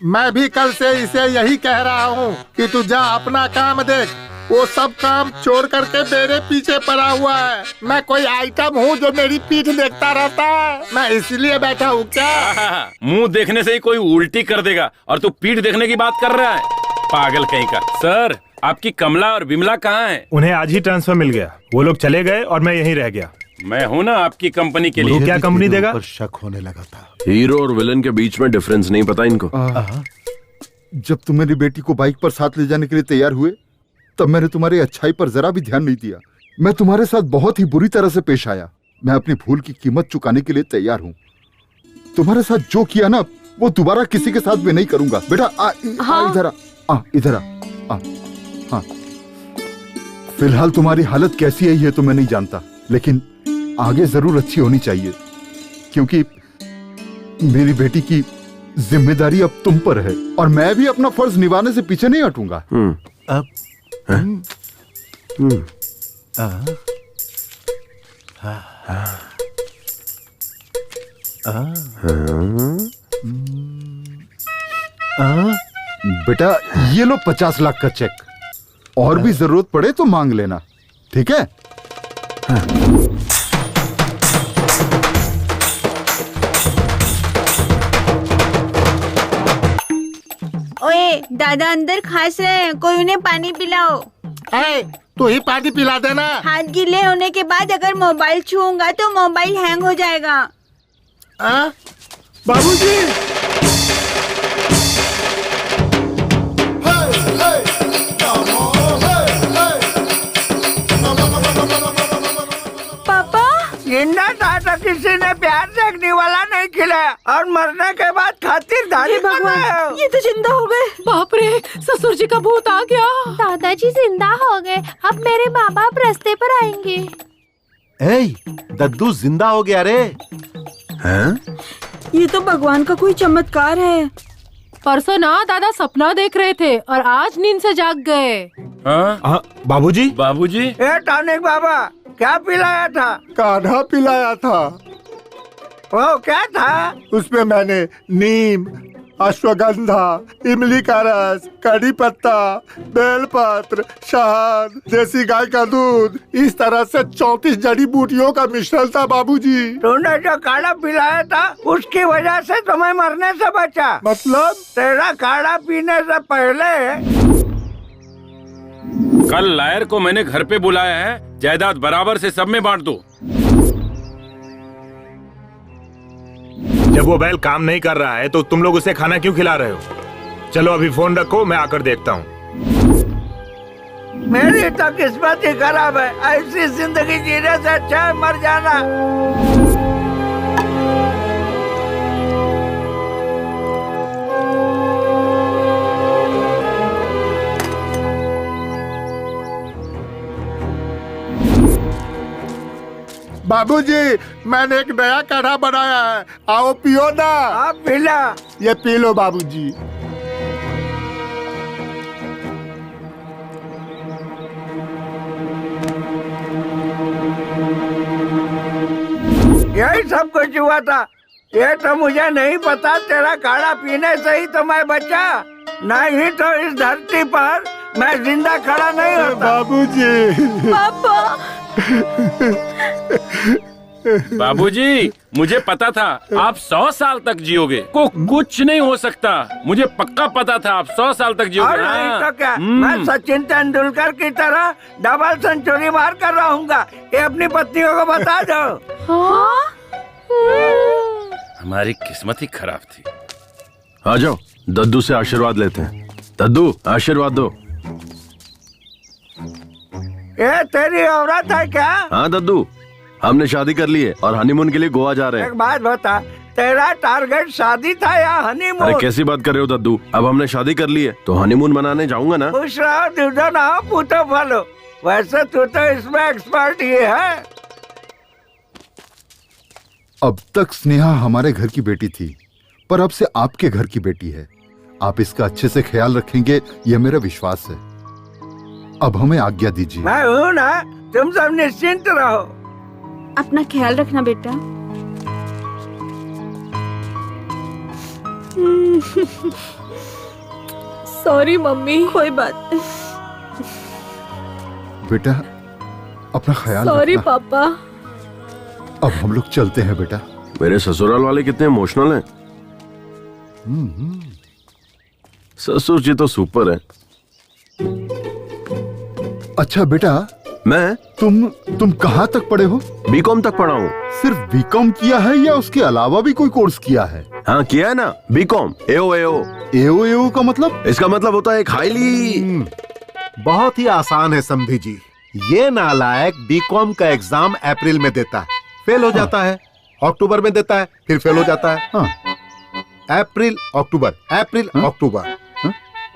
मैं भी कल से इसे यही कह रहा हूँ कि तू जा अपना काम देख। वो सब काम छोड़ करके मेरे पीछे पड़ा हुआ है। मैं कोई आइटम हूँ जो मेरी पीठ देखता रहता है? मैं इसलिए बैठा हूँ क्या? मुंह देखने से ही कोई उल्टी कर देगा और तू पीठ देखने की बात कर रहा है, पागल कहीं का। सर, आपकी कमला और बिमला कहाँ हैं? उन्हें आज ही ट्रांसफर मिल गया, वो लोग चले गए और मैं यहीं रह गया। मैं हूँ ना आपकी कंपनी के लिए। क्या कंपनी देगा? पर शक होने लगा था। हीरो और विलन के बीच में डिफरेंस नहीं पता इनको। जब तुम मेरी बेटी को बाइक पर साथ ले जाने के लिए तैयार हुए तब मैंने तुम्हारी अच्छाई पर जरा भी ध्यान नहीं दिया। मैं तुम्हारे साथ बहुत ही बुरी तरह से पेश आया। मैं अपनी भूल की कीमत चुकाने के लिए तैयार हूँ। तुम्हारे साथ जो किया ना वो दोबारा किसी के साथ भी नहीं करूंगा। बेटा इधर आ, इधर आ। हाँ, फिलहाल तुम्हारी हालत कैसी है ये तो मैं नहीं जानता, लेकिन आगे जरूर अच्छी होनी चाहिए, क्योंकि मेरी बेटी की जिम्मेदारी अब तुम पर है और मैं भी अपना फर्ज निभाने से पीछे नहीं हटूंगा। बेटा ये लो 50 लाख का चेक, और भी जरूरत पड़े तो मांग लेना, ठीक है? ओए, दादा अंदर खास रहे हैं, कोई उन्हें पानी पिलाओ। तू ही पानी पिला देना। हाथ गीले होने के बाद अगर मोबाइल छूऊंगा तो मोबाइल हैंग हो जाएगा। बाबूजी, जिंदा था तो किसी ने प्यार से एक निवाला नहीं खिलाया और मरने के बाद खातिरदारी भगवान, ये तो जिंदा हो गए। बाप रे, ससुर जी का भूत आ गया। दादाजी जिंदा हो गए, अब मेरे माँ बाप रास्ते पर आएंगे। दद्दू जिंदा हो गया रे। हैं? ये तो भगवान का कोई चमत्कार है। परसों ना दादा सपना देख रहे थे और आज नींद से जाग गए। हाँ बाबूजी। बाबूजी ए टॉनिक बाबा, क्या पिलाया था? काढ़ा पिलाया था। वो क्या था? उसमें मैंने नीम, अश्वगंधा, इमली का रस, कड़ी पत्ता, बेलपत्र, शहद, देसी गाय का दूध, इस तरह से 34 जड़ी बूटियों का मिश्रण था बाबूजी। तूने जो काढ़ा पिलाया था उसकी वजह से तुम्हें मरने से बचा। मतलब? तेरा काढ़ा पीने से पहले कल लायर को मैंने घर पे बुलाया है, जायदाद बराबर से सब में बांट दो। जब वो बैल काम नहीं कर रहा है तो तुम लोग उसे खाना क्यों खिला रहे हो? चलो अभी फोन रखो, मैं आकर देखता हूँ। मेरी तो किस्मत ही खराब है, ऐसी जिंदगी जीने से अच्छा है मर जाना। बाबूजी, मैंने एक नया काढ़ा बनाया है, आओ पियो ना। आप पिला। ये पी लो बाबूजी। यही सब कुछ हुआ था। ये तो मुझे नहीं पता, तेरा काढ़ा पीने से ही तो मैं बचा, नहीं तो इस धरती पर मैं जिंदा खड़ा नहीं होता। बाबूजी। पापा। बाबूजी, मुझे पता था आप 100 साल तक जियोगे, को कुछ नहीं हो सकता। मुझे पक्का पता था आप 100 साल तक जियोगे। और नहीं तो क्या, मैं सचिन तेंदुलकर की तरह डबल सेंचुरी मार कर रहूंगा। ये अपनी पत्नियों को बता दो। हमारी किस्मत ही खराब थी। आ जाओ, दद्दू से आशीर्वाद लेते हैं। दद्दू, आशीर्वाद दो। ये तेरी औरत है क्या? हाँ दद्दू, हमने शादी कर ली है और हनीमून के लिए गोवा जा रहे हैं। एक बात बता, तेरा टारगेट शादी था या हनीमून? अरे कैसी बात कर रहे हो दद्दू, अब हमने शादी कर ली है तो हनीमून मनाने जाऊंगा ना। खुश रहो, दूधो ना हो, पूतो फलो। वैसे तू तो इसमें एक्सपर्ट ही है। अब तक स्नेहा हमारे घर की बेटी थी, पर अब से आपके घर की बेटी है। आप इसका अच्छे से ख्याल रखेंगे, यह मेरा विश्वास है। अब हमें आज्ञा दीजिए। मैं हूँ ना, तुम सब निश्चिंत रहो। अपना ख्याल रखना बेटा। Sorry mummy. कोई बात नहीं बेटा, अपना ख्याल सॉरी रखना। पापा। अब हम लोग चलते हैं बेटा। मेरे ससुराल वाले कितने इमोशनल हैं। ससुर जी तो सुपर है। अच्छा बेटा, मैं तुम कहाँ तक पढ़े हो? बीकॉम तक पढ़ा हूँ। सिर्फ बीकॉम किया है या उसके अलावा भी कोई कोर्स किया है? हाँ किया है ना, बीकॉम। एओ का मतलब? इसका मतलब होता है एक हाईली। बहुत ही आसान है समधी जी। ये नालायक बीकॉम का एग्जाम अप्रैल में देता है, फेल हो जाता है, अक्टूबर में देता है, फिर फेल हो जाता है। अप्रैल अक्टूबर, अप्रैल अक्टूबर।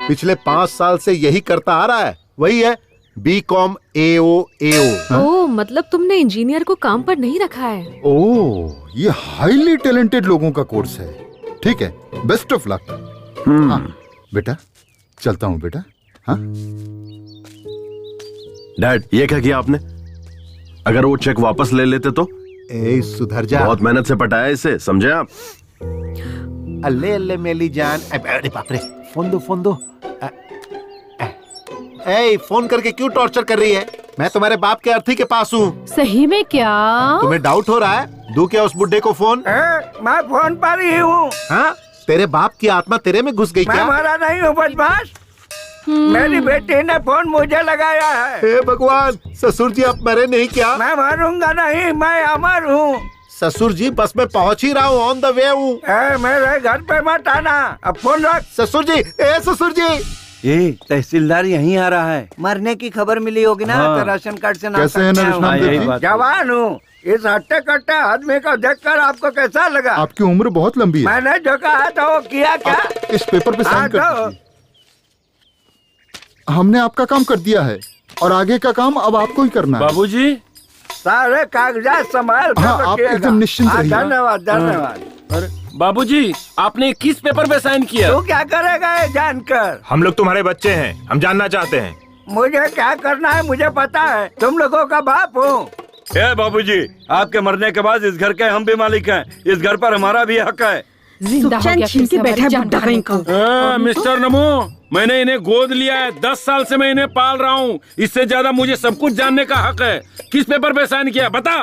पिछले 5 साल से यही करता आ रहा है। वही है बीकॉम एओ। ओह, मतलब तुमने इंजीनियर को काम पर नहीं रखा है। ओह, ये हाईली टैलेंटेड लोगों का कोर्स है। ठीक है, बेस्ट ऑफ लक। हाँ, बेटा चलता हूँ बेटा। हाँ डैड, ये क्या किया आपने? अगर वो चेक वापस ले लेते तो? सुधर जा। बहुत मेहनत से पटाया इसे, समझे आप? अल्ले अल्ले मेली जान। अरे बाप रे, फोन दो। फोन करके क्यों टॉर्चर कर रही है? मैं तुम्हारे बाप के अर्थी के पास हूँ। सही में क्या? तुम्हें डाउट हो रहा है? दूं क्या उस बुड्ढे को फोन? मैं फोन पर ही हूँ। हाँ, तेरे बाप की आत्मा तेरे में घुस गई क्या? मैं मरा नहीं हूँ बदमाश। मेरी बेटी ने फोन मुझे लगाया है। हे भगवान, ससुर जी आप मरे नहीं क्या? मैं मरूंगा नहीं, मैं अमर हूँ। ससुर जी बस मैं पहुँच ही रहा हूँ, ऑन द वे हूँ। मेरे घर पे मत आना, अब फोन रख। ससुर जी, ससुर जी। ये तहसीलदार यहीं आ रहा है। मरने की खबर मिली होगी ना? हाँ। तो राशन कार्ड से कैसे है नरेश नामदेव जी? जवान हूँ। इस हट्टे कट्टे आदमी को देखकर आपको कैसा लगा? आपकी उम्र बहुत लंबी है। मैंने जो कहा था वो किया क्या? इस पेपर पे साइन कर दीजिए। हमने आपका काम कर दिया है और आगे का काम अब आपको ही करना है। बाबूजी, सारे कागजात संभाल कर हाँ, आप रखिएगा। एकदम निश्चिंत रहिए। धन्यवाद धन्यवाद। अरे बाबूजी, आपने किस पेपर पे साइन किया? तू क्या करेगा ये जानकर? हम लोग तुम्हारे बच्चे हैं, हम जानना चाहते हैं। मुझे क्या करना है मुझे पता है, तुम लोगों का बाप हूँ। ए बाबूजी, आपके मरने के बाद इस घर के हम भी मालिक हैं, इस घर पर हमारा भी हक है। मिस्टर नमो, मैंने इन्हें गोद लिया है, 10 साल से मैं इन्हें पाल रहा हूँ। इससे ज्यादा मुझे सब कुछ जानने का हक है। किस पेपर पे साइन किया बता।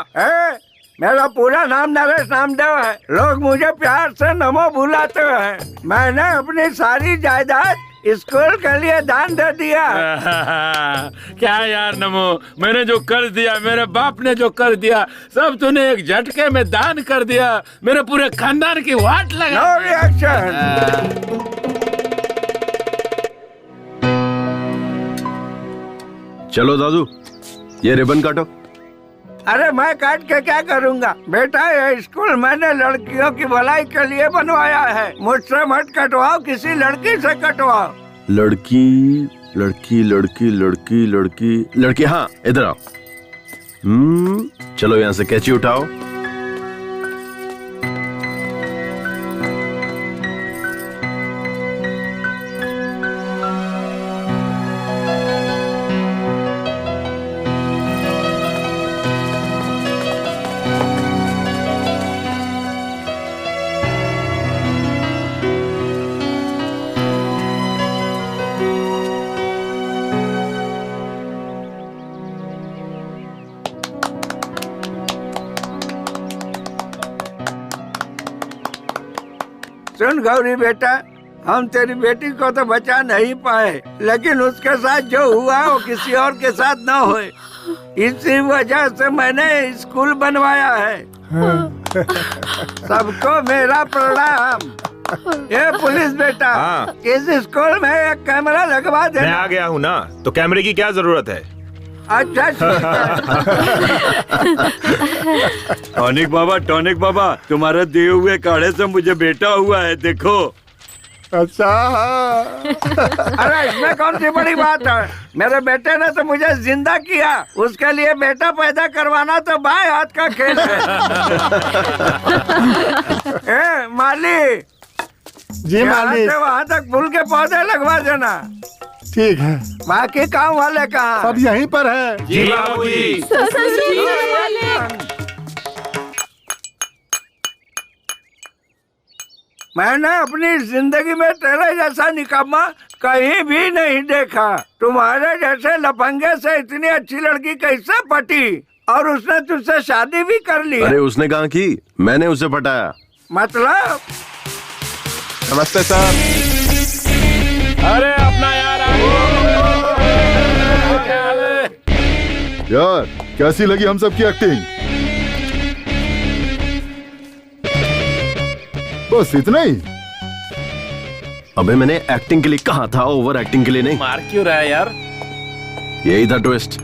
मेरा पूरा नाम नरेश नामदेव है, लोग मुझे प्यार से नमो बुलाते हैं। मैंने अपनी सारी जायदाद स्कूल के लिए दान दे दिया। क्या यार नमो, मैंने जो कर दिया, मेरे बाप ने जो कर दिया, सब तूने एक झटके में दान कर दिया। मेरे पूरे खानदान की वाट लगा। No reaction. चलो दादू, ये रिबन काटो। अरे मैं काट के क्या करूँगा बेटा, ये स्कूल मैंने लड़कियों की भलाई के लिए बनवाया है। मुझसे मत कटवाओ, किसी लड़की से कटवाओ। लड़की लड़की लड़की लड़की लड़की लड़की, हाँ इधर आओ। चलो यहाँ से कैंची उठाओ। सुन गौरी बेटा, हम तेरी बेटी को तो बचा नहीं पाए, लेकिन उसके साथ जो हुआ वो किसी और के साथ न होए, इसी वजह से मैंने स्कूल बनवाया है। सबको मेरा प्रणाम। ये पुलिस बेटा, इस स्कूल में एक कैमरा लगवा दे। मैं आ गया हूँ ना, तो कैमरे की क्या जरूरत है? अच्छा टॉनिक बाबा, तुम्हारे दिए हुए काढ़े से मुझे बेटा हुआ है, देखो। अच्छा। अरे इसमें कौन सी बड़ी बात है, मेरे बेटे ने तो मुझे जिंदा किया, उसके लिए बेटा पैदा करवाना तो बाएं हाथ का खेल है। ए माली जी मालिक, वहाँ तक फूल के पौधे लगवा देना। ठीक है। बाकी काम वाले कहाँ? सब यहीं पर है। जी बाबूजी। मैंने अपनी जिंदगी में तेरे जैसा निकम्मा कहीं भी नहीं देखा। तुम्हारे जैसे लफंगे से इतनी अच्छी लड़की कैसे पटी, और उसने तुझसे शादी भी कर ली। अरे उसने कहाँ की, मैंने उसे पटाया। मतलब? नमस्ते सर। अरे अपना यार कैसी लगी हम सबकी एक्टिंग? बस इतना ही? अबे मैंने एक्टिंग के लिए कहा था, ओवर एक्टिंग के लिए नहीं। मार क्यों रहा है यार? यही था ट्विस्ट।